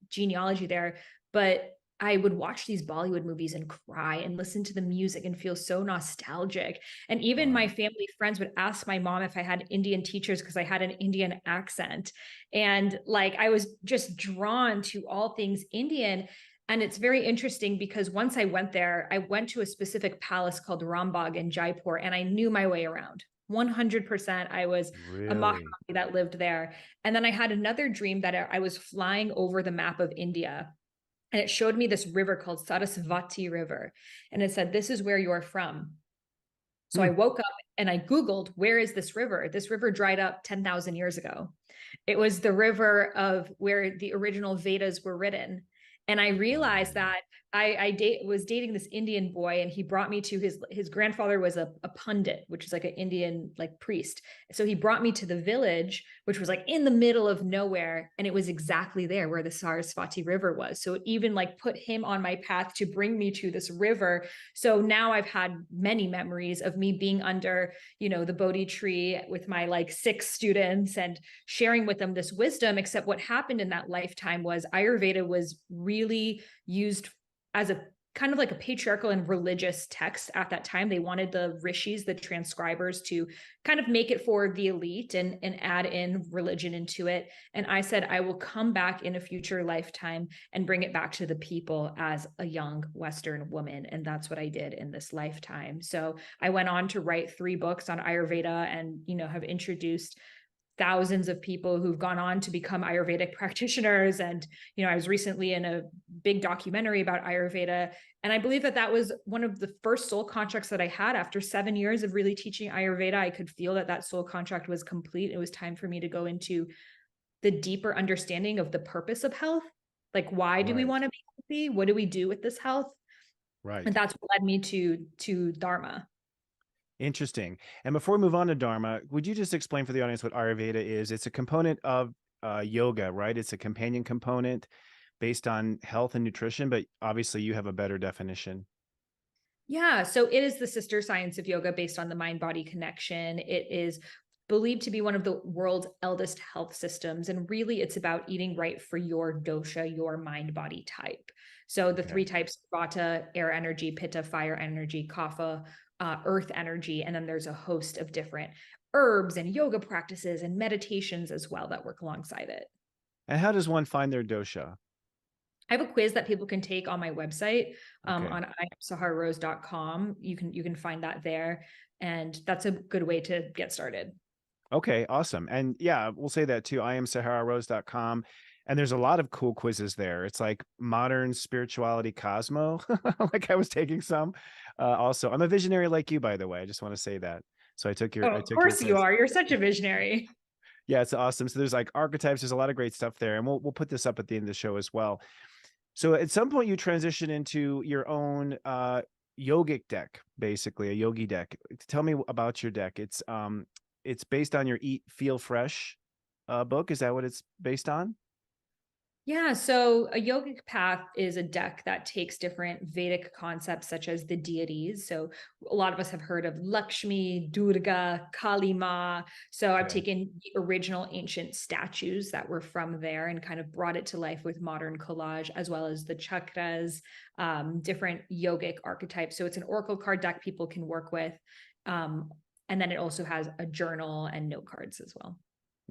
genealogy there, but I would watch these Bollywood movies and cry and listen to the music and feel so nostalgic. And even my family friends would ask my mom if I had Indian teachers because I had an Indian accent. And like, I was just drawn to all things Indian. And it's very interesting because once I went there, I went to a specific palace called Rambagh in Jaipur, and I knew my way around. 100%. I was a Maharani that lived there. And then I had another dream that I was flying over the map of India, and it showed me this river called Sarasvati River. And it said, this is where you're from. So I woke up and I Googled, where is this river? This river dried up 10,000 years ago. It was the river of where the original Vedas were written. And I realized that I was dating this Indian boy, and he brought me to his grandfather was a pundit, which is like an Indian like priest. So he brought me to the village, which was like in the middle of nowhere. And it was exactly there where the Sarasvati River was. So it even like put him on my path to bring me to this river. So now I've had many memories of me being under, the Bodhi tree with my like 6 students and sharing with them this wisdom. Except what happened in that lifetime was Ayurveda was really used as a kind of like a patriarchal and religious text at that time. They wanted the rishis, the transcribers, to kind of make it for the elite and add in religion into it. And I said, I will come back in a future lifetime and bring it back to the people as a young Western woman. And that's what I did in this lifetime. So I went on to write 3 books on Ayurveda and, have introduced thousands of people who've gone on to become Ayurvedic practitioners. And, I was recently in a big documentary about Ayurveda. And I believe that was one of the first soul contracts that I had. After 7 years of really teaching Ayurveda, I could feel that soul contract was complete. It was time for me to go into the deeper understanding of the purpose of health. Like, why do we want to be healthy? What do we do with this health? Right. And that's what led me to Dharma. Interesting. And before we move on to Dharma, would you just explain for the audience what Ayurveda is? It's a component of yoga, right? It's a companion component based on health and nutrition, but obviously you have a better definition. Yeah. So it is the sister science of yoga based on the mind-body connection. It is believed to be one of the world's eldest health systems. And really it's about eating right for your dosha, your mind-body type. So the 3 types, Vata, air energy, Pitta, fire energy, Kapha, earth energy. And then there's a host of different herbs and yoga practices and meditations as well that work alongside it. And how does one find their dosha? I have a quiz that people can take on my website, Okay. on sahararose.com. You can find that there, and that's a good way to get started. Okay, awesome. And yeah, we'll say that too. I am sahararose.com. And there's a lot of cool quizzes there. It's like modern spirituality Cosmo. Like I was taking some. Also, I'm a visionary like you, by the way. I just want to say that. So I took your Oh, of course you quiz. are. You're such a visionary. Yeah, it's awesome. So there's like archetypes. There's a lot of great stuff there, and we'll put this up at the end of the show as well. So at some point you transition into your own yogic deck, basically a yogi deck. Tell me about your deck. It's based on your Eat Feel Fresh book. Is that what it's based on? Yeah, so a yogic path is a deck that takes different Vedic concepts such as the deities. So a lot of us have heard of Lakshmi, Durga, Kali Ma. So I've taken the original ancient statues that were from there and kind of brought it to life with modern collage, as well as the chakras, different yogic archetypes. So it's an oracle card deck people can work with. And then it also has a journal and note cards as well.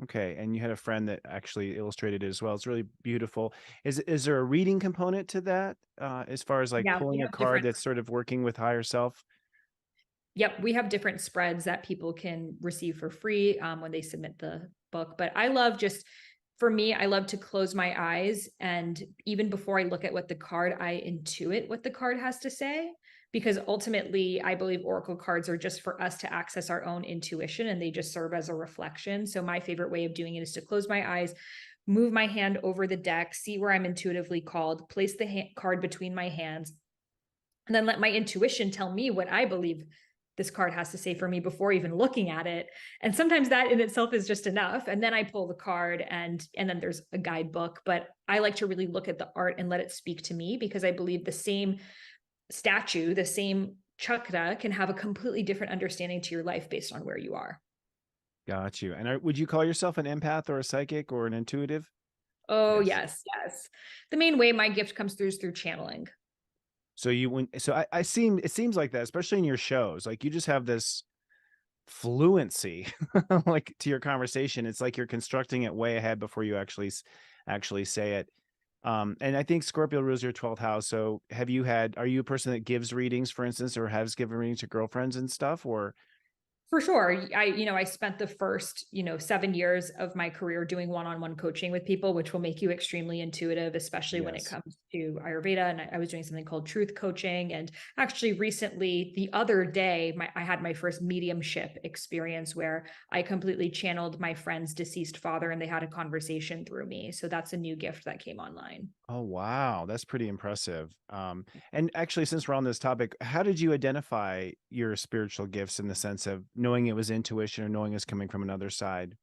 Okay, and you had a friend that actually illustrated it as well. It's really beautiful. Is there a reading component to that, as far as like pulling a card that's sort of working with higher self? Yep, we have different spreads that people can receive for free when they submit the book. But I love for me, I love to close my eyes, and even before I look at what the card, I intuit what the card has to say. Because ultimately, I believe oracle cards are just for us to access our own intuition, and they just serve as a reflection. So my favorite way of doing it is to close my eyes, move my hand over the deck, see where I'm intuitively called, place the card between my hands, and then let my intuition tell me what I believe this card has to say for me before even looking at it. And sometimes that in itself is just enough. And then I pull the card, and then there's a guidebook. But I like to really look at the art and let it speak to me, because I believe the same statue, the same chakra, can have a completely different understanding to your life based on where you are. Got you. And would you call yourself an empath or a psychic or an intuitive? Oh, yes. The main way my gift comes through is through channeling. So it seems like that, especially in your shows, like you just have this fluency like to your conversation. It's like you're constructing it way ahead before you actually say it. And I think Scorpio rules your 12th house. So are you a person that gives readings, for instance, or has given readings to girlfriends and stuff, or? For sure. I spent the first, 7 years of my career doing one-on-one coaching with people, which will make you extremely intuitive, especially when it comes to Ayurveda. And I was doing something called truth coaching. And actually recently, the other day, I had my first mediumship experience where I completely channeled my friend's deceased father, and they had a conversation through me. So that's a new gift that came online. Oh, wow. That's pretty impressive. And actually, since we're on this topic, how did you identify your spiritual gifts in the sense of knowing it was intuition or knowing it's coming from another side?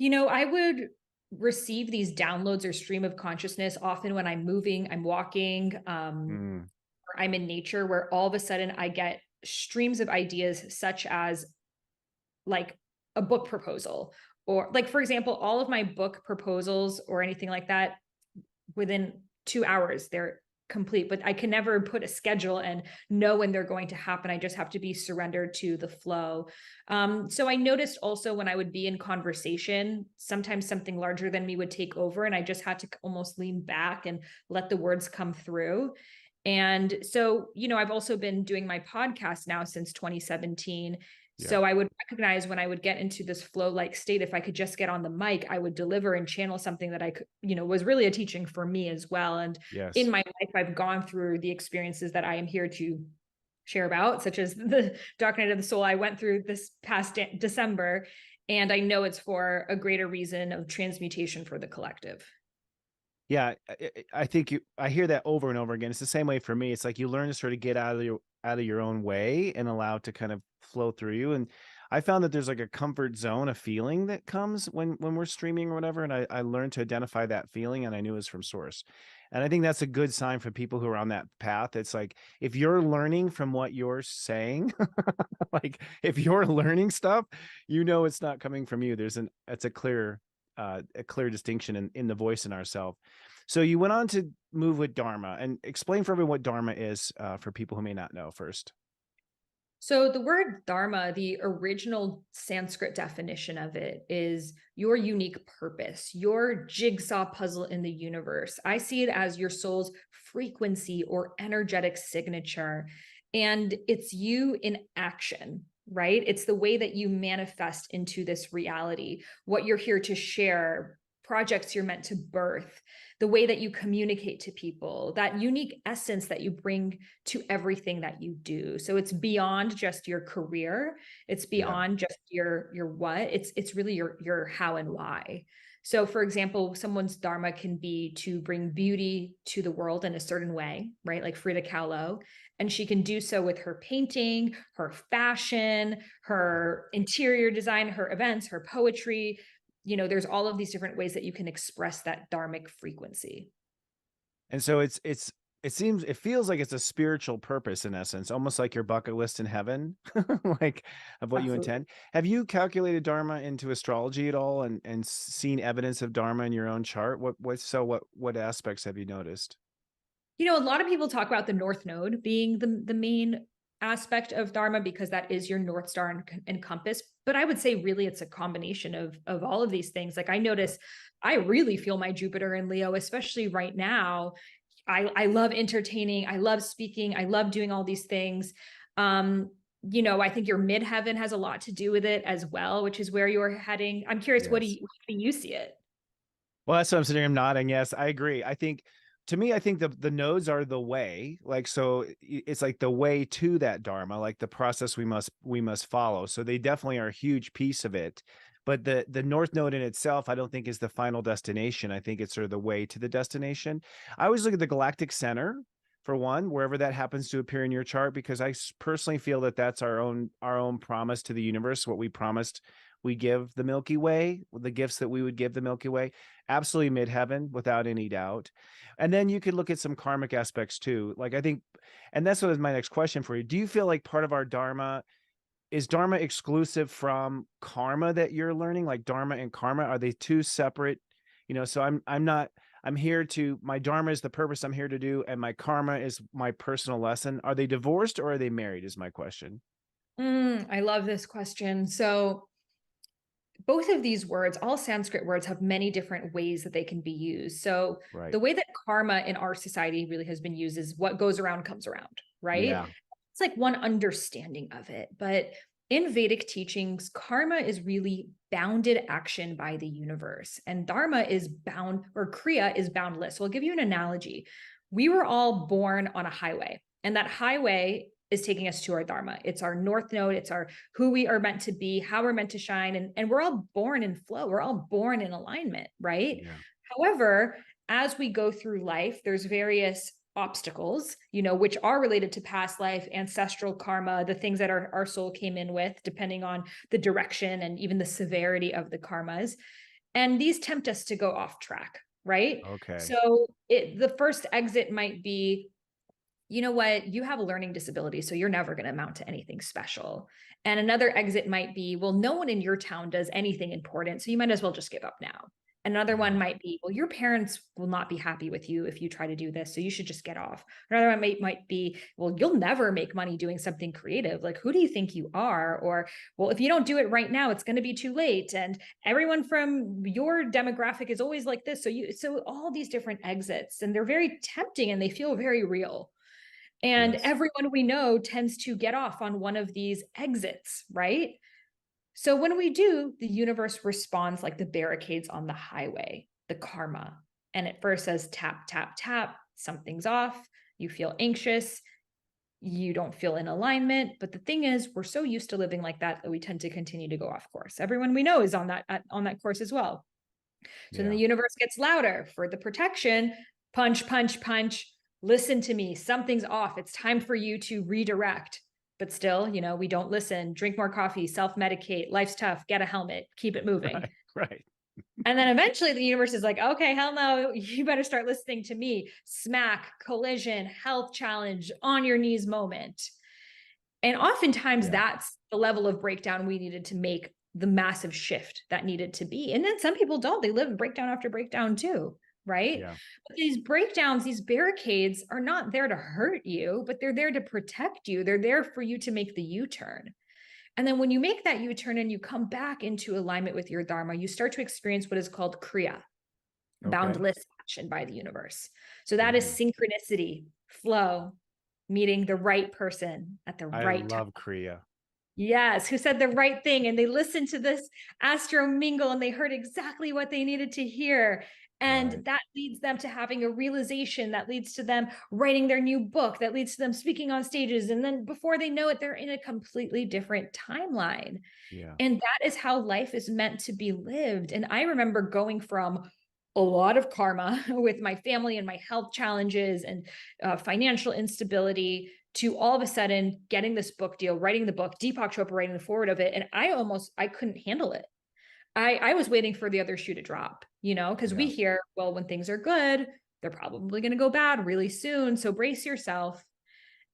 I would receive these downloads or stream of consciousness often when I'm moving, I'm walking, or I'm in nature, where all of a sudden I get streams of ideas, such as like a book proposal, or like, for example, all of my book proposals or anything like that, within 2 hours, they're complete. But I can never put a schedule and know when they're going to happen. I just have to be surrendered to the flow. So I noticed also when I would be in conversation, sometimes something larger than me would take over, and I just had to almost lean back and let the words come through. And so, I've also been doing my podcast now since 2017. So I would recognize when I would get into this flow-like state, if I could just get on the mic, I would deliver and channel something that I could, was really a teaching for me as well. And in my life, I've gone through the experiences that I am here to share about, such as the Dark Night of the Soul I went through this past December. And I know it's for a greater reason of transmutation for the collective. Yeah, I think I hear that over and over again. It's the same way for me. It's like you learn to sort of get out of your own way and allow it to kind of flow through you. And I found that there's like a comfort zone, a feeling that comes when we're streaming or whatever. And I learned to identify that feeling, and I knew it was from source. And I think that's a good sign for people who are on that path. It's like, if you're learning from what you're saying, like if you're learning stuff, it's not coming from you. It's a clear distinction in the voice in ourself. So you went on to move with Dharma, and explain for everyone what Dharma is, for people who may not know first. So the word dharma, the original Sanskrit definition of it is your unique purpose, your jigsaw puzzle in the universe. I see it as your soul's frequency or energetic signature. And it's you in action, right? It's the way that you manifest into this reality, what you're here to share, projects you're meant to birth, the way that you communicate to people, that unique essence that you bring to everything that you do. So it's beyond just your career. It's beyond just your what. It's really your how and why. So for example, someone's dharma can be to bring beauty to the world in a certain way, right? Like Frida Kahlo. And she can do so with her painting, her fashion, her interior design, her events, her poetry. There's all of these different ways that you can express that dharmic frequency. And so it feels like it's a spiritual purpose in essence, almost like your bucket list in heaven, like of what you intend. Have you calculated dharma into astrology at all and seen evidence of dharma in your own chart? What aspects have you noticed? A lot of people talk about the North Node being the main aspect of dharma because that is your North Star and compass. But I would say really it's a combination of all of these things. Like I notice I really feel my Jupiter in Leo, especially right now. I love entertaining. I love speaking. I love doing all these things. I think your midheaven has a lot to do with it as well, which is where you're heading. I'm curious, how do you see it? Well, that's what I'm sitting. I'm nodding. Yes, I agree. To me, I think the nodes are the way, like, so it's like the way to that dharma, like the process we must follow. So they definitely are a huge piece of it. But the North Node in itself, I don't think is the final destination. I think it's sort of the way to the destination. I always look at the galactic center for one, wherever that happens to appear in your chart, because I personally feel that that's our own promise to the universe, what we promised we give the Milky Way, the gifts that we would give the Milky Way. Absolutely midheaven, without any doubt. And then you could look at some karmic aspects too. Like I think, and that's what is my next question for you. Do you feel like part of our dharma is dharma exclusive from karma that you're learning? Like dharma and karma, are they two separate? So I'm here to, my dharma is the purpose I'm here to do, and my karma is my personal lesson. Are they divorced or are they married is my question. I love this question. So both of these words, all Sanskrit words, have many different ways that they can be used. So the way that karma in our society really has been used is what goes around comes around, right? Yeah. It's like one understanding of it. But in Vedic teachings, karma is really bounded action by the universe, and dharma is bound, or kriya is boundless. So I'll give you an analogy. We were all born on a highway, and that highway is taking us to our dharma. It's our North Node. It's our who we are meant to be, how we're meant to shine. And we're all born in flow. We're all born in alignment, right? Yeah. However, as we go through life, there's various obstacles, which are related to past life, ancestral karma, the things that our soul came in with, depending on the direction and even the severity of the karmas. And these tempt us to go off track, right? Okay. So the first exit might be, you know what, you have a learning disability, so you're never going to amount to anything special. And another exit might be, well, no one in your town does anything important, so you might as well just give up now. Another one might be, well, your parents will not be happy with you if you try to do this, so you should just get off. Another one might be, well, you'll never make money doing something creative. Like, who do you think you are? Or, well, if you don't do it right now, it's going to be too late. And everyone from your demographic is always like this. So all these different exits, and they're very tempting and they feel very real. And everyone we know tends to get off on one of these exits, right? So when we do, the universe responds like the barricades on the highway, the karma. And it first says tap, tap, tap, something's off. You feel anxious. You don't feel in alignment. But the thing is, we're so used to living like that we tend to continue to go off course. Everyone we know is on that course as well. So then the universe gets louder for the protection. Punch, punch, punch. Listen to me. Something's off. It's time for you to redirect. But still, we don't listen. Drink more coffee, self-medicate. Life's tough. Get a helmet. Keep it moving. Right. And then eventually the universe is like, okay, hell no, you better start listening to me. Smack, collision, health challenge, on your knees moment. And oftentimes that's the level of breakdown we needed to make the massive shift that needed to be. And then some people don't. They live breakdown after breakdown too. right? Yeah. But these breakdowns, these barricades are not there to hurt you, but they're there to protect you. They're there for you to make the U-turn. And then when you make that U-turn and you come back into alignment with your Dharma, you start to experience what is called Kriya, boundless action by the universe. So that is synchronicity, flow, meeting the right person at the right time. I love Kriya. Yes, who said the right thing. And they listened to this Astro Mingle and they heard exactly what they needed to hear. And that leads them to having a realization, that leads to them writing their new book, that leads to them speaking on stages. And then before they know it, they're in a completely different timeline. Yeah. And that is how life is meant to be lived. And I remember going from a lot of karma with my family and my health challenges and financial instability to all of a sudden getting this book deal, writing the book, Deepak Chopra writing the forward of it. And I couldn't handle it. I was waiting for the other shoe to drop, because we hear, well, when things are good, they're probably going to go bad really soon. So brace yourself.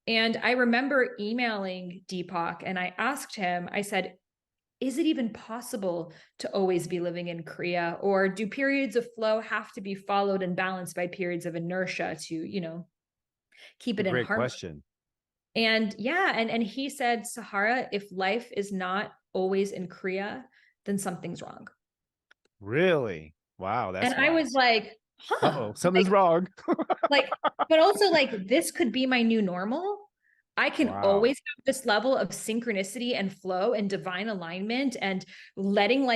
And I remember emailing Deepak and I asked him, I said, is it even possible to always be living in Kriya, or do periods of flow have to be followed and balanced by periods of inertia to, keep it in harmony? Great question. And and he said, Sahara, if life is not always in Kriya, then something's wrong. Really? Wow. That's I was like, huh, something's wrong. but also this could be my new normal. I can always have this level of synchronicity and flow and divine alignment and letting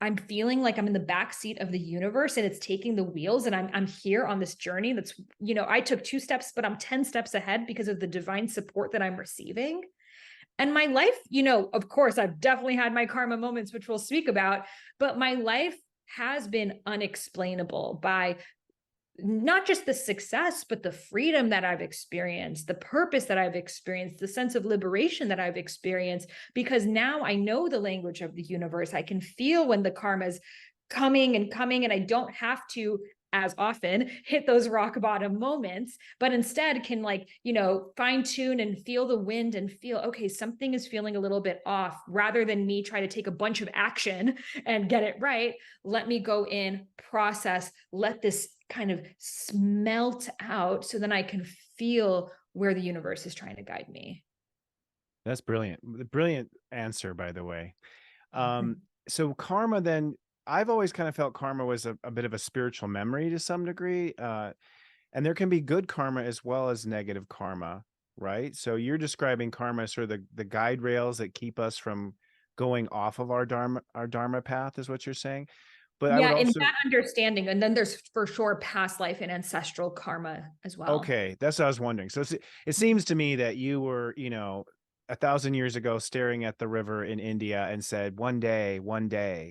I'm feeling like I'm in the back seat of the universe and it's taking the wheels and I'm here on this journey that's, I took 2 steps, but I'm 10 steps ahead because of the divine support that I'm receiving. And my life, of course, I've definitely had my karma moments, which we'll speak about, but my life has been unexplainable by not just the success, but the freedom that I've experienced, the purpose that I've experienced, the sense of liberation that I've experienced, because now I know the language of the universe. I can feel when the karma is coming, and I don't have to as often hit those rock bottom moments, but instead can fine tune and feel the wind and feel, okay, something is feeling a little bit off, rather than me try to take a bunch of action and get it right. Let me go in, process, let this kind of smelt out so then I can feel where the universe is trying to guide me. That's brilliant. Brilliant answer, by the way. So karma, then, I've always kind of felt karma was a bit of a spiritual memory to some degree. And there can be good karma as well as negative karma, right? So you're describing karma as sort of the guide rails that keep us from going off of our Dharma path, is what you're saying. But I would also, in that understanding. And then there's for sure past life and ancestral karma as well. Okay, that's what I was wondering. So it seems to me that you were, 1,000 years ago staring at the river in India and said, one day,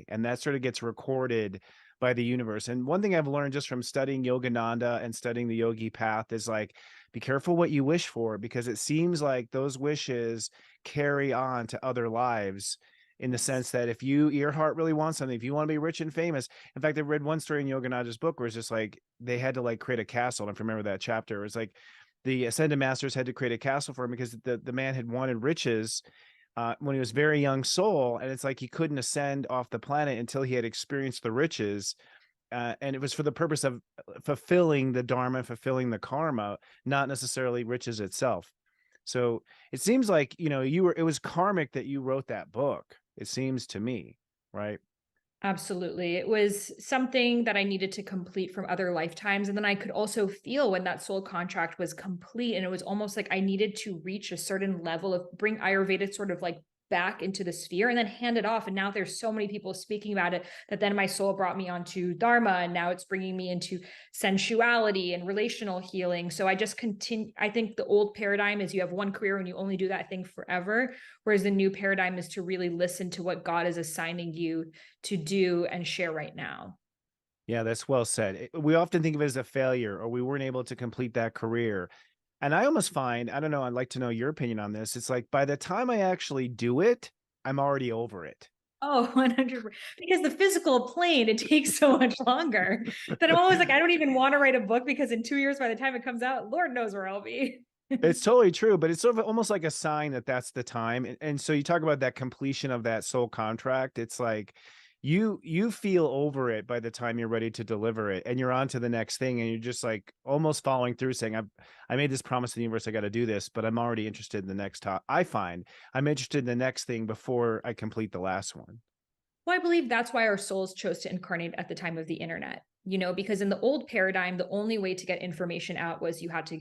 and that sort of gets recorded by the universe. And one thing I've learned just from studying Yogananda and studying the yogi path is be careful what you wish for, because it seems like those wishes carry on to other lives, in the sense that if your heart really wants something, if you want to be rich and famous. In fact, I read one story in Yogananda's book where it's just they had to create a castle. And if you remember that chapter, it was the Ascended Masters had to create a castle for him because the man had wanted riches when he was a very young soul. And it's he couldn't ascend off the planet until he had experienced the riches. And it was for the purpose of fulfilling the Dharma, fulfilling the karma, not necessarily riches itself. So it seems it was karmic that you wrote that book. It seems to me, right? Absolutely. It was something that I needed to complete from other lifetimes. And then I could also feel when that soul contract was complete. And it was almost I needed to reach a certain level of bring Ayurveda sort of back into the sphere and then hand it off. And now there's so many people speaking about it that then my soul brought me onto Dharma. And now it's bringing me into sensuality and relational healing. So I just continue. I think the old paradigm is you have one career and you only do that thing forever. Whereas the new paradigm is to really listen to what God is assigning you to do and share right now. Yeah, that's well said. We often think of it as a failure, or we weren't able to complete that career. And I almost find, I don't know, I'd like to know your opinion on this. It's by the time I actually do it, I'm already over it. Oh, 100%. Because the physical plane, it takes so much longer that I'm always I don't even want to write a book, because in 2 years, by the time it comes out, Lord knows where I'll be. It's totally true, but it's sort of almost like a sign that that's the time. And so you talk about that completion of that soul contract. It's you feel over it by the time you're ready to deliver it, and you're on to the next thing, and you're just like almost following through, saying, I made this promise to the universe, I got to do this, but I'm already interested in the next top. I find I'm interested in the next thing before I complete the last one. Well, I believe that's why our souls chose to incarnate at the time of the internet, because in the old paradigm, the only way to get information out was you had to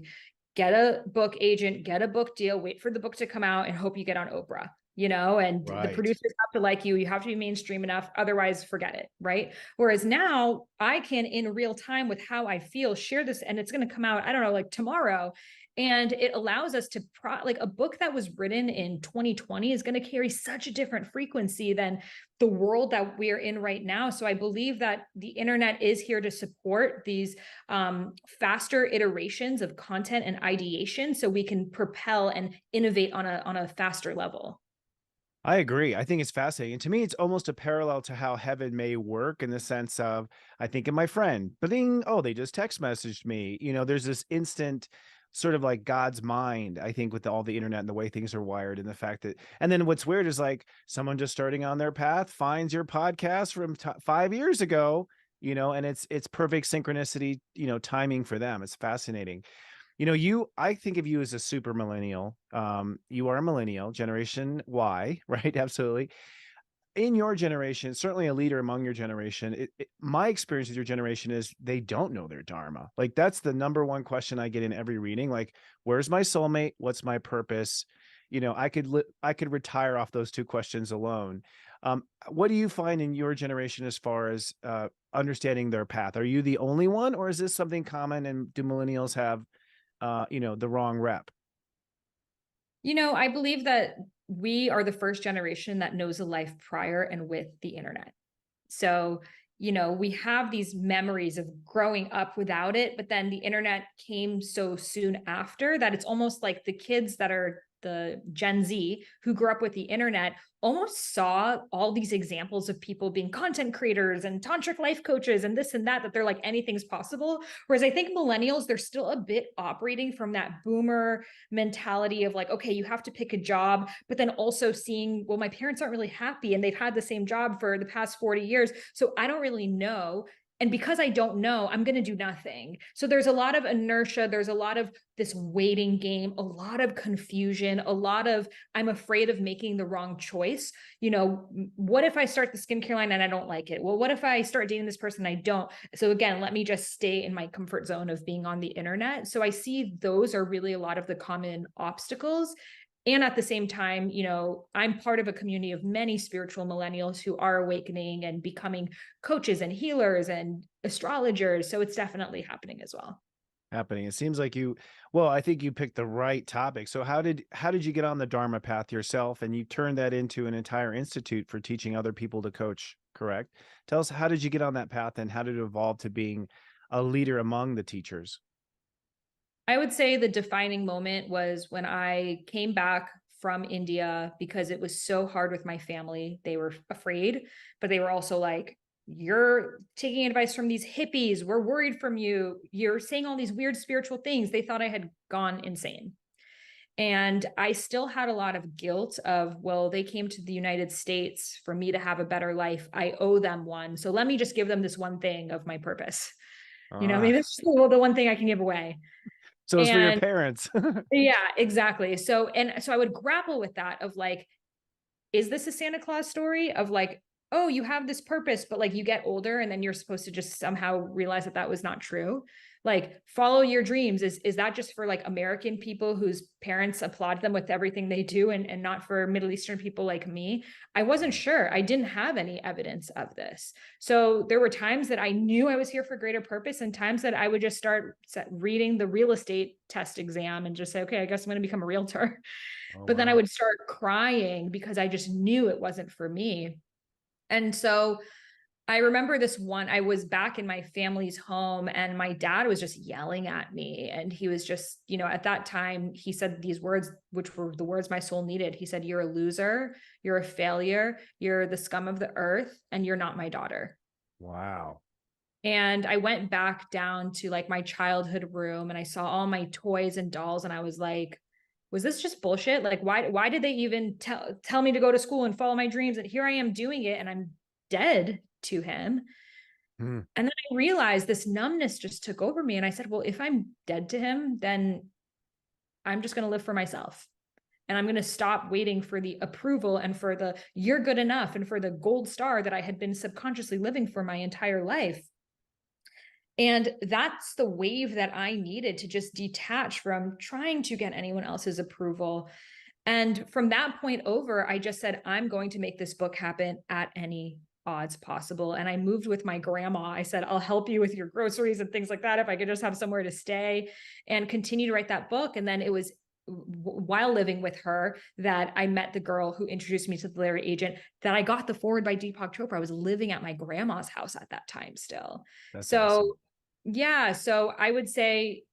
get a book agent, get a book deal, wait for the book to come out, and hope you get on Oprah, and the Right. producers have to like you have to be mainstream enough, otherwise forget it, right? Whereas now I can, in real time with how I feel, share this, and it's going to come out, I don't know, like tomorrow. And it allows us to like a book that was written in 2020 is going to carry such a different frequency than the world that we're in right now. So I believe that the internet is here to support these faster iterations of content and ideation, so we can propel and innovate on a faster level. I agree. I think it's fascinating. And to me, it's almost a parallel to how heaven may work, in the sense of, I think of my friend, bling, oh, they just text messaged me. There's this instant sort of like God's mind, I think, with all the internet and the way things are wired, and the fact that, and then what's weird is like someone just starting on their path finds your podcast from 5 years ago, and it's perfect synchronicity, timing for them. It's fascinating. I think of you as a super millennial. You are a millennial, Generation Y, right? Absolutely. In your generation, certainly a leader among your generation. My experience with your generation is they don't know their Dharma. Like, that's the number one question I get in every reading. Like, where's my soulmate? What's my purpose? I could retire off those two questions alone. What do you find in your generation as far as understanding their path? Are you the only one, or is this something common? And do millennials have the wrong rep? I believe that we are the first generation that knows a life prior and with the internet. So, we have these memories of growing up without it, but then the internet came so soon after that it's almost like the kids that are the Gen Z who grew up with the internet almost saw all these examples of people being content creators and tantric life coaches and this and that they're like, anything's possible. Whereas I think millennials, they're still a bit operating from that boomer mentality of like, okay, you have to pick a job, but then also seeing, well, my parents aren't really happy and they've had the same job for the past 40 years. So I don't really know. And because I don't know, I'm going to do nothing. So there's a lot of inertia. There's a lot of this waiting game, a lot of confusion, a lot of, I'm afraid of making the wrong choice. What if I start the skincare line and I don't like it? Well, what if I start dating this person and I don't? So again, let me just stay in my comfort zone of being on the internet. So I see those are really a lot of the common obstacles. And at the same time, I'm part of a community of many spiritual millennials who are awakening and becoming coaches and healers and astrologers. So it's definitely happening as well. Happening. It seems like I think you picked the right topic. So how did you get on the Dharma path yourself? And you turned that into an entire institute for teaching other people to coach, correct? Tell us, how did you get on that path, and how did it evolve to being a leader among the teachers? I would say the defining moment was when I came back from India, because it was so hard with my family. They were afraid, but they were also like, you're taking advice from these hippies. We're worried from you. You're saying all these weird spiritual things. They thought I had gone insane. And I still had a lot of guilt of, well, they came to the United States for me to have a better life. I owe them one. So let me just give them this one thing of my purpose. Maybe that's just the one thing I can give away. So it's for your parents. Yeah, exactly. So I would grapple with that of like, is this a Santa Claus story of like, oh, you have this purpose, but like you get older and then you're supposed to just somehow realize that was not true. Like, follow your dreams. Is that just for like American people whose parents applaud them with everything they do, and not for Middle Eastern people like me? I wasn't sure. I didn't have any evidence of this. So there were times that I knew I was here for greater purpose, and times that I would just start reading the real estate test exam and just say, okay, I guess I'm going to become a realtor. But then I would start crying because I just knew it wasn't for me. And so I remember I was back in my family's home, and my dad was just yelling at me. And he was just, at that time, he said these words, which were the words my soul needed. He said, you're a loser, you're a failure, you're the scum of the earth, and you're not my daughter. Wow. And I went back down to like my childhood room, and I saw all my toys and dolls, and I was like, was this just bullshit? Like, why did they even tell me to go to school and follow my dreams? And here I am doing it, and I'm dead to him. Hmm. And then I realized this numbness just took over me. And I said, well, if I'm dead to him, then I'm just going to live for myself. And I'm going to stop waiting for the approval and for the you're good enough and for the gold star that I had been subconsciously living for my entire life. And that's the wave that I needed to just detach from trying to get anyone else's approval. And from that point over, I just said, I'm going to make this book happen at any odds possible. And I moved with my grandma. I said, I'll help you with your groceries and things like that if I could just have somewhere to stay, and continue to write that book. And then it was while living with her that I met the girl who introduced me to the literary agent, that I got the forward by Deepak Chopra. I was living at my grandma's house at that time still. That's So awesome. yeah, so I would say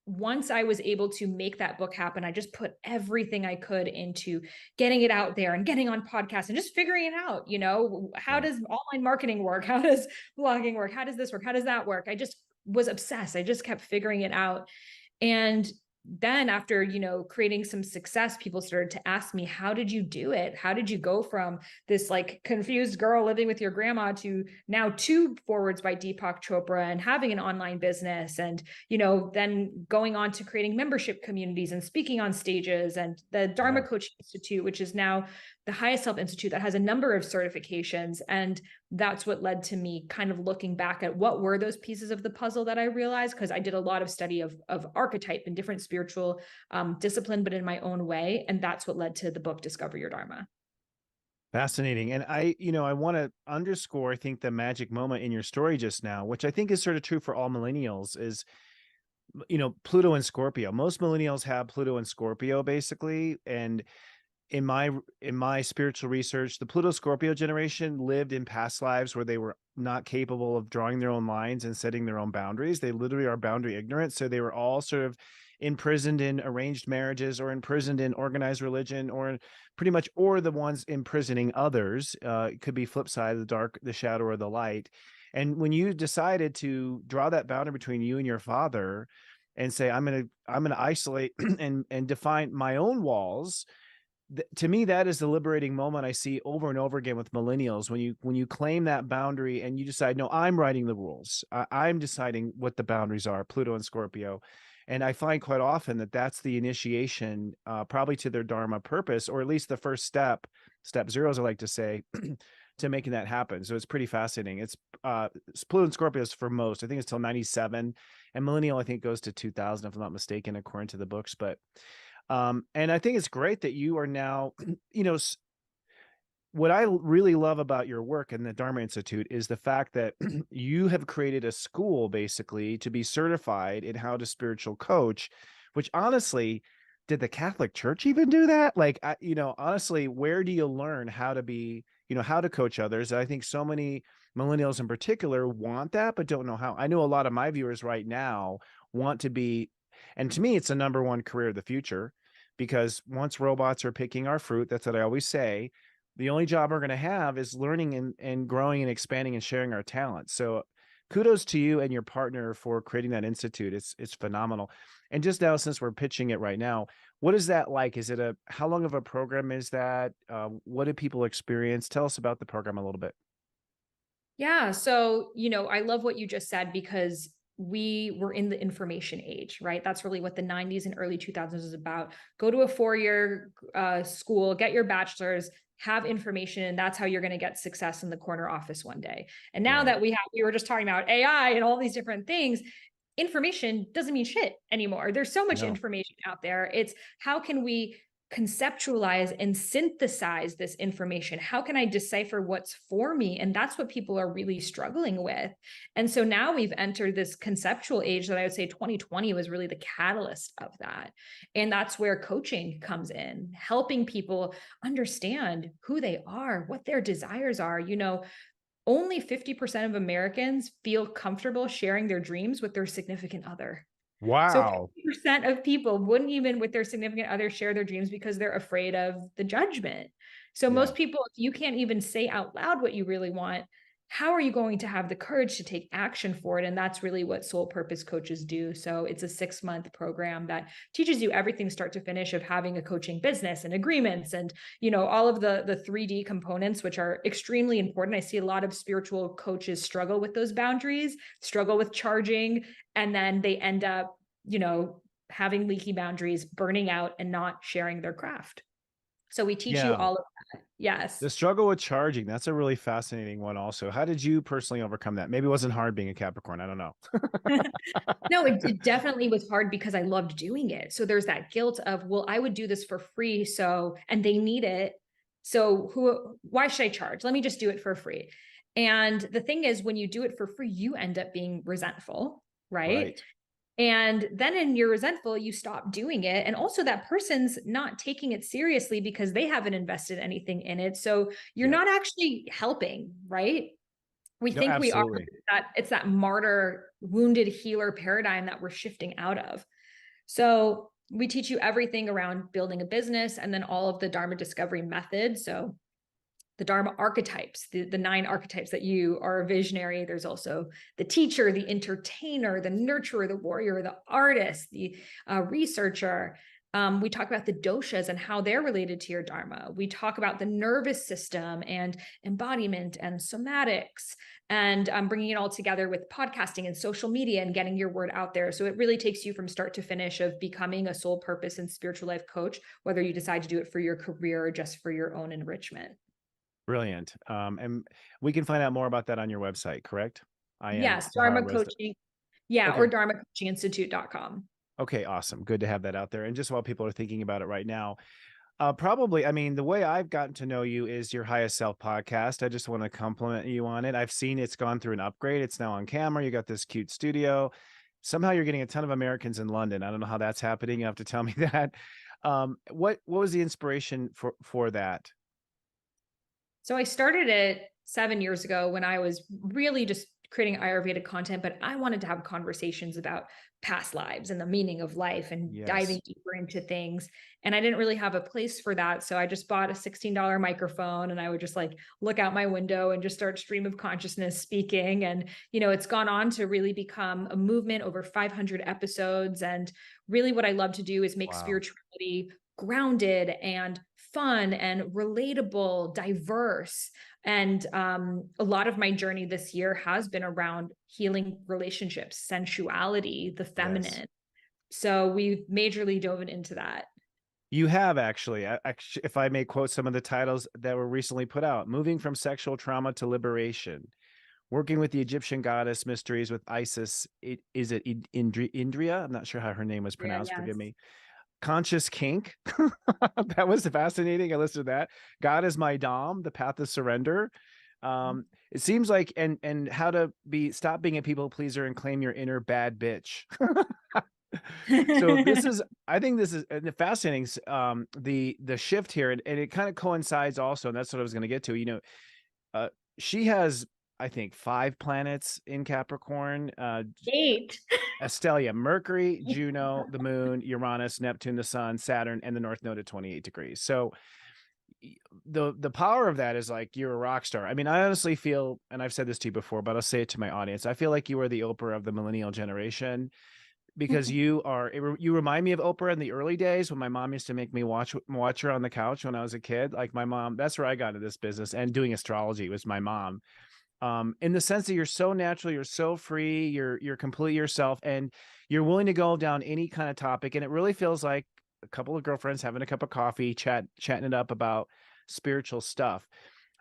once I was able to make that book happen, I just put everything I could into getting it out there and getting on podcasts and just figuring it out. You know, how does online marketing work? How does blogging work? How does this work? How does that work? I just was obsessed. I just kept figuring it out. And then after, you know, creating some success, people started to ask me, how did you do it? How did you go from this like confused girl living with your grandma to now 2 forwards by Deepak Chopra and having an online business, and, you know, then going on to creating membership communities and speaking on stages, and the Dharma Coaching Institute, which is now the highest self institute that has a number of certifications. And that's what led to me kind of looking back at what were those pieces of the puzzle that I realized, because I did a lot of study of archetype and different spiritual discipline, but in my own way. And that's what led to the book, Discover Your Dharma. Fascinating. And I want to underscore, I think, the magic moment in your story just now, which I think is sort of true for all millennials, is, you know, Pluto and Scorpio. Most millennials have Pluto and Scorpio basically. And in my spiritual research, the Pluto Scorpio generation lived in past lives where they were not capable of drawing their own lines and setting their own boundaries. They literally are boundary ignorant. So they were all sort of imprisoned in arranged marriages, or imprisoned in organized religion, or pretty much, or the ones imprisoning others. It could be flip side, the shadow, or the light. And when you decided to draw that boundary between you and your father and say, I'm going to isolate and define my own walls, to me, that is the liberating moment I see over and over again with millennials. When you claim that boundary and you decide, no, I'm writing the rules. I'm deciding what the boundaries are, Pluto and Scorpio. And I find quite often that that's the initiation, probably to their Dharma purpose, or at least the first step 0, as I like to say, to making that happen. So it's pretty fascinating. It's Pluto and Scorpio is for most, I think it's till 97, and millennial, I think, goes to 2000, if I'm not mistaken, according to the books. But and I think it's great that you are now, you know, what I really love about your work in the Dharma Institute is the fact that you have created a school basically to be certified in how to spiritual coach, which honestly, did the Catholic Church even do that? Like, you know, honestly, where do you learn how to be, you know, how to coach others? I think so many millennials in particular want that, but don't know how. I know a lot of my viewers right now want to be, and to me, it's the number one career of the future. Because once robots are picking our fruit, that's what I always say, the only job we're going to have is learning and growing and expanding and sharing our talents. So kudos to you and your partner for creating that institute. It's phenomenal. And just now, since we're pitching it right now, what is that like? Is it how long of a program is that? What do people experience? Tell us about the program a little bit. Yeah. So, you know, I love what you just said, because we were in the information age, right? That's really what the 90s and early 2000s is about. Go to a 4-year school, get your bachelor's, have information, and that's how you're going to get success in the corner office one day. And now that we were just talking about AI and all these different things, information doesn't mean shit anymore. There's so much information out there. It's how can we conceptualize and synthesize this information? How can I decipher what's for me? And that's what people are really struggling with. And so now we've entered this conceptual age that I would say 2020 was really the catalyst of that. And that's where coaching comes in, helping people understand who they are, what their desires are. You know, only 50% of Americans feel comfortable sharing their dreams with their significant other. Wow. So 50% of people wouldn't even with their significant other share their dreams because they're afraid of the judgment. So most people, if you can't even say out loud what you really want, how are you going to have the courage to take action for it? And that's really what soul purpose coaches do. So it's a 6-month program that teaches you everything start to finish of having a coaching business and agreements and, all of the 3D components, which are extremely important. I see a lot of spiritual coaches struggle with those boundaries, struggle with charging, and then they end up, having leaky boundaries, burning out, and not sharing their craft. So we teach you all of that. Yes. The struggle with charging, that's a really fascinating one also. How did you personally overcome that? Maybe it wasn't hard being a Capricorn. I don't know. No, it definitely was hard because I loved doing it. So there's that guilt of, well, I would do this for free. And they need it. So why should I charge? Let me just do it for free. And the thing is, when you do it for free, you end up being resentful, right? And then in your resentful, you stop doing it. And also that person's not taking it seriously because they haven't invested anything in it. So you're not actually helping, right? We think we are. It's that martyr, wounded healer paradigm that we're shifting out of. So we teach you everything around building a business and then all of the Dharma discovery methods. So the Dharma archetypes, the 9 archetypes that you are a visionary. There's also the teacher, the entertainer, the nurturer, the warrior, the artist, the researcher. We talk about the doshas and how they're related to your Dharma. We talk about the nervous system and embodiment and somatics, and bringing it all together with podcasting and social media and getting your word out there. So it really takes you from start to finish of becoming a soul purpose and spiritual life coach, whether you decide to do it for your career or just for your own enrichment. Brilliant. And we can find out more about that on your website, correct? Yes, Dharma Coaching. Yeah, or dharmacochinginstitute.com. Okay, awesome. Good to have that out there. And just while people are thinking about it right now, probably, the way I've gotten to know you is your Highest Self podcast. I just want to compliment you on it. I've seen it's gone through an upgrade. It's now on camera. You got this cute studio. Somehow you're getting a ton of Americans in London. I don't know how that's happening. You have to tell me that. What was the inspiration for that? So I started it 7 years ago when I was really just creating Ayurvedic content, but I wanted to have conversations about past lives and the meaning of life and diving deeper into things. And I didn't really have a place for that. So I just bought a $16 microphone and I would just look out my window and just start stream of consciousness speaking. And, it's gone on to really become a movement, over 500 episodes. And really what I love to do is make spirituality grounded and fun and relatable, diverse. And a lot of my journey this year has been around healing relationships, sensuality, the feminine. So we've majorly dove into that. You have actually, if I may quote some of the titles that were recently put out: Moving from Sexual Trauma to Liberation, Working with the Egyptian Goddess Mysteries with Isis. Is it Indria? I'm not sure how her name was pronounced. Forgive me. Conscious Kink. That was fascinating. I listened to that. God is My Dom, The Path of Surrender. It seems like, and how to stop being a people pleaser and claim your inner bad bitch. So I think this is fascinating. The shift here, and it kind of coincides also, and that's what I was going to get to. She has, I think, 5 planets in Capricorn. 8. Estelia: Mercury, Juno, the Moon, Uranus, Neptune, the Sun, Saturn, and the North Node at 28 degrees. So the power of that is you're a rock star. I honestly feel, and I've said this to you before, but I'll say it to my audience, I feel like you are the Oprah of the millennial generation, because you remind me of Oprah in the early days when my mom used to make me watch her on the couch when I was a kid. My mom, that's where I got into this business, and doing astrology was my mom. In the sense that you're so natural, you're so free, you're completely yourself, and you're willing to go down any kind of topic. And it really feels like a couple of girlfriends having a cup of coffee, chatting it up about spiritual stuff.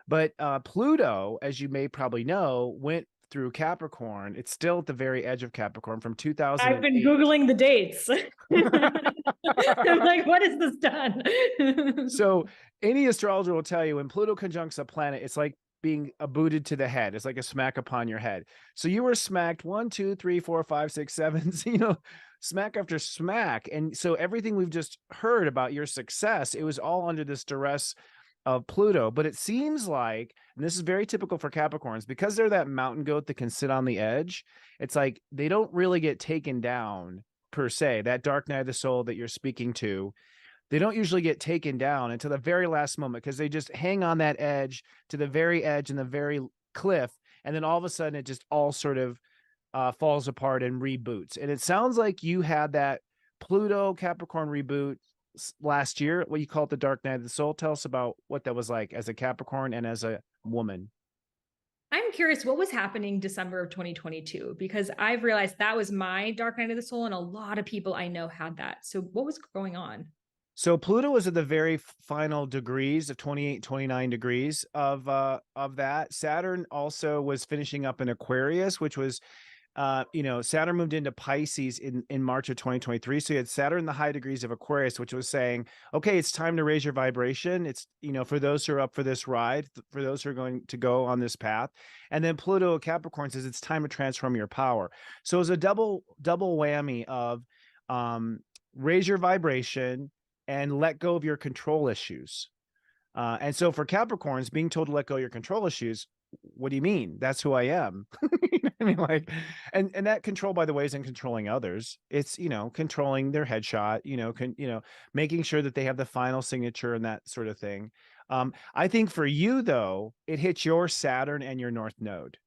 But Pluto, as you may probably know, went through Capricorn. It's still at the very edge of Capricorn from 2000. I've been Googling the dates. I'm like, what has this done? So any astrologer will tell you, when Pluto conjuncts a planet, it's like being booted to the head. It's like a smack upon your head. So you were smacked 1, 2, 3, 4, 5, 6, 7, smack after smack. And so everything we've just heard about your success, it was all under this duress of Pluto. But it seems like, and this is very typical for Capricorns, because they're that mountain goat that can sit on the edge, it's like they don't really get taken down per se. That dark night of the soul that you're speaking to, they don't usually get taken down until the very last moment, because they just hang on that edge to the very edge and the very cliff. And then all of a sudden it just all sort of falls apart and reboots. And it sounds like you had that Pluto Capricorn reboot last year, what you call it, the dark night of the soul. Tell us about what that was like as a Capricorn and as a woman. I'm curious what was happening December of 2022, because I've realized that was my dark night of the soul, and a lot of people I know had that. So what was going on? So Pluto was at the very final degrees of 28, 29 degrees of that. Saturn also was finishing up in Aquarius, which was Saturn moved into Pisces in March of 2023. So you had Saturn in the high degrees of Aquarius, which was saying, okay, it's time to raise your vibration. It's, for those who are up for this ride, for those who are going to go on this path. And then Pluto Capricorn says it's time to transform your power. So it was a double whammy of raise your vibration and let go of your control issues. And so for Capricorns, being told to let go of your control issues, what do you mean? That's who I am. I mean, like, and that control, by the way, isn't controlling others. It's, controlling their headshot, making sure that they have the final signature and that sort of thing. I think for you, though, it hits your Saturn and your North Node.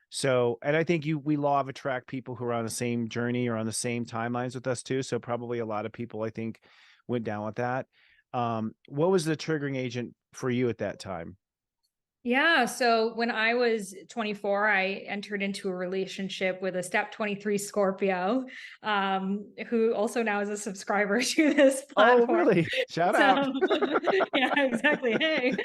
So, and I think we law of attract people who are on the same journey or on the same timelines with us too. So probably a lot of people, I think, went down with that. What was the triggering agent for you at that time? Yeah. So when I was 24, I entered into a relationship with a step 23 Scorpio, who also now is a subscriber to this platform. Oh, really? Shout out. Yeah, exactly. Hey.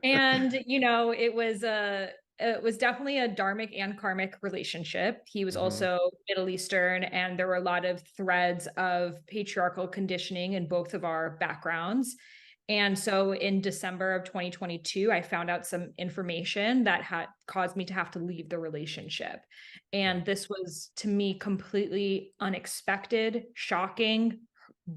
And it was definitely a dharmic and karmic relationship. He was also Middle Eastern, and there were a lot of threads of patriarchal conditioning in both of our backgrounds. And so in December of 2022, I found out some information that had caused me to have to leave the relationship. And this was, to me, completely unexpected, shocking,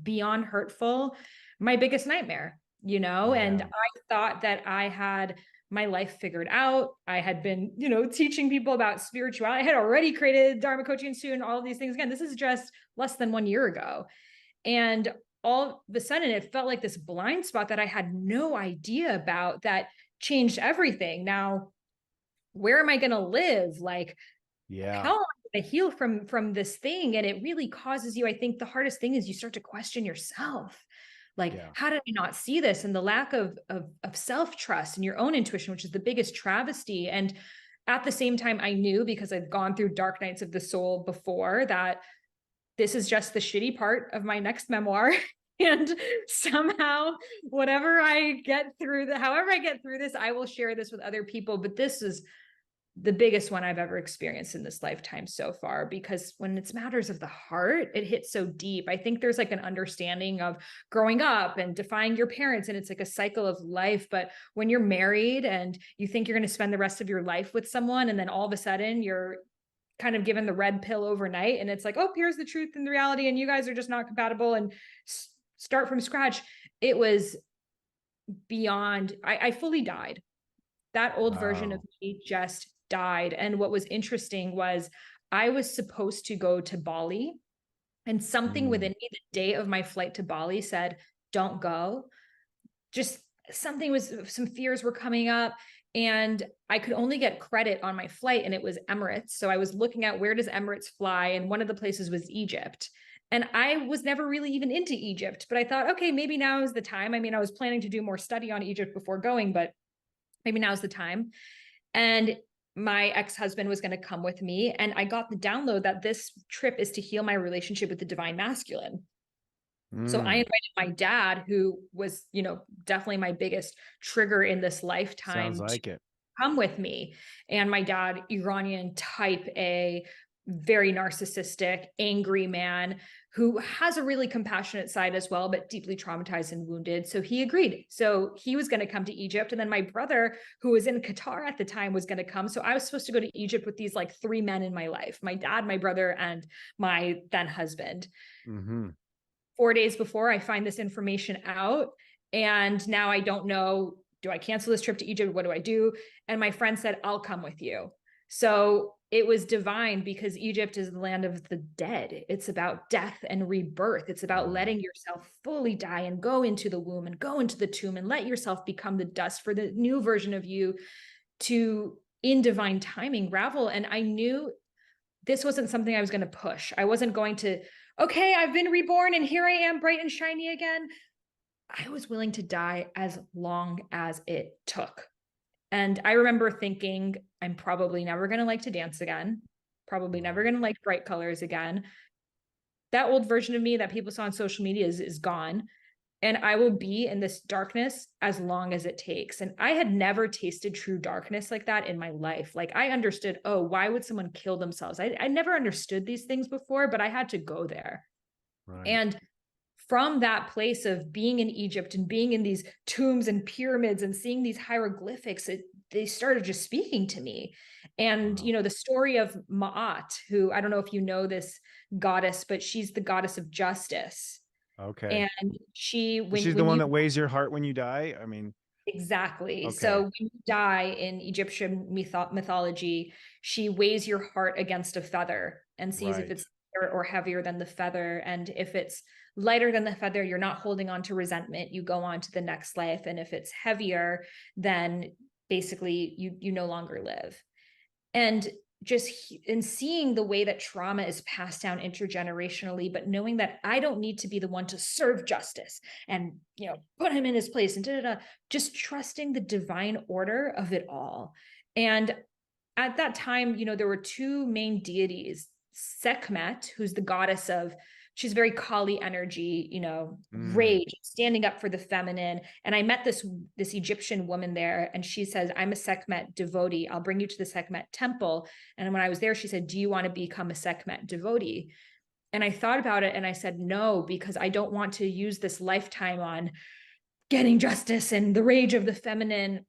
beyond hurtful, my biggest nightmare, and I thought that I had my life figured out. I had been, teaching people about spirituality. I had already created Dharma Coaching Institute and all of these things. Again, this is just less than 1 year ago. And all of a sudden it felt like this blind spot that I had no idea about that changed everything. Now, where am I going to live? Like, how am I going to heal from this thing? And it really causes you, I think the hardest thing is you start to question yourself. Like, how did I not see this? And the lack of self-trust and your own intuition, which is the biggest travesty. And at the same time, I knew, because I've gone through dark nights of the soul before, that this is just the shitty part of my next memoir. And somehow, however I get through this, I will share this with other people. But this is the biggest one I've ever experienced in this lifetime so far, because when it's matters of the heart, it hits so deep. I think there's like an understanding of growing up and defying your parents, and it's like a cycle of life. But when you're married and you think you're going to spend the rest of your life with someone, and then all of a sudden you're kind of given the red pill overnight, and it's like, oh, here's the truth and the reality, and you guys are just not compatible, and start from scratch. It was beyond, I fully died. That old version of me just died. And what was interesting was I was supposed to go to Bali, and something within me, the day of my flight to Bali, said, don't go. Just some fears were coming up, and I could only get credit on my flight, and it was Emirates. So I was looking at, where does Emirates fly? And one of the places was Egypt. And I was never really even into Egypt, but I thought, okay, maybe now is the time. I mean, I was planning to do more study on Egypt before going, but maybe now's the time. And my ex-husband was going to come with me. And I got the download that this trip is to heal my relationship with the divine masculine. So I invited my dad, who was, definitely my biggest trigger in this lifetime. Sounds like it. Come with me. And my dad, Iranian type A, very narcissistic, angry man who has a really compassionate side as well, but deeply traumatized and wounded. So he agreed. So he was going to come to Egypt. And then my brother, who was in Qatar at the time, was going to come. So I was supposed to go to Egypt with these like 3 men in my life: my dad, my brother, and my then husband. 4 days before, I find this information out. And now I don't know, do I cancel this trip to Egypt? What do I do? And my friend said, I'll come with you. So it was divine, because Egypt is the land of the dead. It's about death and rebirth. It's about letting yourself fully die and go into the womb and go into the tomb and let yourself become the dust for the new version of you to, in divine timing, ravel. And I knew this wasn't something I was going to push. I wasn't going to, okay, I've been reborn and here I am bright and shiny again. I was willing to die as long as it took. And I remember thinking, I'm probably never going to like to dance again, probably never going to like bright colors again. That old version of me that people saw on social media is gone. And I will be in this darkness as long as it takes. And I had never tasted true darkness like that in my life. Like I understood, oh, why would someone kill themselves? I never understood these things before, but I had to go there. Right. And from that place of being in Egypt and being in these tombs and pyramids and seeing these hieroglyphics, they started just speaking to me. And, Wow. the story of Ma'at, who, I don't know if you know this goddess, but she's the goddess of justice. Okay. And she's the one that weighs your heart when you die. I mean, exactly. okay. So when you die in Egyptian mythology, she weighs your heart against a feather and sees if it's lighter or heavier than the feather. And if it's lighter than the feather, you're not holding on to resentment. You go on to the next life. And if it's heavier, then basically you no longer live. And just in seeing the way that trauma is passed down intergenerationally, but knowing that I don't need to be the one to serve justice and, put him in his place and just trusting the divine order of it all. And at that time, there were two main deities, Sekhmet, who's the goddess of, she's very Kali energy, rage, standing up for the feminine. And I met this Egyptian woman there, and she says, I'm a Sekhmet devotee. I'll bring you to the Sekhmet temple. And when I was there, she said, do you want to become a Sekhmet devotee? And I thought about it and I said, no, because I don't want to use this lifetime on getting justice and the rage of the feminine.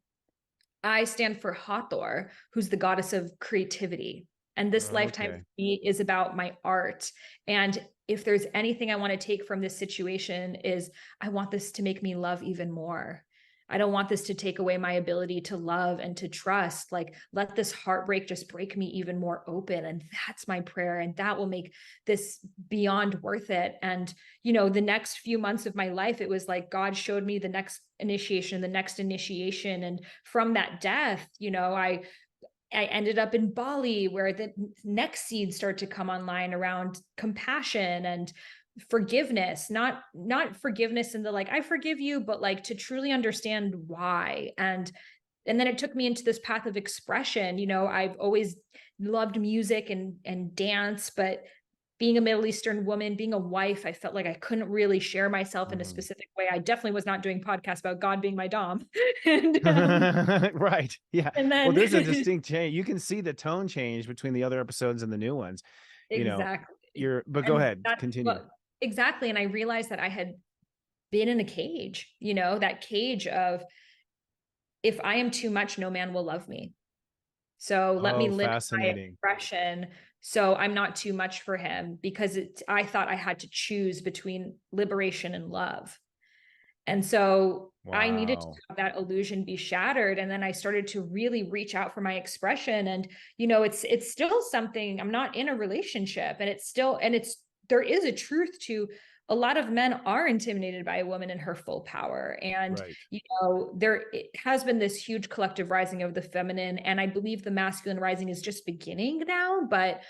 I stand for Hathor, who's the goddess of creativity. And this lifetime for me is about my art. And if there's anything I want to take from this situation is I want this to make me love even more. I don't want this to take away my ability to love and to trust. Like, let this heartbreak just break me even more open. And that's my prayer. And that will make this beyond worth it. And, the next few months of my life, it was like God showed me the next initiation. And from that death, I ended up in Bali, where the next seeds start to come online around compassion and forgiveness, not forgiveness in the like, I forgive you, but like to truly understand why. And then it took me into this path of expression. I've always loved music and dance, but being a Middle Eastern woman, being a wife, I felt like I couldn't really share myself in a specific way. I definitely was not doing podcasts about God being my dom. And, right. Yeah. And then, well, there's a distinct change. You can see the tone change between the other episodes and the new ones. Exactly. But go ahead, continue. Exactly. And I realized that I had been in a cage, that cage of, if I am too much, no man will love me. So let me live my expression. So I'm not too much for him, because I thought I had to choose between liberation and love. And so I needed to have that illusion be shattered. And then I started to really reach out for my expression. And, it's still something, I'm not in a relationship, and there is a truth to a lot of men are intimidated by a woman in her full power. And, there has been this huge collective rising of the feminine. And I believe the masculine rising is just beginning now, but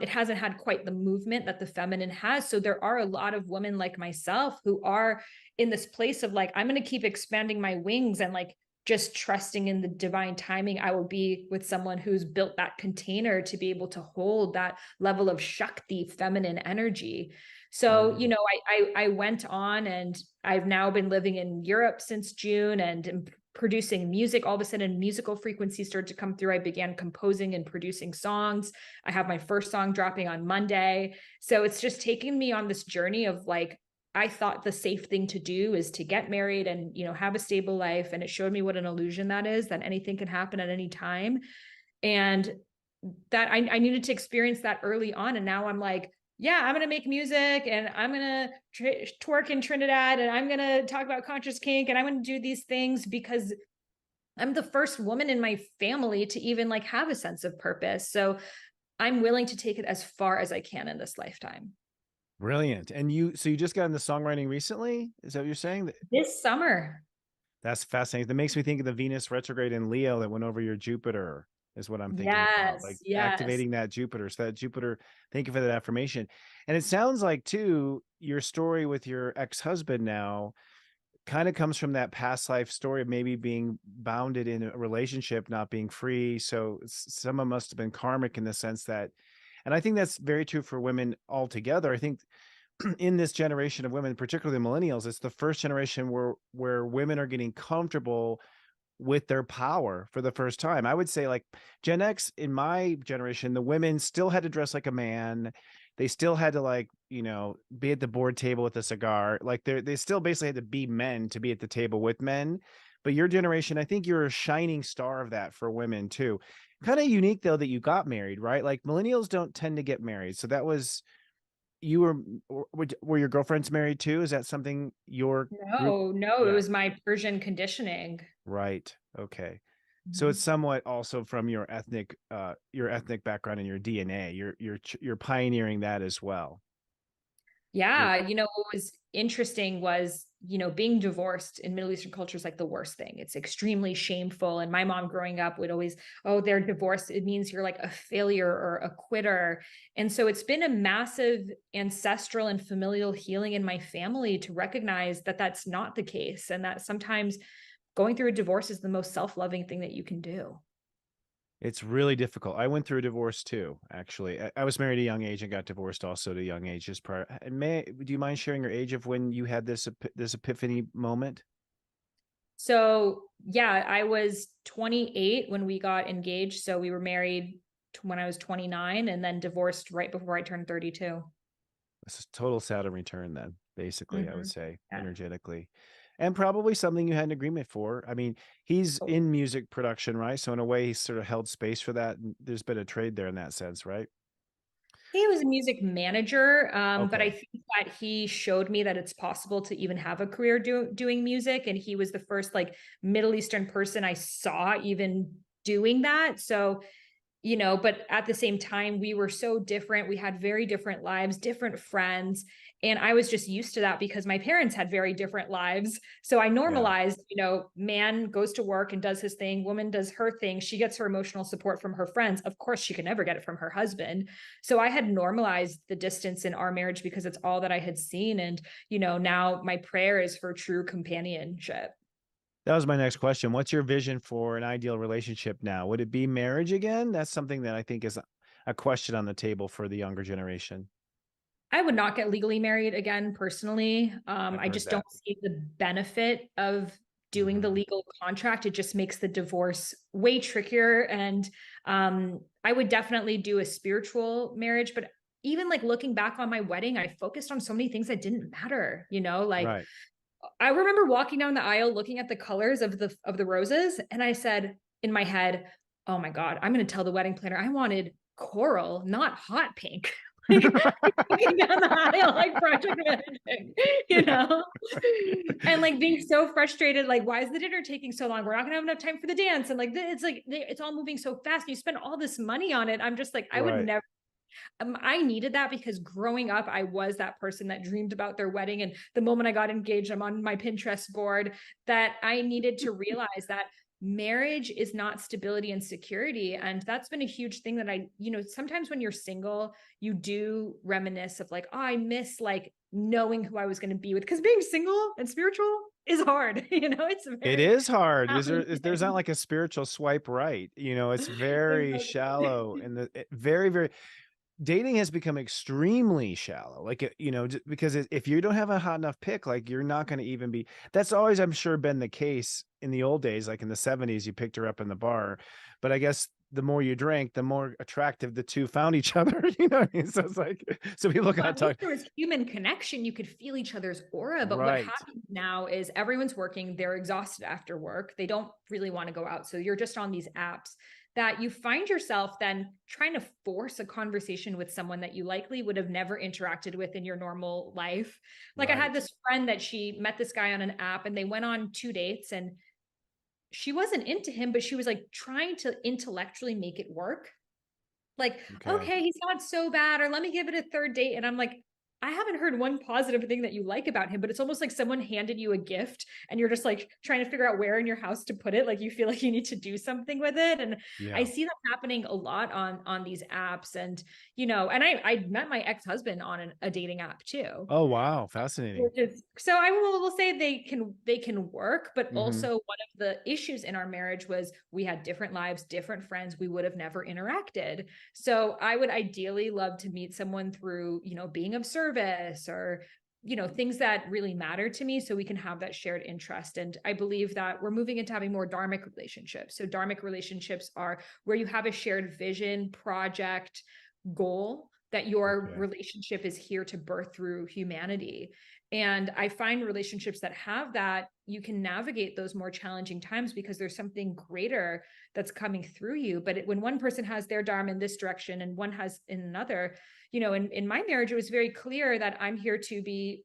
it hasn't had quite the movement that the feminine has. So there are a lot of women like myself who are in this place of like, I'm going to keep expanding my wings and like just trusting in the divine timing. I will be with someone who's built that container to be able to hold that level of Shakti, feminine energy. So, I went on, and I've now been living in Europe since June and producing music. All of a sudden, musical frequencies started to come through. I began composing and producing songs. I have my first song dropping on Monday. So it's just taking me on this journey of like, I thought the safe thing to do is to get married and, have a stable life. And it showed me what an illusion that is, that anything can happen at any time. And that I needed to experience that early on. And now I'm like, yeah, I'm going to make music, and I'm going to twerk in Trinidad, and I'm going to talk about conscious kink, and I'm going to do these things because I'm the first woman in my family to even like have a sense of purpose. So I'm willing to take it as far as I can in this lifetime. Brilliant. And so you just got into songwriting recently? Is that what you're saying? This summer. That's fascinating. That makes me think of the Venus retrograde in Leo that went over your Jupiter, is what I'm thinking about, like Yes, yes. activating that Jupiter. So that Jupiter, thank you for that affirmation. And it sounds like too, your story with your ex-husband now kind of comes from that past life story of maybe being bounded in a relationship, not being free. So someone must have been karmic in the sense that, and I think that's very true for women altogether. I think in this generation of women, particularly millennials, it's the first generation where women are getting comfortable with their power for the first time. I would say like Gen X in my generation, the women still had to dress like a man. They still had to like, be at the board table with a cigar. Like they still basically had to be men to be at the table with men. But your generation, I think you're a shining star of that for women too. Kind of unique though that you got married, right? Like millennials don't tend to get married. So that was you were your girlfriends married too? Is that something your group? No, it Yeah. was my Persian conditioning. Right. Okay. So it's Mhm. somewhat also from your ethnic background and your DNA. You're pioneering that as well. You're, Yeah, what was interesting was, being divorced in Middle Eastern culture is like the worst thing. It's extremely shameful. And my mom growing up would always, oh, they're divorced. It means you're like a failure or a quitter. And so it's been a massive ancestral and familial healing in my family to recognize that that's not the case. And that sometimes going through a divorce is the most self-loving thing that you can do. it's really difficult. I went through a divorce too, actually. I was married at a young age and got divorced also at a young age just prior. And do you mind sharing your age of when you had this epiphany moment? So, yeah, I was 28 when we got engaged. So we were married when I was 29 and then divorced right before I turned 32. It's a total Saturn return then, basically, I would Mhm. say, Yeah. energetically. And probably something you had an agreement for. I mean, he's Oh, in music production, right? So in a way, he's sort of held space for that. And there's been a trade there in that sense, right? he was a music manager, but I Okay. think that he showed me that it's possible to even have a career doing music. And he was the first like Middle Eastern person I saw even doing that. So but at the same time, we were so different. We had very different lives, different friends. And I was just used to that because my parents had very different lives. So I Yeah. normalized, man goes to work and does his thing, woman does her thing. She gets her emotional support from her friends. Of course, she can never get it from her husband. So I had normalized the distance in our marriage because it's all that I had seen. And, now my prayer is for true companionship. That was my next question. What's your vision for an ideal relationship now? Would it be marriage again? That's something that I think is a question on the table for the younger generation. I would not get legally married again personally. I've I heard just don't that. see the benefit of doing the Mhm. legal contract. It just makes the divorce way trickier. And I would definitely do a spiritual marriage. But even like looking back on my wedding, I focused on so many things that didn't matter, like Right. I remember walking down the aisle looking at the colors of the roses, and I said in my head, "Oh my God, I'm going to tell the wedding planner I wanted coral, not hot pink." Like walking down the aisle, like project managing, Yeah. and like being so frustrated, like, why is the dinner taking so long? We're not going to have enough time for the dance, and like it's all moving so fast. And you spend all this money on it. I'm just like, I would Right. never. I needed that because growing up, I was that person that dreamed about their wedding. And the moment I got engaged, I'm on my Pinterest board, that I needed to realize that marriage is not stability and security. And that's been a huge thing that sometimes when you're single, you do reminisce of like, oh, I miss like knowing who I was going to be with, because being single and spiritual is hard. It's It very is hard. There's not challenging. like a spiritual swipe right. It's very shallow and very, very dating has become extremely shallow. Like, because if you don't have a hot enough pick, like you're not going to even be, that's always, I'm sure, been the case in the old days. Like in the 70s, you picked her up in the bar, but I guess the more you drank, the more attractive the two found each other. You know what I mean? So it's like, so people Well, got at least talk. there was human connection. You could feel each other's aura. But what Right. happens now is everyone's working, they're exhausted after work. They don't really want to go out. So you're just on these apps that you find yourself then trying to force a conversation with someone that you likely would have never interacted with in your normal life. Like I had Right. this friend that she met this guy on an app and they went on 2 dates and she wasn't into him, but she was like trying to intellectually make it work. Like, Okay. okay, he's not so bad, or let me give it a third date. And I'm like, I haven't heard one positive thing that you like about him, but it's almost like someone handed you a gift and you're just like trying to figure out where in your house to put it. Like you feel like you need to do something with it. And I Yeah. see that happening a lot on these apps. And, you know, and I met my ex-husband on a dating app too. Oh, wow. Fascinating. So I will say they can work, but Mm-hmm. also one of the issues in our marriage was we had different lives, different friends. We would have never interacted. So I would ideally love to meet someone through, you know, being of service or, you know, things that really matter to me so we can have that shared interest. And I believe that we're moving into having more dharmic relationships. So dharmic relationships are where you have a shared vision, project, goal that your relationship is here to birth through humanity. And I find relationships that have that, you can navigate those more challenging times because there's something greater that's coming through you. But when one person has their dharma in this direction and one has in another, you know, in my marriage, it was very clear that I'm here to be,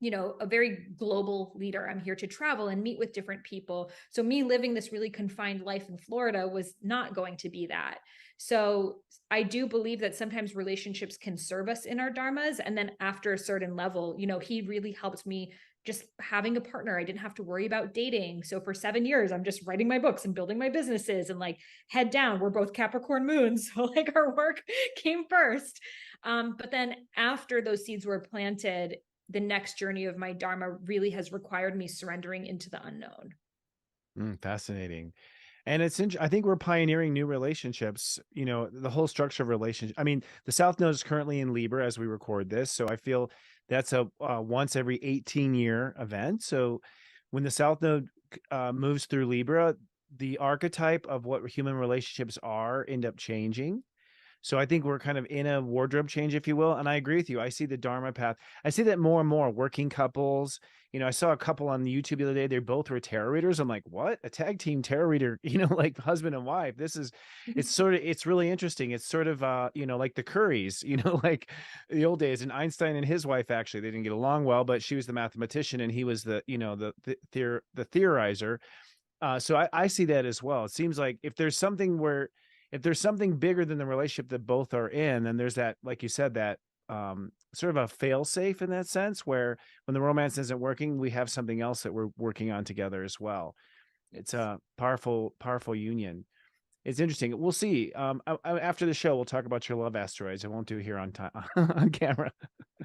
you know, a very global leader. I'm here to travel and meet with different people. So me living this really confined life in Florida was not going to be that. So I do believe that sometimes relationships can serve us in our dharmas. And then after a certain level, you know, he really helped me just having a partner. I didn't have to worry about dating. So for 7 years, I'm just writing my books and building my businesses and like head down. We're both Capricorn moons. So like our work came first. But then after those seeds were planted, the next journey of my dharma really has required me surrendering into the unknown. Fascinating. And I think we're pioneering new relationships, you know, the whole structure of relationship. I mean, the South Node is currently in Libra as we record this. So I feel that's a once every 18-year event. So when the South Node moves through Libra, the archetype of what human relationships are end up changing. So I think we're kind of in a wardrobe change, if you will. And I agree with you. I see the Dharma path. I see that more and more working couples. You know, I saw a couple on the YouTube the other day. They both were tarot readers. I'm like, what? A tag team tarot reader, you know, like husband and wife. It's really interesting. It's sort of, you know, like the Currys, you know, like the old days. And Einstein and his wife, actually, they didn't get along well, but she was the mathematician and he was the, you know, the theorizer. So I see that as well. It seems like if there's something bigger than the relationship that both are in, then there's that, like you said, that sort of a fail safe in that sense, where when the romance isn't working, we have something else that we're working on together as well. It's a powerful union. It's interesting. We'll see. After the show, we'll talk about your love asteroids. I won't do it here on time on camera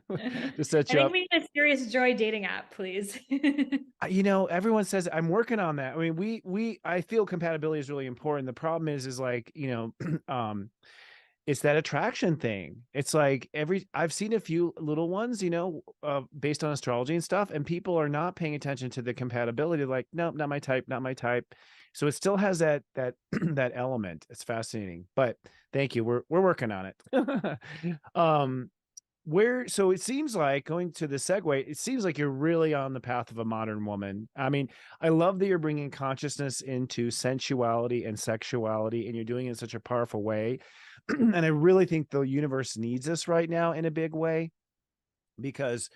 to set I you think up. we need a serious joy dating app, please. You know, everyone says I'm working on that. I mean, I feel compatibility is really important. The problem is like, you know, it's that attraction thing. It's like I've seen a few little ones, you know, based on astrology and stuff, and people are not paying attention to the compatibility. Like, nope, not my type, not my type. So it still has that that element. It's fascinating. But thank you. We're working on it. So it seems like, going to the segue, it seems like you're really on the path of a modern woman. I mean, I love that you're bringing consciousness into sensuality and sexuality, and you're doing it in such a powerful way. And I really think the universe needs us right now in a big way, because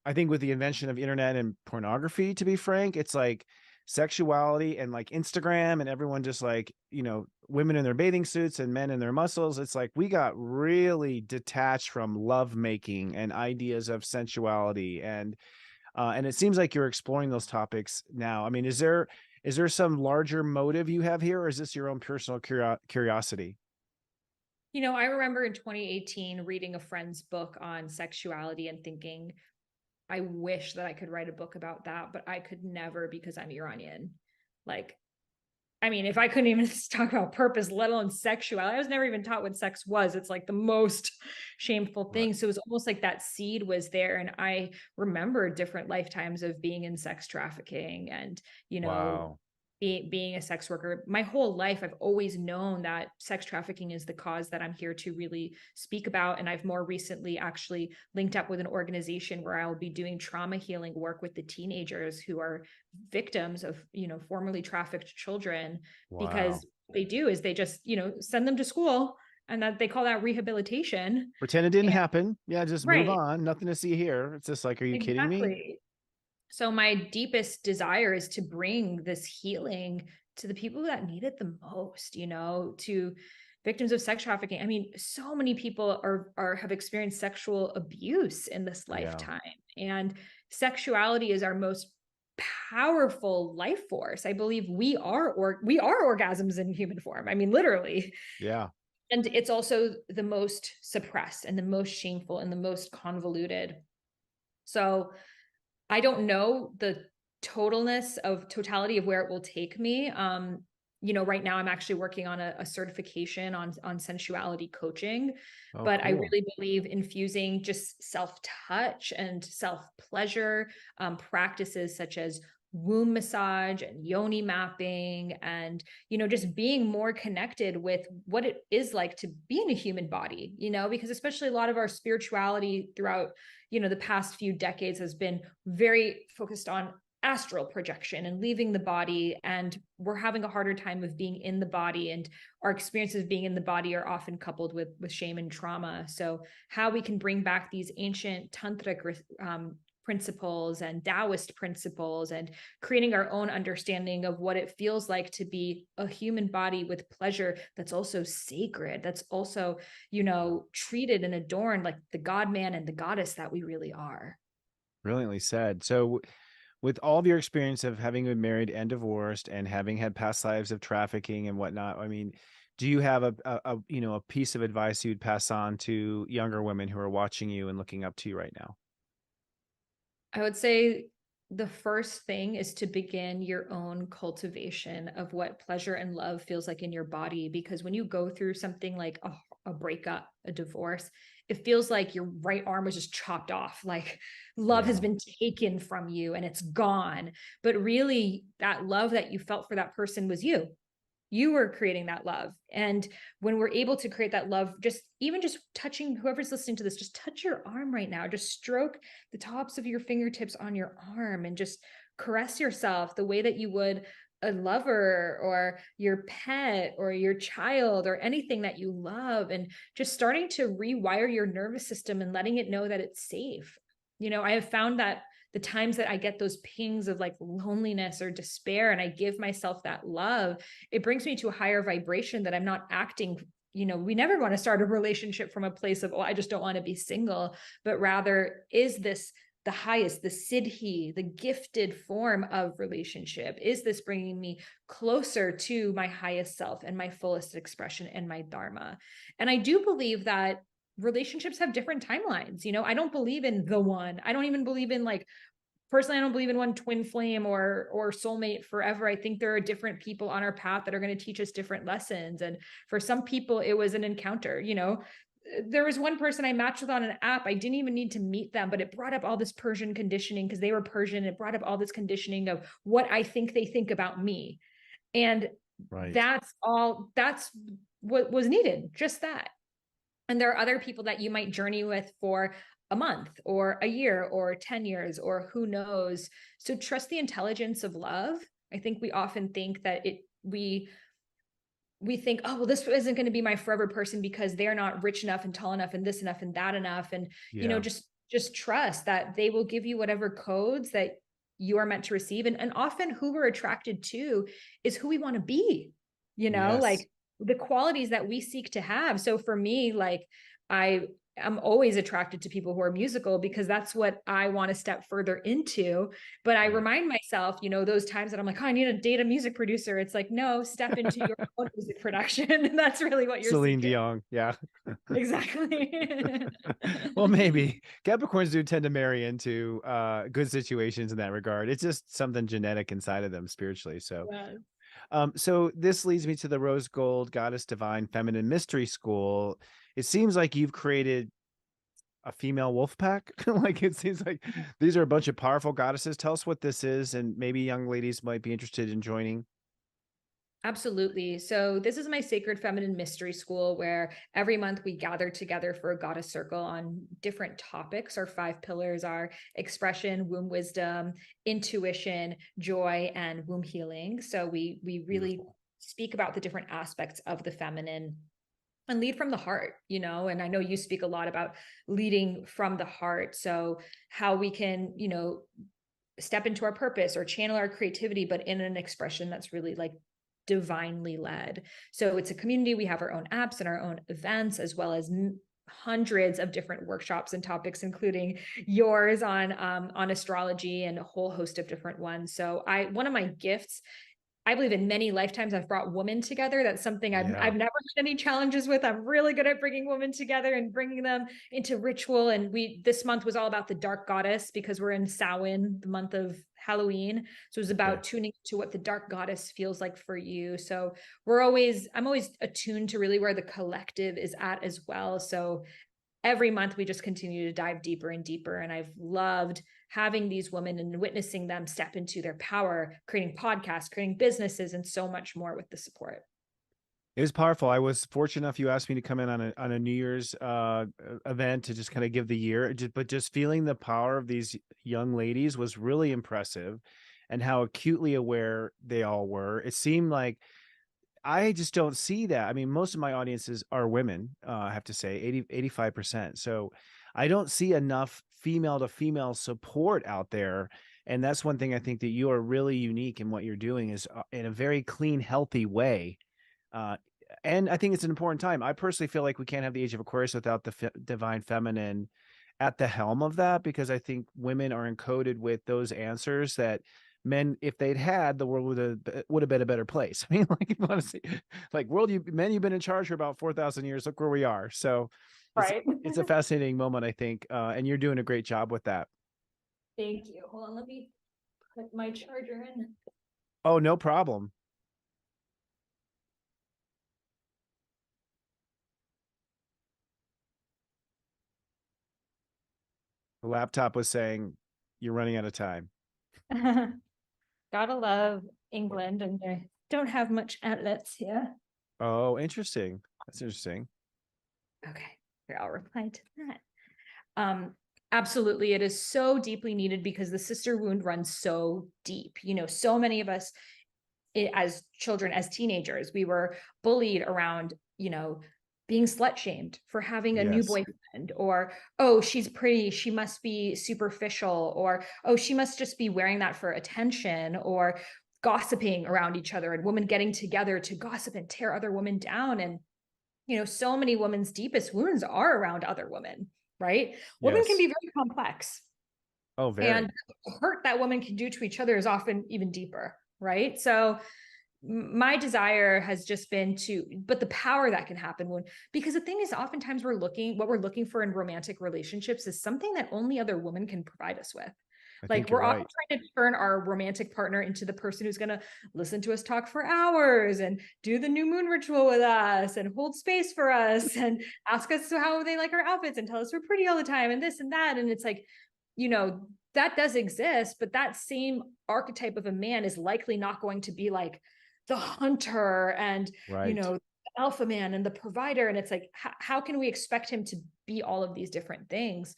I think with the invention of internet and pornography, to be frank, it's like sexuality and like Instagram and everyone just like, you know, women in their bathing suits and men in their muscles. It's like we got really detached from love making and ideas of sensuality. And it seems like you're exploring those topics now. I mean, is there some larger motive you have here, or is this your own personal curiosity? You know, I remember in 2018 reading a friend's book on sexuality and thinking, I wish that I could write a book about that, but I could never because I'm Iranian. Like, I mean, if I couldn't even talk about purpose, let alone sexuality, I was never even taught what sex was. It's like the most shameful thing. Right. So it was almost like that seed was there. And I remember different lifetimes of being in sex trafficking and, you know, Wow. being a sex worker. My whole life, I've always known that sex trafficking is the cause that I'm here to really speak about. And I've more recently actually linked up with an organization where I'll be doing trauma healing work with the teenagers who are victims of, you know, formerly trafficked children, Wow. because what they do is they just, you know, send them to school, and that they call that rehabilitation. Pretend it didn't And, happen. Yeah, just move right, on. Nothing to see here. It's just like, are you kidding me? exactly. So my deepest desire is to bring this healing to the people that need it the most, you know, to victims of sex trafficking. I mean, so many people have experienced sexual abuse in this lifetime, and sexuality is our most powerful life force. I believe we are orgasms in human form. I mean, literally. Yeah. And it's also the most suppressed and the most shameful and the most convoluted. So I don't know the totality of where it will take me. Right now I'm actually working on a certification on sensuality coaching, but I Cool. really believe infusing just self-touch and self-pleasure practices such as womb massage and yoni mapping, and just being more connected with what it is like to be in a human body, because especially a lot of our spirituality throughout the past few decades has been very focused on astral projection and leaving the body, and we're having a harder time of being in the body, and our experiences of being in the body are often coupled with shame and trauma. So how we can bring back these ancient tantric principles and Taoist principles, and creating our own understanding of what it feels like to be a human body with pleasure that's also sacred, that's also, treated and adorned like the God man and the goddess that we really are. Brilliantly said. So with all of your experience of having been married and divorced and having had past lives of trafficking and whatnot, I mean, do you have a piece of advice you'd pass on to younger women who are watching you and looking up to you right now? I would say the first thing is to begin your own cultivation of what pleasure and love feels like in your body. Because when you go through something like a breakup, a divorce, it feels like your right arm was just chopped off. Like love has been taken from you and it's gone. But really, that love that you felt for that person was you. You were creating that love. And when we're able to create that love, just touching, whoever's listening to this, just touch your arm right now, just stroke the tops of your fingertips on your arm and just caress yourself the way that you would a lover or your pet or your child or anything that you love, and just starting to rewire your nervous system and letting it know that it's safe. I have found that the times that I get those pings of like loneliness or despair and I give myself that love, it brings me to a higher vibration that I'm not acting. We never want to start a relationship from a place of, oh, I just don't want to be single, but rather, is this the highest, the siddhi, the gifted form of relationship? Is this bringing me closer to my highest self and my fullest expression and my dharma? And I do believe that relationships have different timelines. I don't believe in the one. I don't even believe in personally, I don't believe in one twin flame or soulmate forever. I think there are different people on our path that are going to teach us different lessons. And for some people, it was an encounter. There was one person I matched with on an app. I didn't even need to meet them, but it brought up all this Persian conditioning because they were Persian. It brought up all this conditioning of what I think they think about me. And that's what was needed, just that. And there are other people that you might journey with for a month or a year or 10 years or who knows. So trust the intelligence of love. I think we often think that we think, oh, well, this isn't going to be my forever person because they're not rich enough and tall enough and this enough and that enough. And, just trust that they will give you whatever codes that you are meant to receive. And often who we're attracted to is who we want to be, like the qualities that we seek to have. So for me, I'm always attracted to people who are musical because that's what I want to step further into. But I remind myself, those times that I'm like, oh, I need to date a music producer. It's like, no, step into your own music production. And that's really what you're Celine seeking. Dion. Yeah. Exactly. Well, maybe Capricorns do tend to marry into good situations in that regard. It's just something genetic inside of them spiritually. So Yes. So this leads me to the Rose Gold Goddess Divine Feminine Mystery School. It seems like you've created a female wolf pack. Like it seems like these are a bunch of powerful goddesses. Tell us what this is, and maybe young ladies might be interested in joining. Absolutely. So this is my Sacred Feminine Mystery School, where every month we gather together for a goddess circle on different topics. Our 5 pillars are expression, womb wisdom, intuition, joy, and womb healing. So we really speak about the different aspects of the feminine and lead from the heart, and I know you speak a lot about leading from the heart. So how we can, step into our purpose or channel our creativity, but in an expression that's really like divinely led. So it's a community. We have our own apps and our own events, as well as hundreds of different workshops and topics, including yours on astrology and a whole host of different ones. So one of my gifts, I believe in many lifetimes, I've brought women together. That's something I've never had any challenges with. I'm really good at bringing women together and bringing them into ritual. And this month was all about the dark goddess, because we're in Samhain, the month of Halloween. So it was about tuning to what the dark goddess feels like for you. So I'm always attuned to really where the collective is at as well. So every month we just continue to dive deeper and deeper. And I've loved having these women and witnessing them step into their power, creating podcasts, creating businesses, and so much more with the support. It was powerful. I was fortunate enough, you asked me to come in on a New Year's event to just kind of give the year, but just feeling the power of these young ladies was really impressive, and how acutely aware they all were. It seemed like, I just don't see that. I mean, most of my audiences are women, I have to say 85%. So I don't see enough female to female support out there. And that's one thing I think that you are really unique in what you're doing, is in a very clean, healthy way. And I think it's an important time. I personally feel like we can't have the age of Aquarius without the divine feminine at the helm of that, because I think women are encoded with those answers that men, if they'd had, the world would have been a better place. I mean, like, you want to see, like, men, you've been in charge for about 4,000 years. Look where we are. So it's a fascinating moment, I think. And you're doing a great job with that. Thank you. Hold on, let me put my charger in. Oh, no problem. The laptop was saying you're running out of time. Gotta love England, and they don't have much outlets here. Oh, interesting. That's interesting. Okay, here, I'll reply to that. Absolutely, it is so deeply needed, because the sister wound runs so deep. So many of us as children, as teenagers, we were bullied around, being slut shamed for having a new boyfriend, or, oh, she's pretty, she must be superficial, or, oh, she must just be wearing that for attention, or gossiping around each other, and women getting together to gossip and tear other women down. And, so many women's deepest wounds are around other women, right? Women can be very complex. Oh, very. And the hurt that women can do to each other is often even deeper, right? So my desire has just been but the power that can happen because the thing is, oftentimes what we're looking for in romantic relationships is something that only other women can provide us with. Like, we're often trying to turn our romantic partner into the person who's going to listen to us talk for hours and do the new moon ritual with us and hold space for us and ask us how they like our outfits and tell us we're pretty all the time and this and that. And it's like, that does exist, but that same archetype of a man is likely not going to be like the hunter and, the alpha man and the provider. And it's like, how can we expect him to be all of these different things?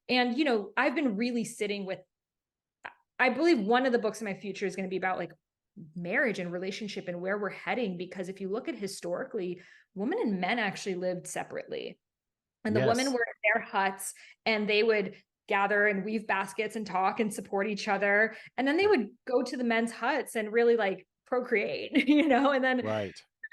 And, I've been really sitting with, I believe one of the books in my future is going to be about like marriage and relationship and where we're heading. Because if you look at historically, women and men actually lived separately. And the women were in their huts, and they would gather and weave baskets and talk and support each other. And then they would go to the men's huts and really like procreate, and then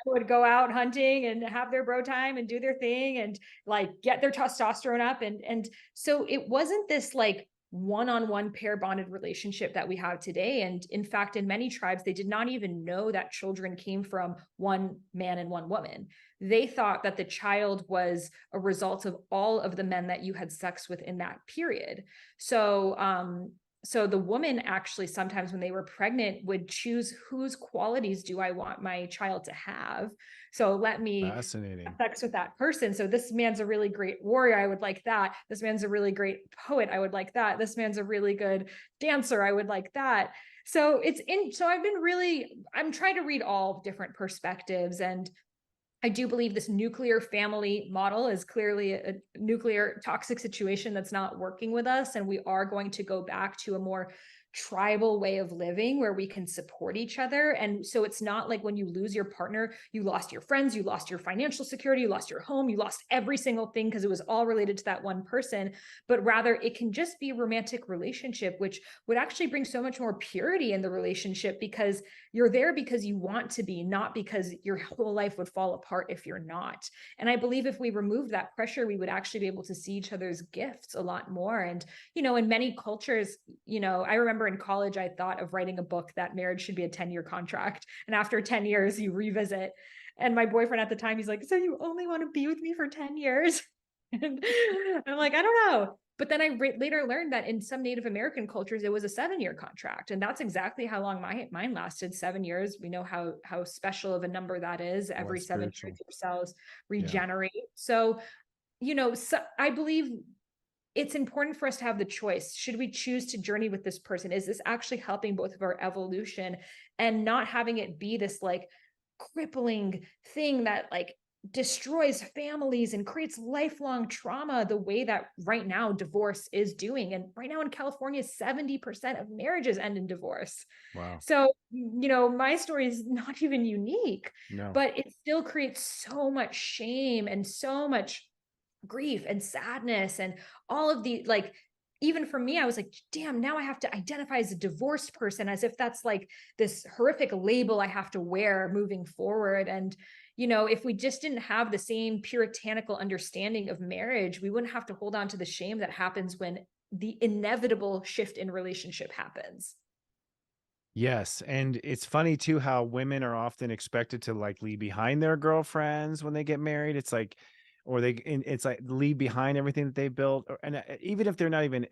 would go out hunting and have their bro time and do their thing and like get their testosterone up. And so it wasn't this like one-on-one pair bonded relationship that we have today. And in fact, in many tribes, they did not even know that children came from one man and one woman. They thought that the child was a result of all of the men that you had sex with in that period. So the woman actually sometimes when they were pregnant would choose, whose qualities do I want my child to have? So let me have sex with that person. So this man's a really great warrior. I would like that. This man's a really great poet. I would like that. This man's a really good dancer. I would like that. So I'm trying to read all different perspectives. And I do believe this nuclear family model is clearly a nuclear toxic situation that's not working with us. And we are going to go back to a more tribal way of living where we can support each other. And so it's not like when you lose your partner, you lost your friends, you lost your financial security, you lost your home, you lost every single thing because it was all related to that one person. But rather it can just be a romantic relationship, which would actually bring so much more purity in the relationship, because you're there because you want to be, not because your whole life would fall apart if you're not. And I believe if we remove that pressure, we would actually be able to see each other's gifts a lot more. And, you know, in many cultures, you know, I remember in college, I thought of writing a book that marriage should be a 10-year contract. And after 10 years, you revisit. And my boyfriend at the time, he's like, so you only want to be with me for 10 years? And I'm like, I don't know. But then I later learned that in some Native American cultures, it was a 7-year contract. And that's exactly how long mine lasted, 7 years. We know how special of a number that is. Every 7 years, your cells regenerate. Yeah. So, you know, I believe it's important for us to have the choice. Should we choose to journey with this person? Is this actually helping both of our evolution, and not having it be this like crippling thing that like destroys families and creates lifelong trauma, the way that right now divorce is doing. And right now in California, 70% of marriages end in divorce. Wow. So, you know, my story is not even unique, but it still creates so much shame and so much grief and sadness and all of the, like, even for me, I was like, damn, now I have to identify as a divorced person, as if that's like this horrific label I have to wear moving forward. And, you know, if we just didn't have the same puritanical understanding of marriage, we wouldn't have to hold on to the shame that happens when the inevitable shift in relationship happens. Yes. And it's funny too, how women are often expected to like leave behind their girlfriends when they get married. It's like, or it's like leave behind everything that they built. And even if they're not even,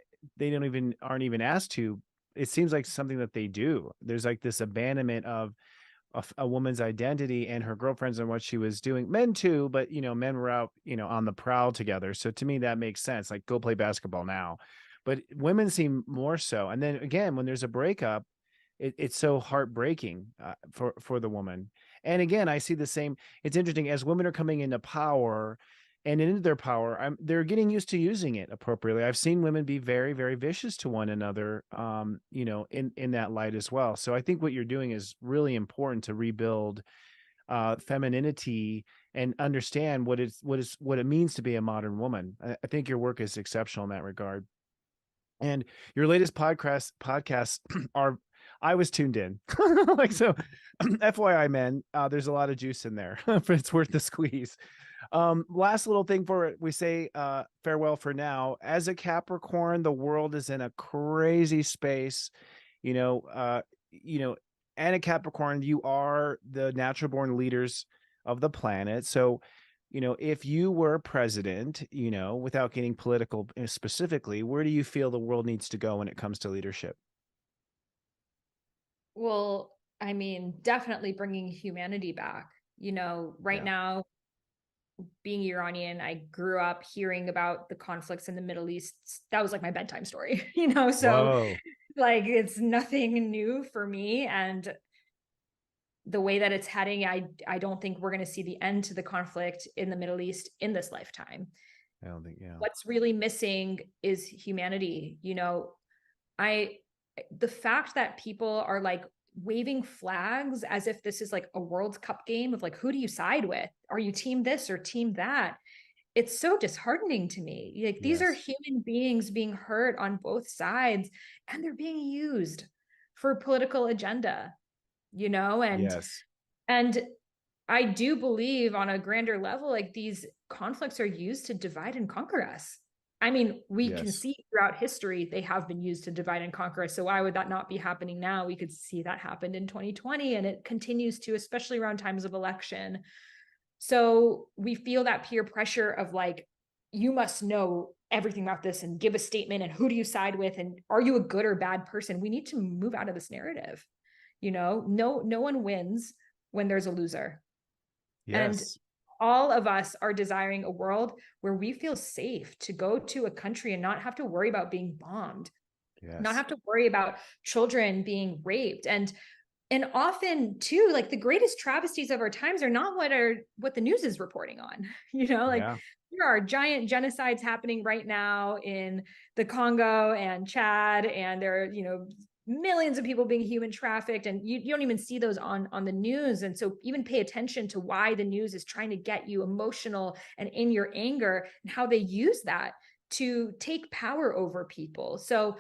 aren't even asked to, it seems like something that they do. There's like this abandonment of a woman's identity and her girlfriends and what she was doing. Men too, but you know, men were out, you know, on the prowl together. So to me, that makes sense. Like, go play basketball now. But women seem more so. And then again, when there's a breakup, it's so heartbreaking for the woman. And again, I see the same. It's interesting, as women are coming into power and into their power, they're getting used to using it appropriately. I've seen women be very, very vicious to one another, you know, in that light as well. So I think what you're doing is really important to rebuild femininity and understand what it means to be a modern woman. I think your work is exceptional in that regard. And your latest podcasts are, I was tuned in. Like, so FYI, men, there's a lot of juice in there, but it's worth the squeeze. Last little thing for we say farewell for now. As a Capricorn, the world is in a crazy space, you know, and a Capricorn, you are the natural born leaders of the planet. So, you know, if you were president, you know, without getting political specifically, where do you feel the world needs to go when it comes to leadership? Well, I mean, definitely bringing humanity back. You know, right now, being Iranian, I grew up hearing about the conflicts in the Middle East. That was like my bedtime story, you know, so like, it's nothing new for me. And the way that it's heading, I don't think we're going to see the end to the conflict in the Middle East in this lifetime. I don't think, What's really missing is humanity. You know, the fact that people are like waving flags as if this is like a World Cup game of like, who do you side with? Are you team this or team that? It's so disheartening to me. Like, these are human beings being hurt on both sides, and they're being used for political agenda, you know? And I do believe on a grander level, like, these conflicts are used to divide and conquer us. I mean, we can see throughout history, they have been used to divide and conquer us. So why would that not be happening now? We could see that happened in 2020, and it continues to, especially around times of election. So we feel that peer pressure of like, you must know everything about this and give a statement, and who do you side with? And are you a good or bad person? We need to move out of this narrative. You know, no one wins when there's a loser. And all of us are desiring a world where we feel safe to go to a country and not have to worry about being bombed, not have to worry about children being raped. And often too, like, the greatest travesties of our times are not what the news is reporting on. You know, like, there are giant genocides happening right now in the Congo and Chad, and there are, you know, millions of people being human trafficked, and you don't even see those on the news. And so even pay attention to why the news is trying to get you emotional and in your anger, and how they use that to take power over people. So,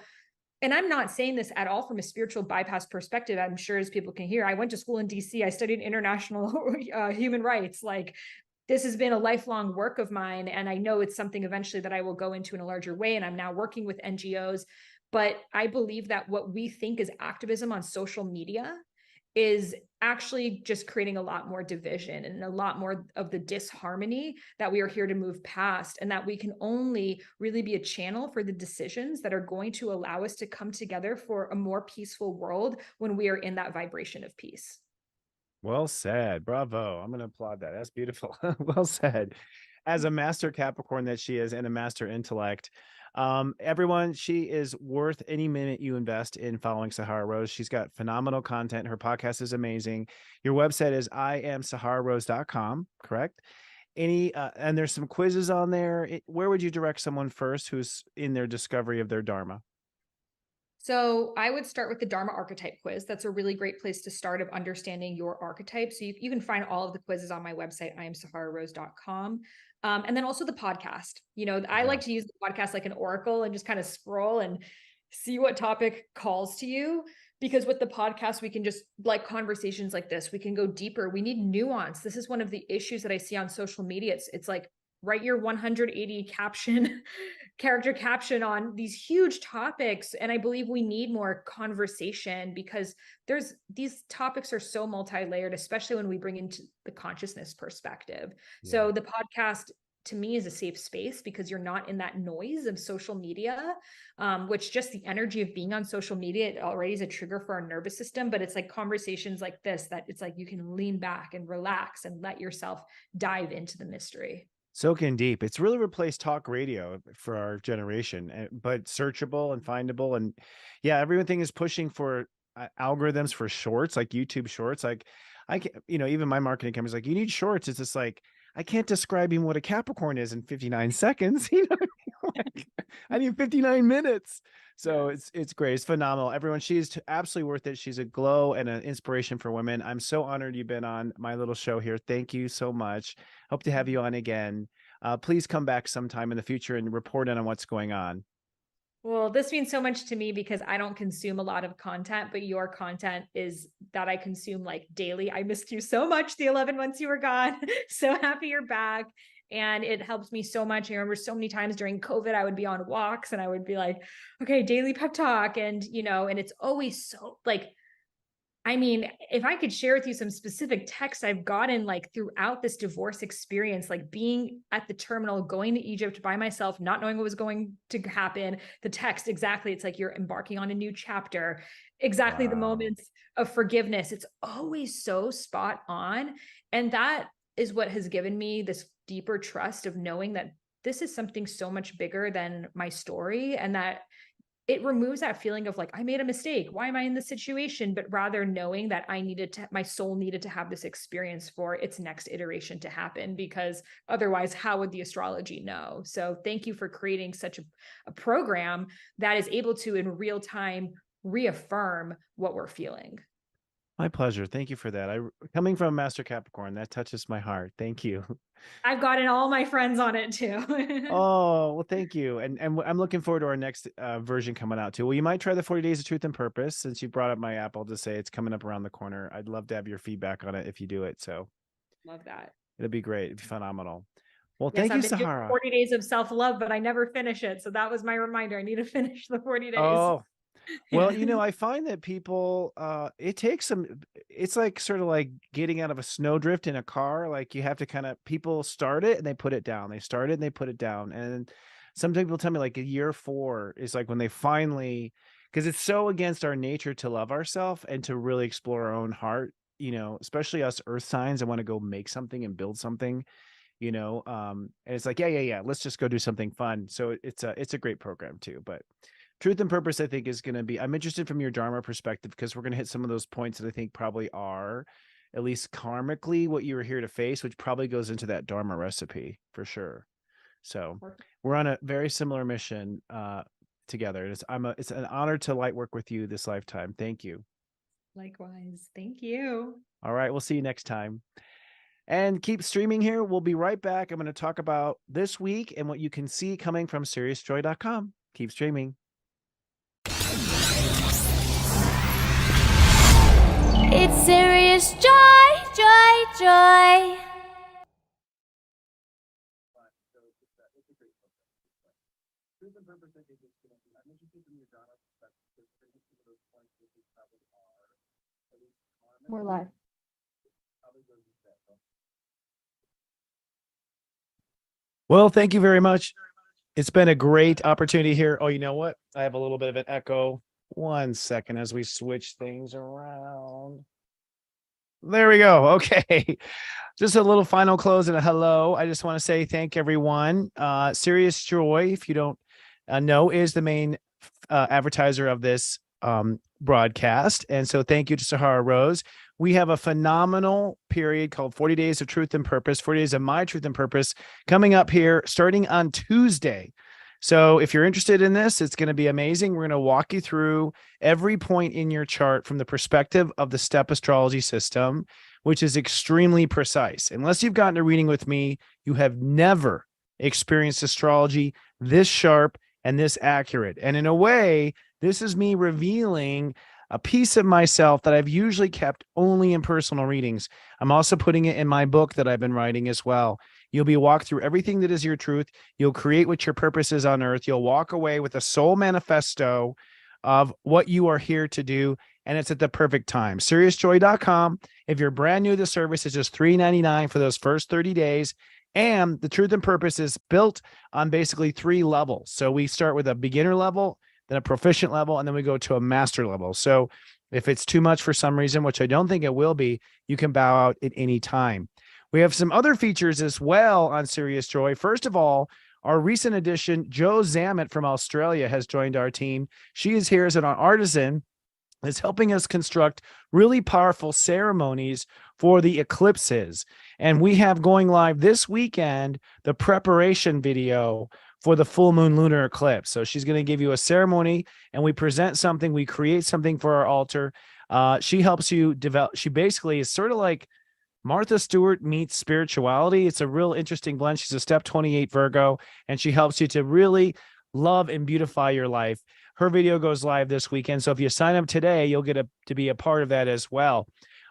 and I'm not saying this at all from a spiritual bypass perspective. I'm sure, as people can hear, I went to school in DC. I studied international human rights. Like, this has been a lifelong work of mine. And I know it's something eventually that I will go into in a larger way. And I'm now working with NGOs. But I believe that what we think is activism on social media is actually just creating a lot more division and a lot more of the disharmony that we are here to move past, and that we can only really be a channel for the decisions that are going to allow us to come together for a more peaceful world when we are in that vibration of peace. Well said. Bravo. I'm going to applaud that. That's beautiful. Well said. As a master Capricorn that she is, and a master intellect, everyone, she is worth any minute you invest in following Sahara Rose. She's got phenomenal content. Her podcast is amazing. Your website is iamsahararose.com, correct? And there's some quizzes on there. Where would you direct someone first who's in their discovery of their Dharma? So I would start with the Dharma archetype quiz. That's a really great place to start of understanding your archetype. So you can find all of the quizzes on my website, iamsahararose.com. And then also the podcast. I like to use the podcast like an oracle and just kind of scroll and see what topic calls to you. Because with the podcast, we can just, like conversations like this, we can go deeper. We need nuance. This is one of the issues that I see on social media. It's like, write your 180 character caption on these huge topics. And I believe we need more conversation, because these topics are so multi-layered, especially when we bring into the consciousness perspective. Yeah. So the podcast, to me, is a safe space, because you're not in that noise of social media, which just the energy of being on social media, it already is a trigger for our nervous system. But it's like conversations like this, that it's like you can lean back and relax and let yourself dive into the mystery. Soak in deep. It's really replaced talk radio for our generation, but searchable and findable. And yeah, everything is pushing for algorithms for shorts, like YouTube shorts. Like I can, even my marketing company's like, you need shorts. It's just like, I can't describe even what a Capricorn is in 59 seconds. Like, I need 59 minutes. So it's great. It's phenomenal. Everyone, she's absolutely worth it. She's a glow and an inspiration for women. I'm so honored you've been on my little show here. Thank you so much. Hope to have you on again. Please come back sometime in the future and report on what's going on. Well, this means so much to me, because I don't consume a lot of content, but your content is that I consume like daily. I missed you so much the 11 months you were gone. So happy you're back. And it helps me so much. I remember so many times during COVID, I would be on walks and I would be like, okay, daily pep talk. And, and it's always so like, I mean, if I could share with you some specific texts I've gotten like throughout this divorce experience, like being at the terminal, going to Egypt by myself, not knowing what was going to happen, the text, exactly. It's like you're embarking on a new chapter, exactly. Wow. The moments of forgiveness. It's always so spot on. And that is what has given me this deeper trust of knowing that this is something so much bigger than my story, and that it removes that feeling of like, I made a mistake. Why am I in this situation? But rather knowing that my soul needed to have this experience for its next iteration to happen, because otherwise, how would the astrology know? So thank you for creating such a program that is able to, in real time, reaffirm what we're feeling. My pleasure. Thank you for that. Coming from Master Capricorn, that touches my heart. Thank you. I've gotten all my friends on it too. Oh, well, thank you. And I'm looking forward to our next version coming out too. Well, you might try the 40 Days of Truth and Purpose. Since you brought up my app, I'll just say it's coming up around the corner. I'd love to have your feedback on it if you do it. So love that. It'd be great. It'd be phenomenal. Well, yes, thank you, Sahara. 40 days of self-love, but I never finish it. So that was my reminder. I need to finish the 40 days. Oh, well, I find that people, it's like sort of like getting out of a snowdrift in a car. Like you have to people start it and they put it down. They start it and they put it down. And some people tell me like a year 4 is like when they finally, because it's so against our nature to love ourselves and to really explore our own heart, especially us earth signs. I want to go make something and build something, and it's like, yeah. Let's just go do something fun. So it's a great program too, but Truth and Purpose, I think, is going to be, I'm interested from your Dharma perspective, because we're going to hit some of those points that I think probably are, at least karmically, what you were here to face, which probably goes into that Dharma recipe for sure. So we're on a very similar mission. together. It's an honor to light work with you this lifetime. Thank you. Likewise. Thank you. All right. We'll see you next time. And keep streaming here. We'll be right back. I'm going to talk about this week and what you can see coming from SeriousJoy.com. Keep streaming. It's serious joy, joy, joy. We're live. Well, thank you very much. It's been a great opportunity here. Oh, you know what? I have a little bit of an echo. 1 second as we switch things around. There we go. Okay. Just a little final close and a hello. I just want to say thank everyone. Serious Joy, if you don't know, is the main advertiser of this broadcast. And so thank you to Sahara Rose. We have a phenomenal period called 40 Days of Truth and Purpose, 40 Days of My Truth and Purpose coming up here starting on Tuesday. So if you're interested in this, it's going to be amazing. We're going to walk you through every point in your chart from the perspective of the step astrology system, which is extremely precise. Unless you've gotten a reading with me, you have never experienced astrology this sharp and this accurate. And in a way, this is me revealing a piece of myself that I've usually kept only in personal readings. I'm also putting it in my book that I've been writing as well. You'll be walked through everything that is your truth. You'll create what your purpose is on earth. You'll walk away with a soul manifesto of what you are here to do. And it's at the perfect time. SeriousJoy.com. If you're brand new to the service, it's just $3.99 for those first 30 days. And the Truth and Purpose is built on basically 3 levels. So we start with a beginner level, then a proficient level, and then we go to a master level. So if it's too much for some reason, which I don't think it will be, you can bow out at any time. We have some other features as well on Serious Joy. First of all, our recent addition, Jo Zammit from Australia, has joined our team. She is here as an artisan, is helping us construct really powerful ceremonies for the eclipses. And we have going live this weekend the preparation video for the full moon lunar eclipse. So she's going to give you a ceremony and we present something, we create something for our altar. She helps you develop. She basically is sort of like Martha Stewart meets spirituality. It's a real interesting blend. She's a step 28 Virgo, and she helps you to really love and beautify your life. Her video goes live this weekend. So if you sign up today, you'll get to be a part of that as well.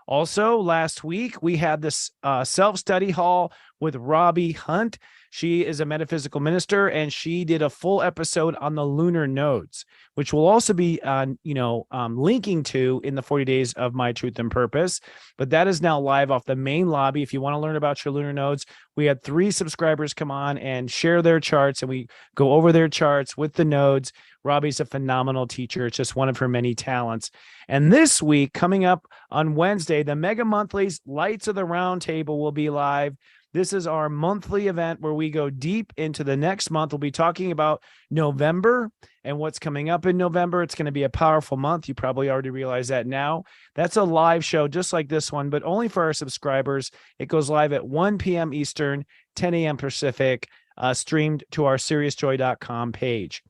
Also, last week, we had this self-study hall with Robbie Hunt. She is a metaphysical minister, and she did a full episode on the lunar nodes, which will also be linking to in the 40 Days of My Truth and Purpose. But that is now live off the main lobby. If you want to learn about your lunar nodes, we had 3 subscribers come on and share their charts, and we go over their charts with the nodes. Robbie's a phenomenal teacher. It's just one of her many talents. And this week, coming up on Wednesday, the Mega Monthlies Lights of the Round Table will be live. This is our monthly event where we go deep into the next month. We'll be talking about November and what's coming up in November. It's going to be a powerful month. You probably already realize that now. That's a live show just like this one, but only for our subscribers. It goes live at 1 p.m. Eastern, 10 a.m. Pacific, streamed to our SeriousJoy.com page.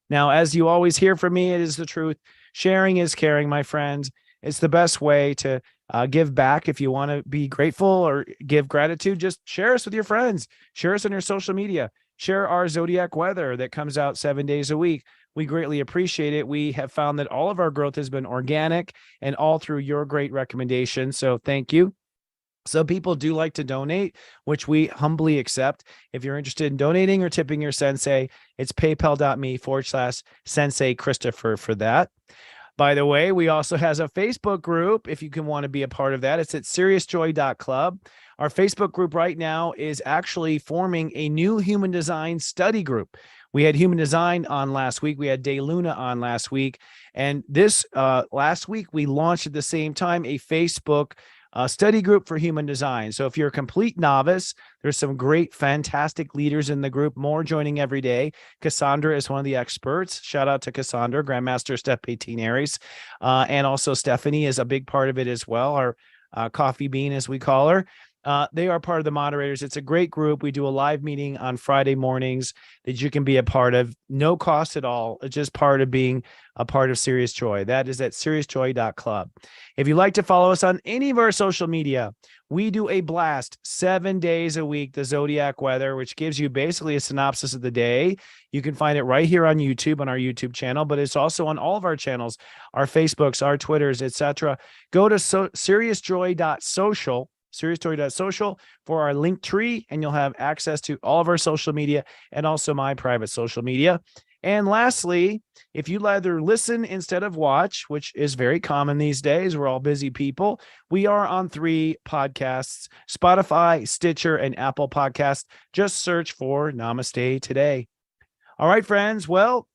Now, as you always hear from me, it is the truth. Sharing is caring, my friends. It's the best way to give back. If you want to be grateful or give gratitude, just share us with your friends. Share us on your social media. Share our Zodiac Weather that comes out 7 days a week. We greatly appreciate it. We have found that all of our growth has been organic and all through your great recommendations. So thank you. So people do like to donate, which we humbly accept. If you're interested in donating or tipping your sensei, it's paypal.me/Sensei Christopher for that. By the way, we also has a Facebook group if you can want to be a part of that. It's at seriousjoy.club. Our Facebook group right now is actually forming a new human design study group. We had human design on last week. We had De Luna on last week. And this last week, we launched at the same time a Facebook study group for human design. So if you're a complete novice, there's some great, fantastic leaders in the group, more joining every day. Cassandra is one of the experts. Shout out to Cassandra, Grandmaster Step 18 Aries. And also Stephanie is a big part of it as well, our coffee bean, as we call her. They are part of the moderators. It's a great group. We do a live meeting on Friday mornings that you can be a part of. No cost at all. It's just part of being a part of Serious Joy. That is at seriousjoy.club. If you'd like to follow us on any of our social media, we do a blast 7 days a week, the Zodiac Weather, which gives you basically a synopsis of the day. You can find it right here on YouTube, on our YouTube channel, but it's also on all of our channels, our Facebooks, our Twitters, etc. Go to seriousjoy.social, seriousjoy.social for our link tree, and you'll have access to all of our social media and also my private social media. And lastly, if you'd rather listen instead of watch, which is very common these days, we're all busy people, we are on 3 podcasts: Spotify, Stitcher, and Apple Podcasts. Just search for Namaste Today. All right, friends. Well,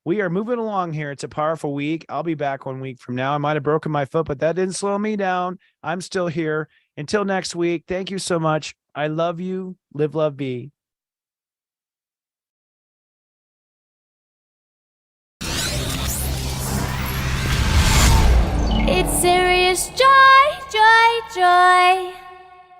we are moving along here. It's a powerful week. I'll be back 1 week from now. I might have broken my foot, but that didn't slow me down. I'm still here. Until next week, thank you so much. I love you. Live, love, be. It's serious joy, joy, joy.